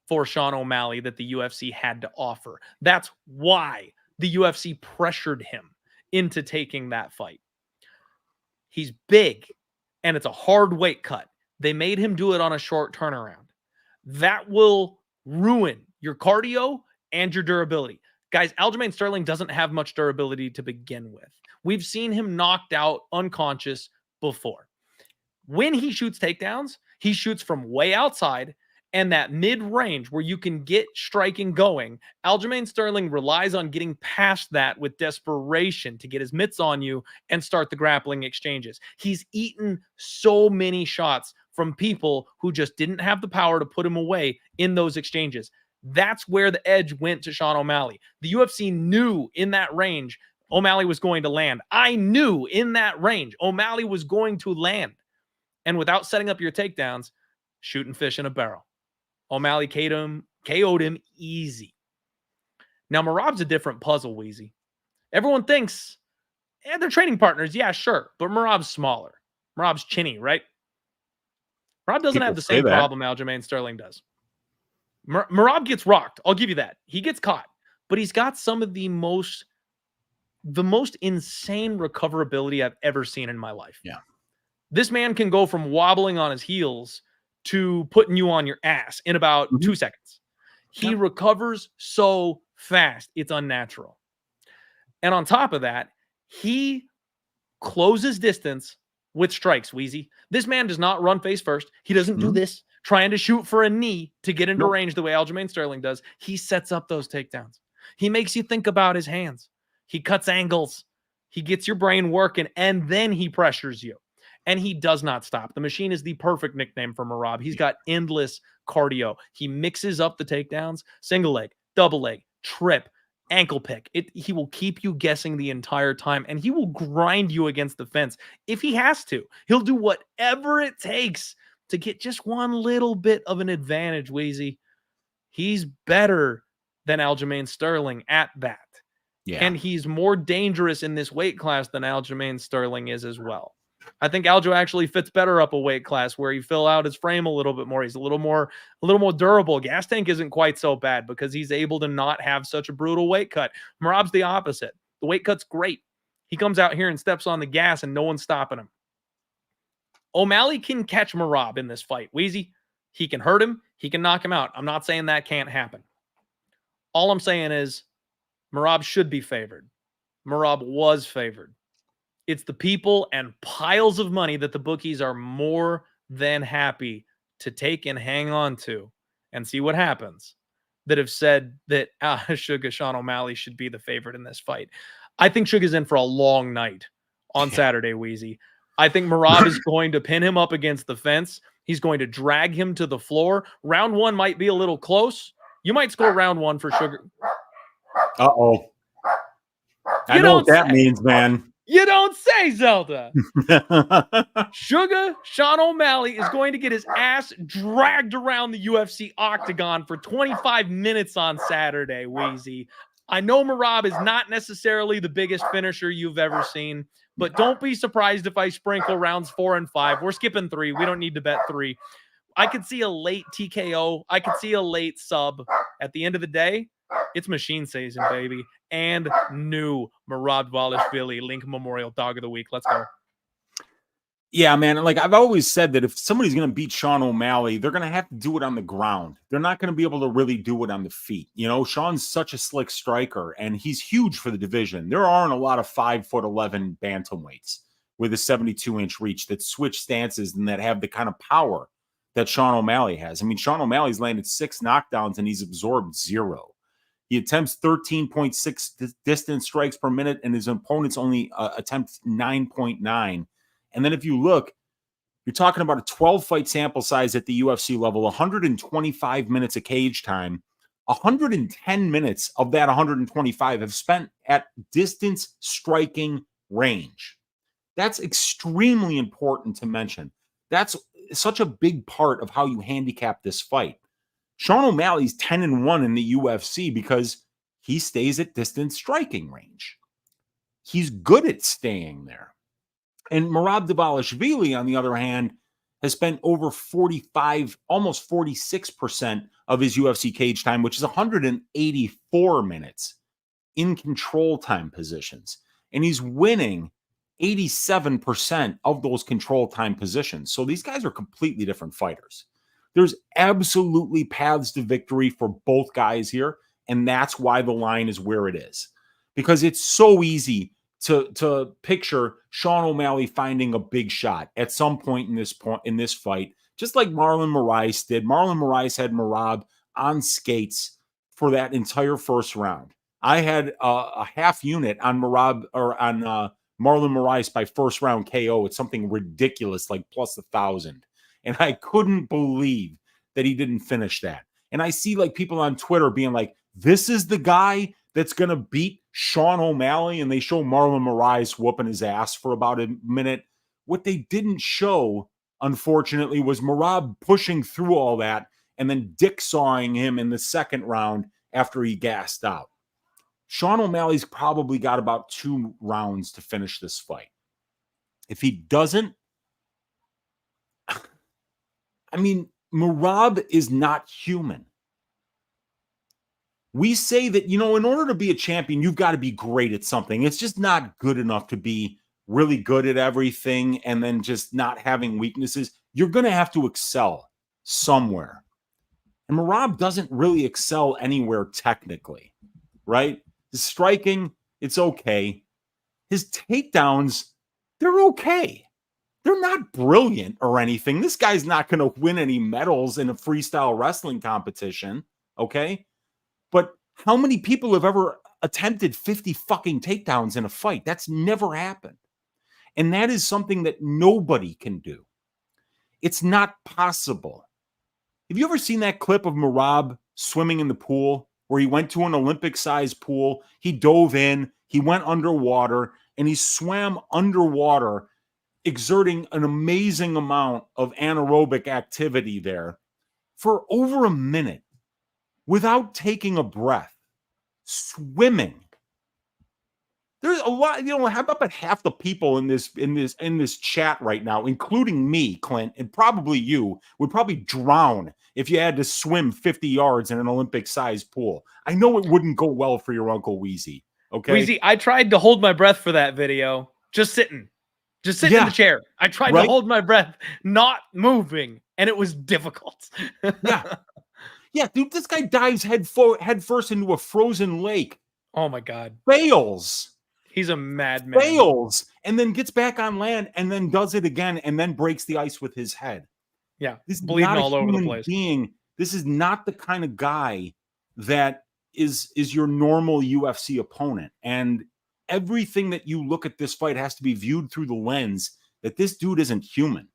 for Sean O'Malley that the UFC had to offer. That's why the UFC pressured him into taking that fight. He's big, and it's a hard weight cut. They made him do it on a short turnaround. That will ruin your cardio and your durability. Guys, Aljamain Sterling doesn't have much durability to begin with. We've seen him knocked out unconscious before. When he shoots takedowns, he shoots from way outside, and that mid-range where you can get striking going, Aljamain Sterling relies on getting past that with desperation to get his mitts on you and start the grappling exchanges. He's eaten so many shots from people who just didn't have the power to put him away in those exchanges. That's where the edge went to Sean O'Malley. The UFC knew in that range O'Malley was going to land. I knew in that range O'Malley was going to land. And without setting up your takedowns, shooting fish in a barrel. O'Malley KO'd him easy. Now, Merab's a different puzzle, Wheezy. Everyone thinks, they're training partners. Yeah, sure. But Merab's smaller. Merab's chinny, right? Merab doesn't have the same problem Aljamain Sterling does. Merab gets rocked. I'll give you that. He gets caught. But he's got some of the most insane recoverability I've ever seen in my life. Yeah. This man can go from wobbling on his heels to putting you on your ass in about 2 seconds. He recovers so fast. It's unnatural. And on top of that, he closes distance with strikes, Wheezy. This man does not run face first. He doesn't do this, trying to shoot for a knee to get into range the way Aljamain Sterling does. He sets up those takedowns. He makes you think about his hands. He cuts angles. He gets your brain working, and then he pressures you. And he does not stop. The Machine is the perfect nickname for Merab. He's got endless cardio. He mixes up the takedowns, single leg, double leg, trip, ankle pick. He will keep you guessing the entire time, and he will grind you against the fence if he has to. He'll do whatever it takes to get just one little bit of an advantage, Wheezy. He's better than Aljamain Sterling at that. Yeah. And he's more dangerous in this weight class than Aljamain Sterling is as well. I think Aljo actually fits better up a weight class where you fill out his frame a little bit more. He's a little more durable. Gas tank isn't quite so bad because he's able to not have such a brutal weight cut. Merab's the opposite. The weight cut's great. He comes out here and steps on the gas and no one's stopping him. O'Malley can catch Merab in this fight. Wheezy, he can hurt him. He can knock him out. I'm not saying that can't happen. All I'm saying is Merab should be favored. Merab was favored. It's the people and piles of money that the bookies are more than happy to take and hang on to and see what happens that have said that Sugar Sean O'Malley should be the favorite in this fight. I think Sugar's in for a long night on Saturday, Wheezy. I think Merab is going to pin him up against the fence. He's going to drag him to the floor. Round one might be a little close. You might score round one for Sugar. Uh-oh. I know what that means, man. You don't say, Zelda. Sugar Sean O'Malley is going to get his ass dragged around the UFC octagon for 25 minutes on Saturday, Wheezy. I know Merab is not necessarily the biggest finisher you've ever seen, but don't be surprised if I sprinkle rounds 4 and 5. We're skipping 3. We don't need to bet 3. I could see a late TKO. I could see a late sub. At the end of the day, it's machine season, baby. And new Merab Dvalishvili Link Memorial Dog of the Week. Let's go. Yeah, man. Like I've always said that if somebody's going to beat Sean O'Malley, they're going to have to do it on the ground. They're not going to be able to really do it on the feet. You know, Sean's such a slick striker and he's huge for the division. There aren't a lot of 5'11" bantamweights with a 72-inch reach that switch stances and that have the kind of power that Sean O'Malley has. I mean, Sean O'Malley's landed 6 knockdowns and he's absorbed 0. He attempts 13.6 distance strikes per minute and his opponents only attempt 9.9. And then if you look, you're talking about a 12-fight sample size at the UFC level, 125 minutes of cage time. 110 minutes of that 125 have spent at distance striking range. That's extremely important to mention. That's such a big part of how you handicap this fight. Sean O'Malley's 10-1 in the UFC because he stays at distance striking range. He's good at staying there. And Merab Dvalishvili, on the other hand, has spent over 45, almost 46% of his UFC cage time, which is 184 minutes in control time positions. And he's winning 87% of those control time positions. So these guys are completely different fighters. There's absolutely paths to victory for both guys here. And that's why the line is where it is. Because it's so easy to picture Sean O'Malley finding a big shot at some point in this fight, just like Marlon Moraes did. Marlon Moraes had Merab on skates for that entire first round. I had a half unit on Merab or on Marlon Moraes by first round KO. It's something ridiculous, like plus 1,000, and I couldn't believe that he didn't finish that. And I see like people on Twitter being like, "This is the guy that's going to beat Sean O'Malley," and they show Marlon Moraes whooping his ass for about a minute. What they didn't show, unfortunately, was Merab pushing through all that and then dick-sawing him in the second round after he gassed out. Sean O'Malley's probably got about 2 rounds to finish this fight. If he doesn't, I mean, Merab is not human. We say that, you know, in order to be a champion, you've got to be great at something. It's just not good enough to be really good at everything and then just not having weaknesses. You're going to have to excel somewhere. And Merab doesn't really excel anywhere technically, right? His striking, it's okay. His takedowns, they're okay. They're not brilliant or anything. This guy's not going to win any medals in a freestyle wrestling competition, okay? But how many people have ever attempted 50 fucking takedowns in a fight? That's never happened. And that is something that nobody can do. It's not possible. Have you ever seen that clip of Merab swimming in the pool where he went to an Olympic-sized pool, he dove in, he went underwater, and he swam underwater, exerting an amazing amount of anaerobic activity there for over a minute? Without taking a breath, swimming. There's a lot, you know, how about half the people in this chat right now, including me, Clint, and probably you, would probably drown if you had to swim 50 yards in an Olympic-sized pool. I know it wouldn't go well for your Uncle Wheezy. Okay, Wheezy, I tried to hold my breath for that video, just sitting in the chair. I tried to hold my breath, not moving, and it was difficult. Yeah. Yeah, dude, this guy dives head first into a frozen lake. Oh, my God. Fails. He's a madman. Fails. And then gets back on land and then does it again and then breaks the ice with his head. Yeah, this is bleeding all over the place. This is not the kind of guy that is your normal UFC opponent. And everything that you look at this fight has to be viewed through the lens that this dude isn't human.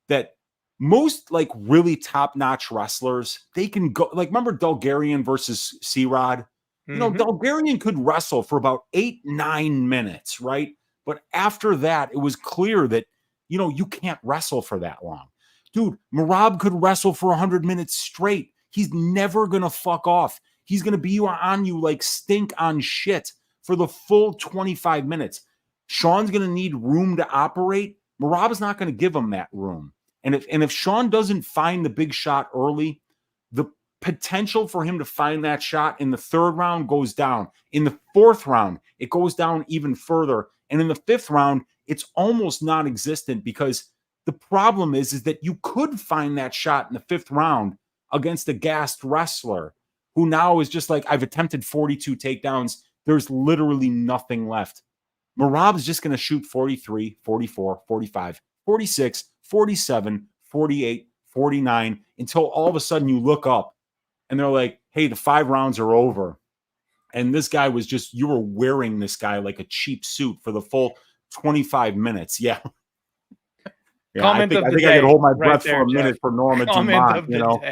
That most like really top-notch wrestlers, they can go, like, remember Dulgarian versus C-Rod? You know, Dulgarian could wrestle for about 8-9 minutes, right? But after that, it was clear that, you know, you can't wrestle for that long. Dude, Merab could wrestle for 100 minutes straight. He's never going to fuck off. He's going to be on you like stink on shit for the full 25 minutes. Sean's going to need room to operate. Merab is not going to give him that room. And if Sean doesn't find the big shot early, the potential for him to find that shot in the third round goes down. In the fourth round, it goes down even further. And in the fifth round, it's almost non-existent, because the problem is that you could find that shot in the fifth round against a gassed wrestler who now is just like, I've attempted 42 takedowns. There's literally nothing left. Merab is just going to shoot 43, 44, 45, 46, 47, 48, 49, until all of a sudden you look up and they're like, hey, the 5 rounds are over. And this guy was just, you were wearing this guy like a cheap suit for the full 25 minutes. Yeah. Yeah, I think I could hold my breath for a minute for Norma Dumont, you know.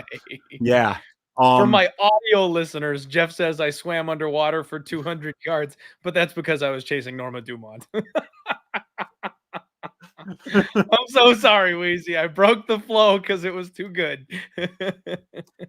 Yeah. For my audio listeners, Jeff says I swam underwater for 200 yards, but that's because I was chasing Norma Dumont. I'm so sorry, Weezy. I broke the flow because it was too good.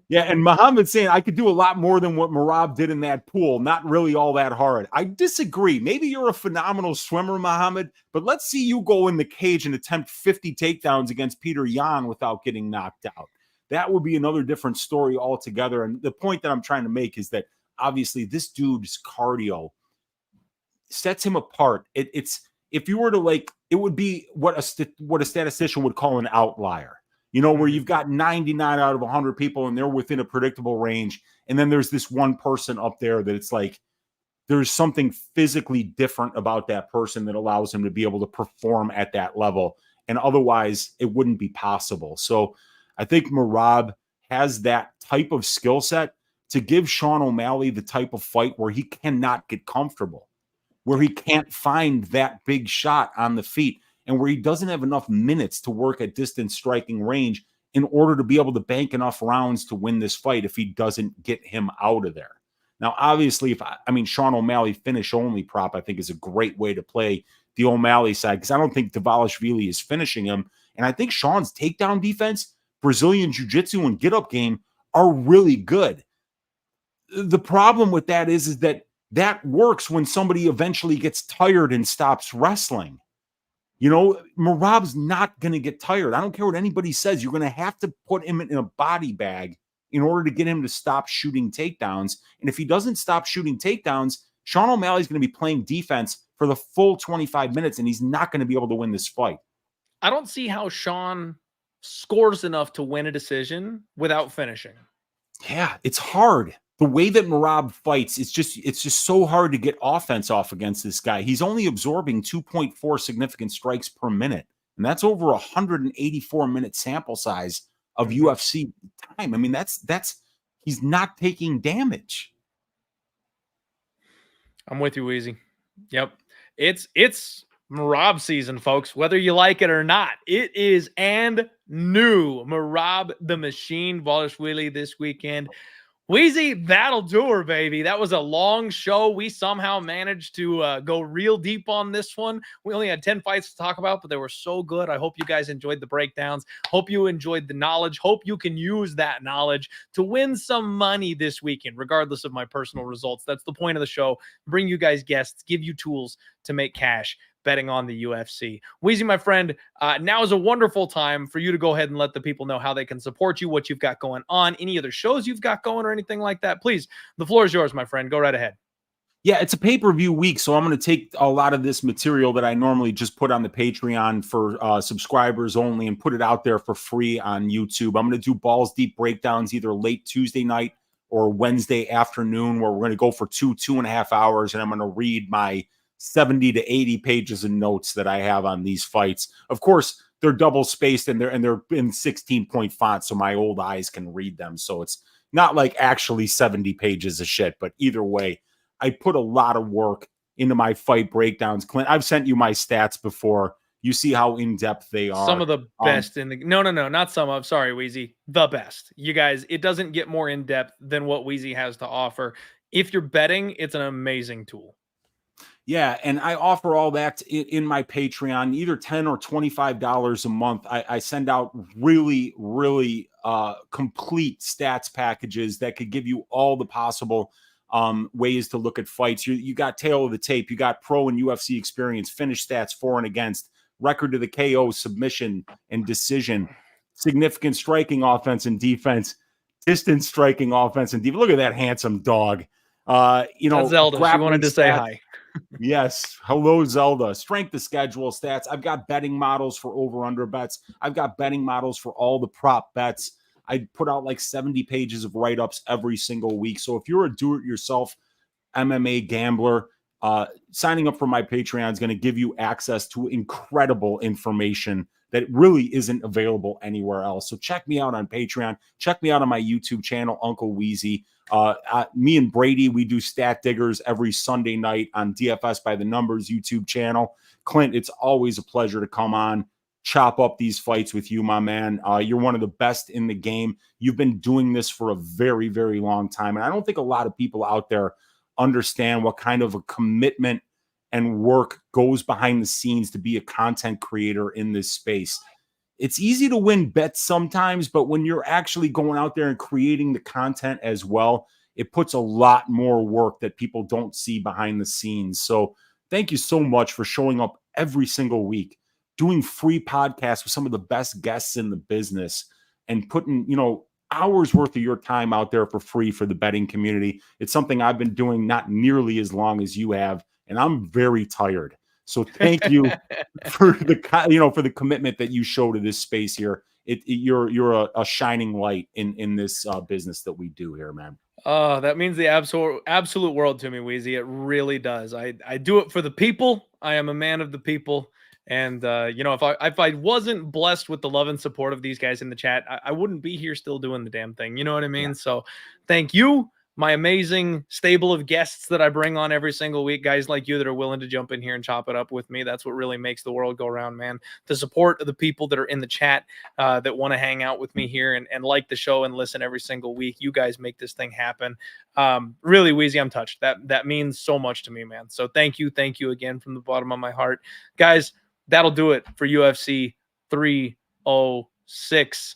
Yeah, and Muhammad's saying I could do a lot more than what Merab did in that pool. Not really all that hard. I disagree. Maybe you're a phenomenal swimmer, Muhammad, but let's see you go in the cage and attempt 50 takedowns against Peter Yan without getting knocked out. That would be another different story altogether. And the point that I'm trying to make is that obviously this dude's cardio sets him apart. It's if you were to like, it would be what a statistician would call an outlier. You know, where you've got 99 out of 100 people and they're within a predictable range. And then there's this one person up there that it's like, there's something physically different about that person that allows him to be able to perform at that level. And otherwise it wouldn't be possible. So I think Merab has that type of skill set to give Sean O'Malley the type of fight where he cannot get comfortable, where he can't find that big shot on the feet, and where he doesn't have enough minutes to work at distance striking range in order to be able to bank enough rounds to win this fight if he doesn't get him out of there. Now, obviously, Sean O'Malley finish only prop, I think, is a great way to play the O'Malley side, because I don't think Dvalishvili is finishing him. And I think Sean's takedown defense, Brazilian jiu-jitsu, and get-up game are really good. The problem with that is that works when somebody eventually gets tired and stops wrestling. You know, Merab's not going to get tired. I don't care what anybody says. You're going to have to put him in a body bag in order to get him to stop shooting takedowns. And if he doesn't stop shooting takedowns, Sean O'Malley's going to be playing defense for the full 25 minutes, and he's not going to be able to win this fight. I don't see how Sean scores enough to win a decision without finishing. Yeah, it's hard. The way that Merab fights, it's just so hard to get offense off against this guy. He's only absorbing 2.4 significant strikes per minute, and that's over 184-minute sample size of UFC time. I mean, that's he's not taking damage. I'm with you, Weezy. Yep. It's Merab season, folks, whether you like it or not. It is and new. Merab the Machine Dvalishvili this weekend. Weezy, that'll do her, baby. That was a long show. We somehow managed to go real deep on this one. We only had 10 fights to talk about, but they were so good. I hope you guys enjoyed the breakdowns. Hope you enjoyed the knowledge. Hope you can use that knowledge to win some money this weekend, regardless of my personal results. That's the point of the show. Bring you guys guests, give you tools to make cash betting on the UFC. Weezy, my friend, now is a wonderful time for you to go ahead and let the people know how they can support you, what you've got going on, any other shows you've got going or anything like that. Please, the floor is yours, my friend. Go right ahead. Yeah, it's a pay-per-view week, so I'm going to take a lot of this material that I normally just put on the Patreon for subscribers only and put it out there for free on YouTube. I'm going to do balls deep breakdowns either late Tuesday night or Wednesday afternoon, where we're going to go for 2.5 hours, and I'm going to read my 70 to 80 pages of notes that I have on these fights. Of course, they're double spaced and they're in 16-point font, so my old eyes can read them. So it's not like actually 70 pages of shit, but either way, I put a lot of work into my fight breakdowns. Clint, I've sent you my stats before. You see how in-depth they are. Some of the best in the... No, not some of. Sorry, Weezy. The best. You guys, it doesn't get more in-depth than what Weezy has to offer. If you're betting, it's an amazing tool. Yeah, and I offer all that in my Patreon, either $10 or $25 a month. I send out really, really complete stats packages that could give you all the possible ways to look at fights. You got tail of the tape, you got pro and UFC experience, finish stats for and against, record to the KO, submission, and decision. significant striking offense and defense, distance striking offense and defense. Look at that handsome dog. That's Zelda. She wanted to say hi. Yes. Hello, Zelda. Strength of schedule stats. I've got betting models for over-under bets. I've got betting models for all the prop bets. I put out like 70 pages of write-ups every single week. So if you're a do-it-yourself MMA gambler, signing up for my Patreon is going to give you access to incredible information that really isn't available anywhere else. So check me out on Patreon. Check me out on my YouTube channel, Uncle Wheezy. Me and Brady, we do Stat Diggers every Sunday night on DFS by the Numbers YouTube channel. Clint, it's always a pleasure to come on, chop up these fights with you, my man. You're one of the best in the game. You've been doing this for a very, very long time. And I don't think a lot of people out there understand what kind of a commitment and work goes behind the scenes to be a content creator in this space. It's easy to win bets sometimes, but when you're actually going out there and creating the content as well, it puts a lot more work that people don't see behind the scenes. So thank you so much for showing up every single week, doing free podcasts with some of the best guests in the business, and putting, hours worth of your time out there for free for the betting community. It's something I've been doing not nearly as long as you have, and I'm very tired. So thank you for the commitment that you show to this space here. You're a shining light in this business that we do here, man. Oh, that means the absolute world to me, Wheezy. It really does. I do it for the people. I am a man of the people. And, if I wasn't blessed with the love and support of these guys in the chat, I wouldn't be here still doing the damn thing. You know what I mean? Yeah. So thank you, my amazing stable of guests that I bring on every single week, guys like you that are willing to jump in here and chop it up with me. That's what really makes the world go around, man. The support of the people that are in the chat that want to hang out with me here and like the show and listen every single week. You guys make this thing happen. Really, Wheezy, I'm touched. That means so much to me, man. So thank you again from the bottom of my heart. Guys, that'll do it for UFC 306.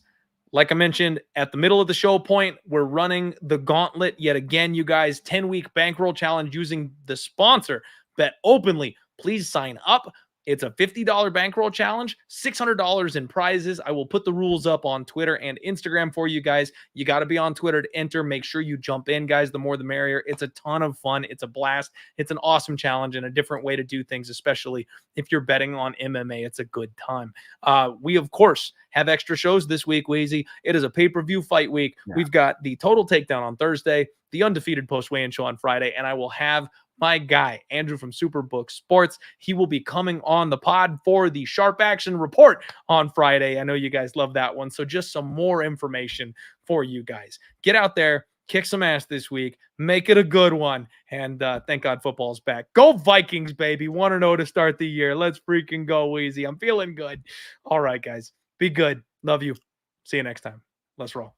Like I mentioned, at the middle of the show point, we're running the gauntlet yet again, you guys. 10-week bankroll challenge using the sponsor, Bet Openly. Please sign up. It's a $50 bankroll challenge, $600 in prizes. I will put the rules up on Twitter and Instagram for you guys. You got to be on Twitter to enter. Make sure you jump in, guys. The more the merrier. It's a ton of fun. It's a blast. It's an awesome challenge and a different way to do things, especially if you're betting on MMA. It's a good time. We, of course, have extra shows this week, Wheezy. It is a pay-per-view fight week. Yeah. We've got the Total Takedown on Thursday, the Undefeated post-weigh-in show on Friday, and I will have my guy, Andrew from Superbook Sports. He will be coming on the pod for the Sharp Action Report on Friday. I know you guys love that one. So just some more information for you guys. Get out there, kick some ass this week, make it a good one. And thank God football's back. Go Vikings, baby. 1-0 to start the year. Let's freaking go, Weezy. I'm feeling good. All right, guys. Be good. Love you. See you next time. Let's roll.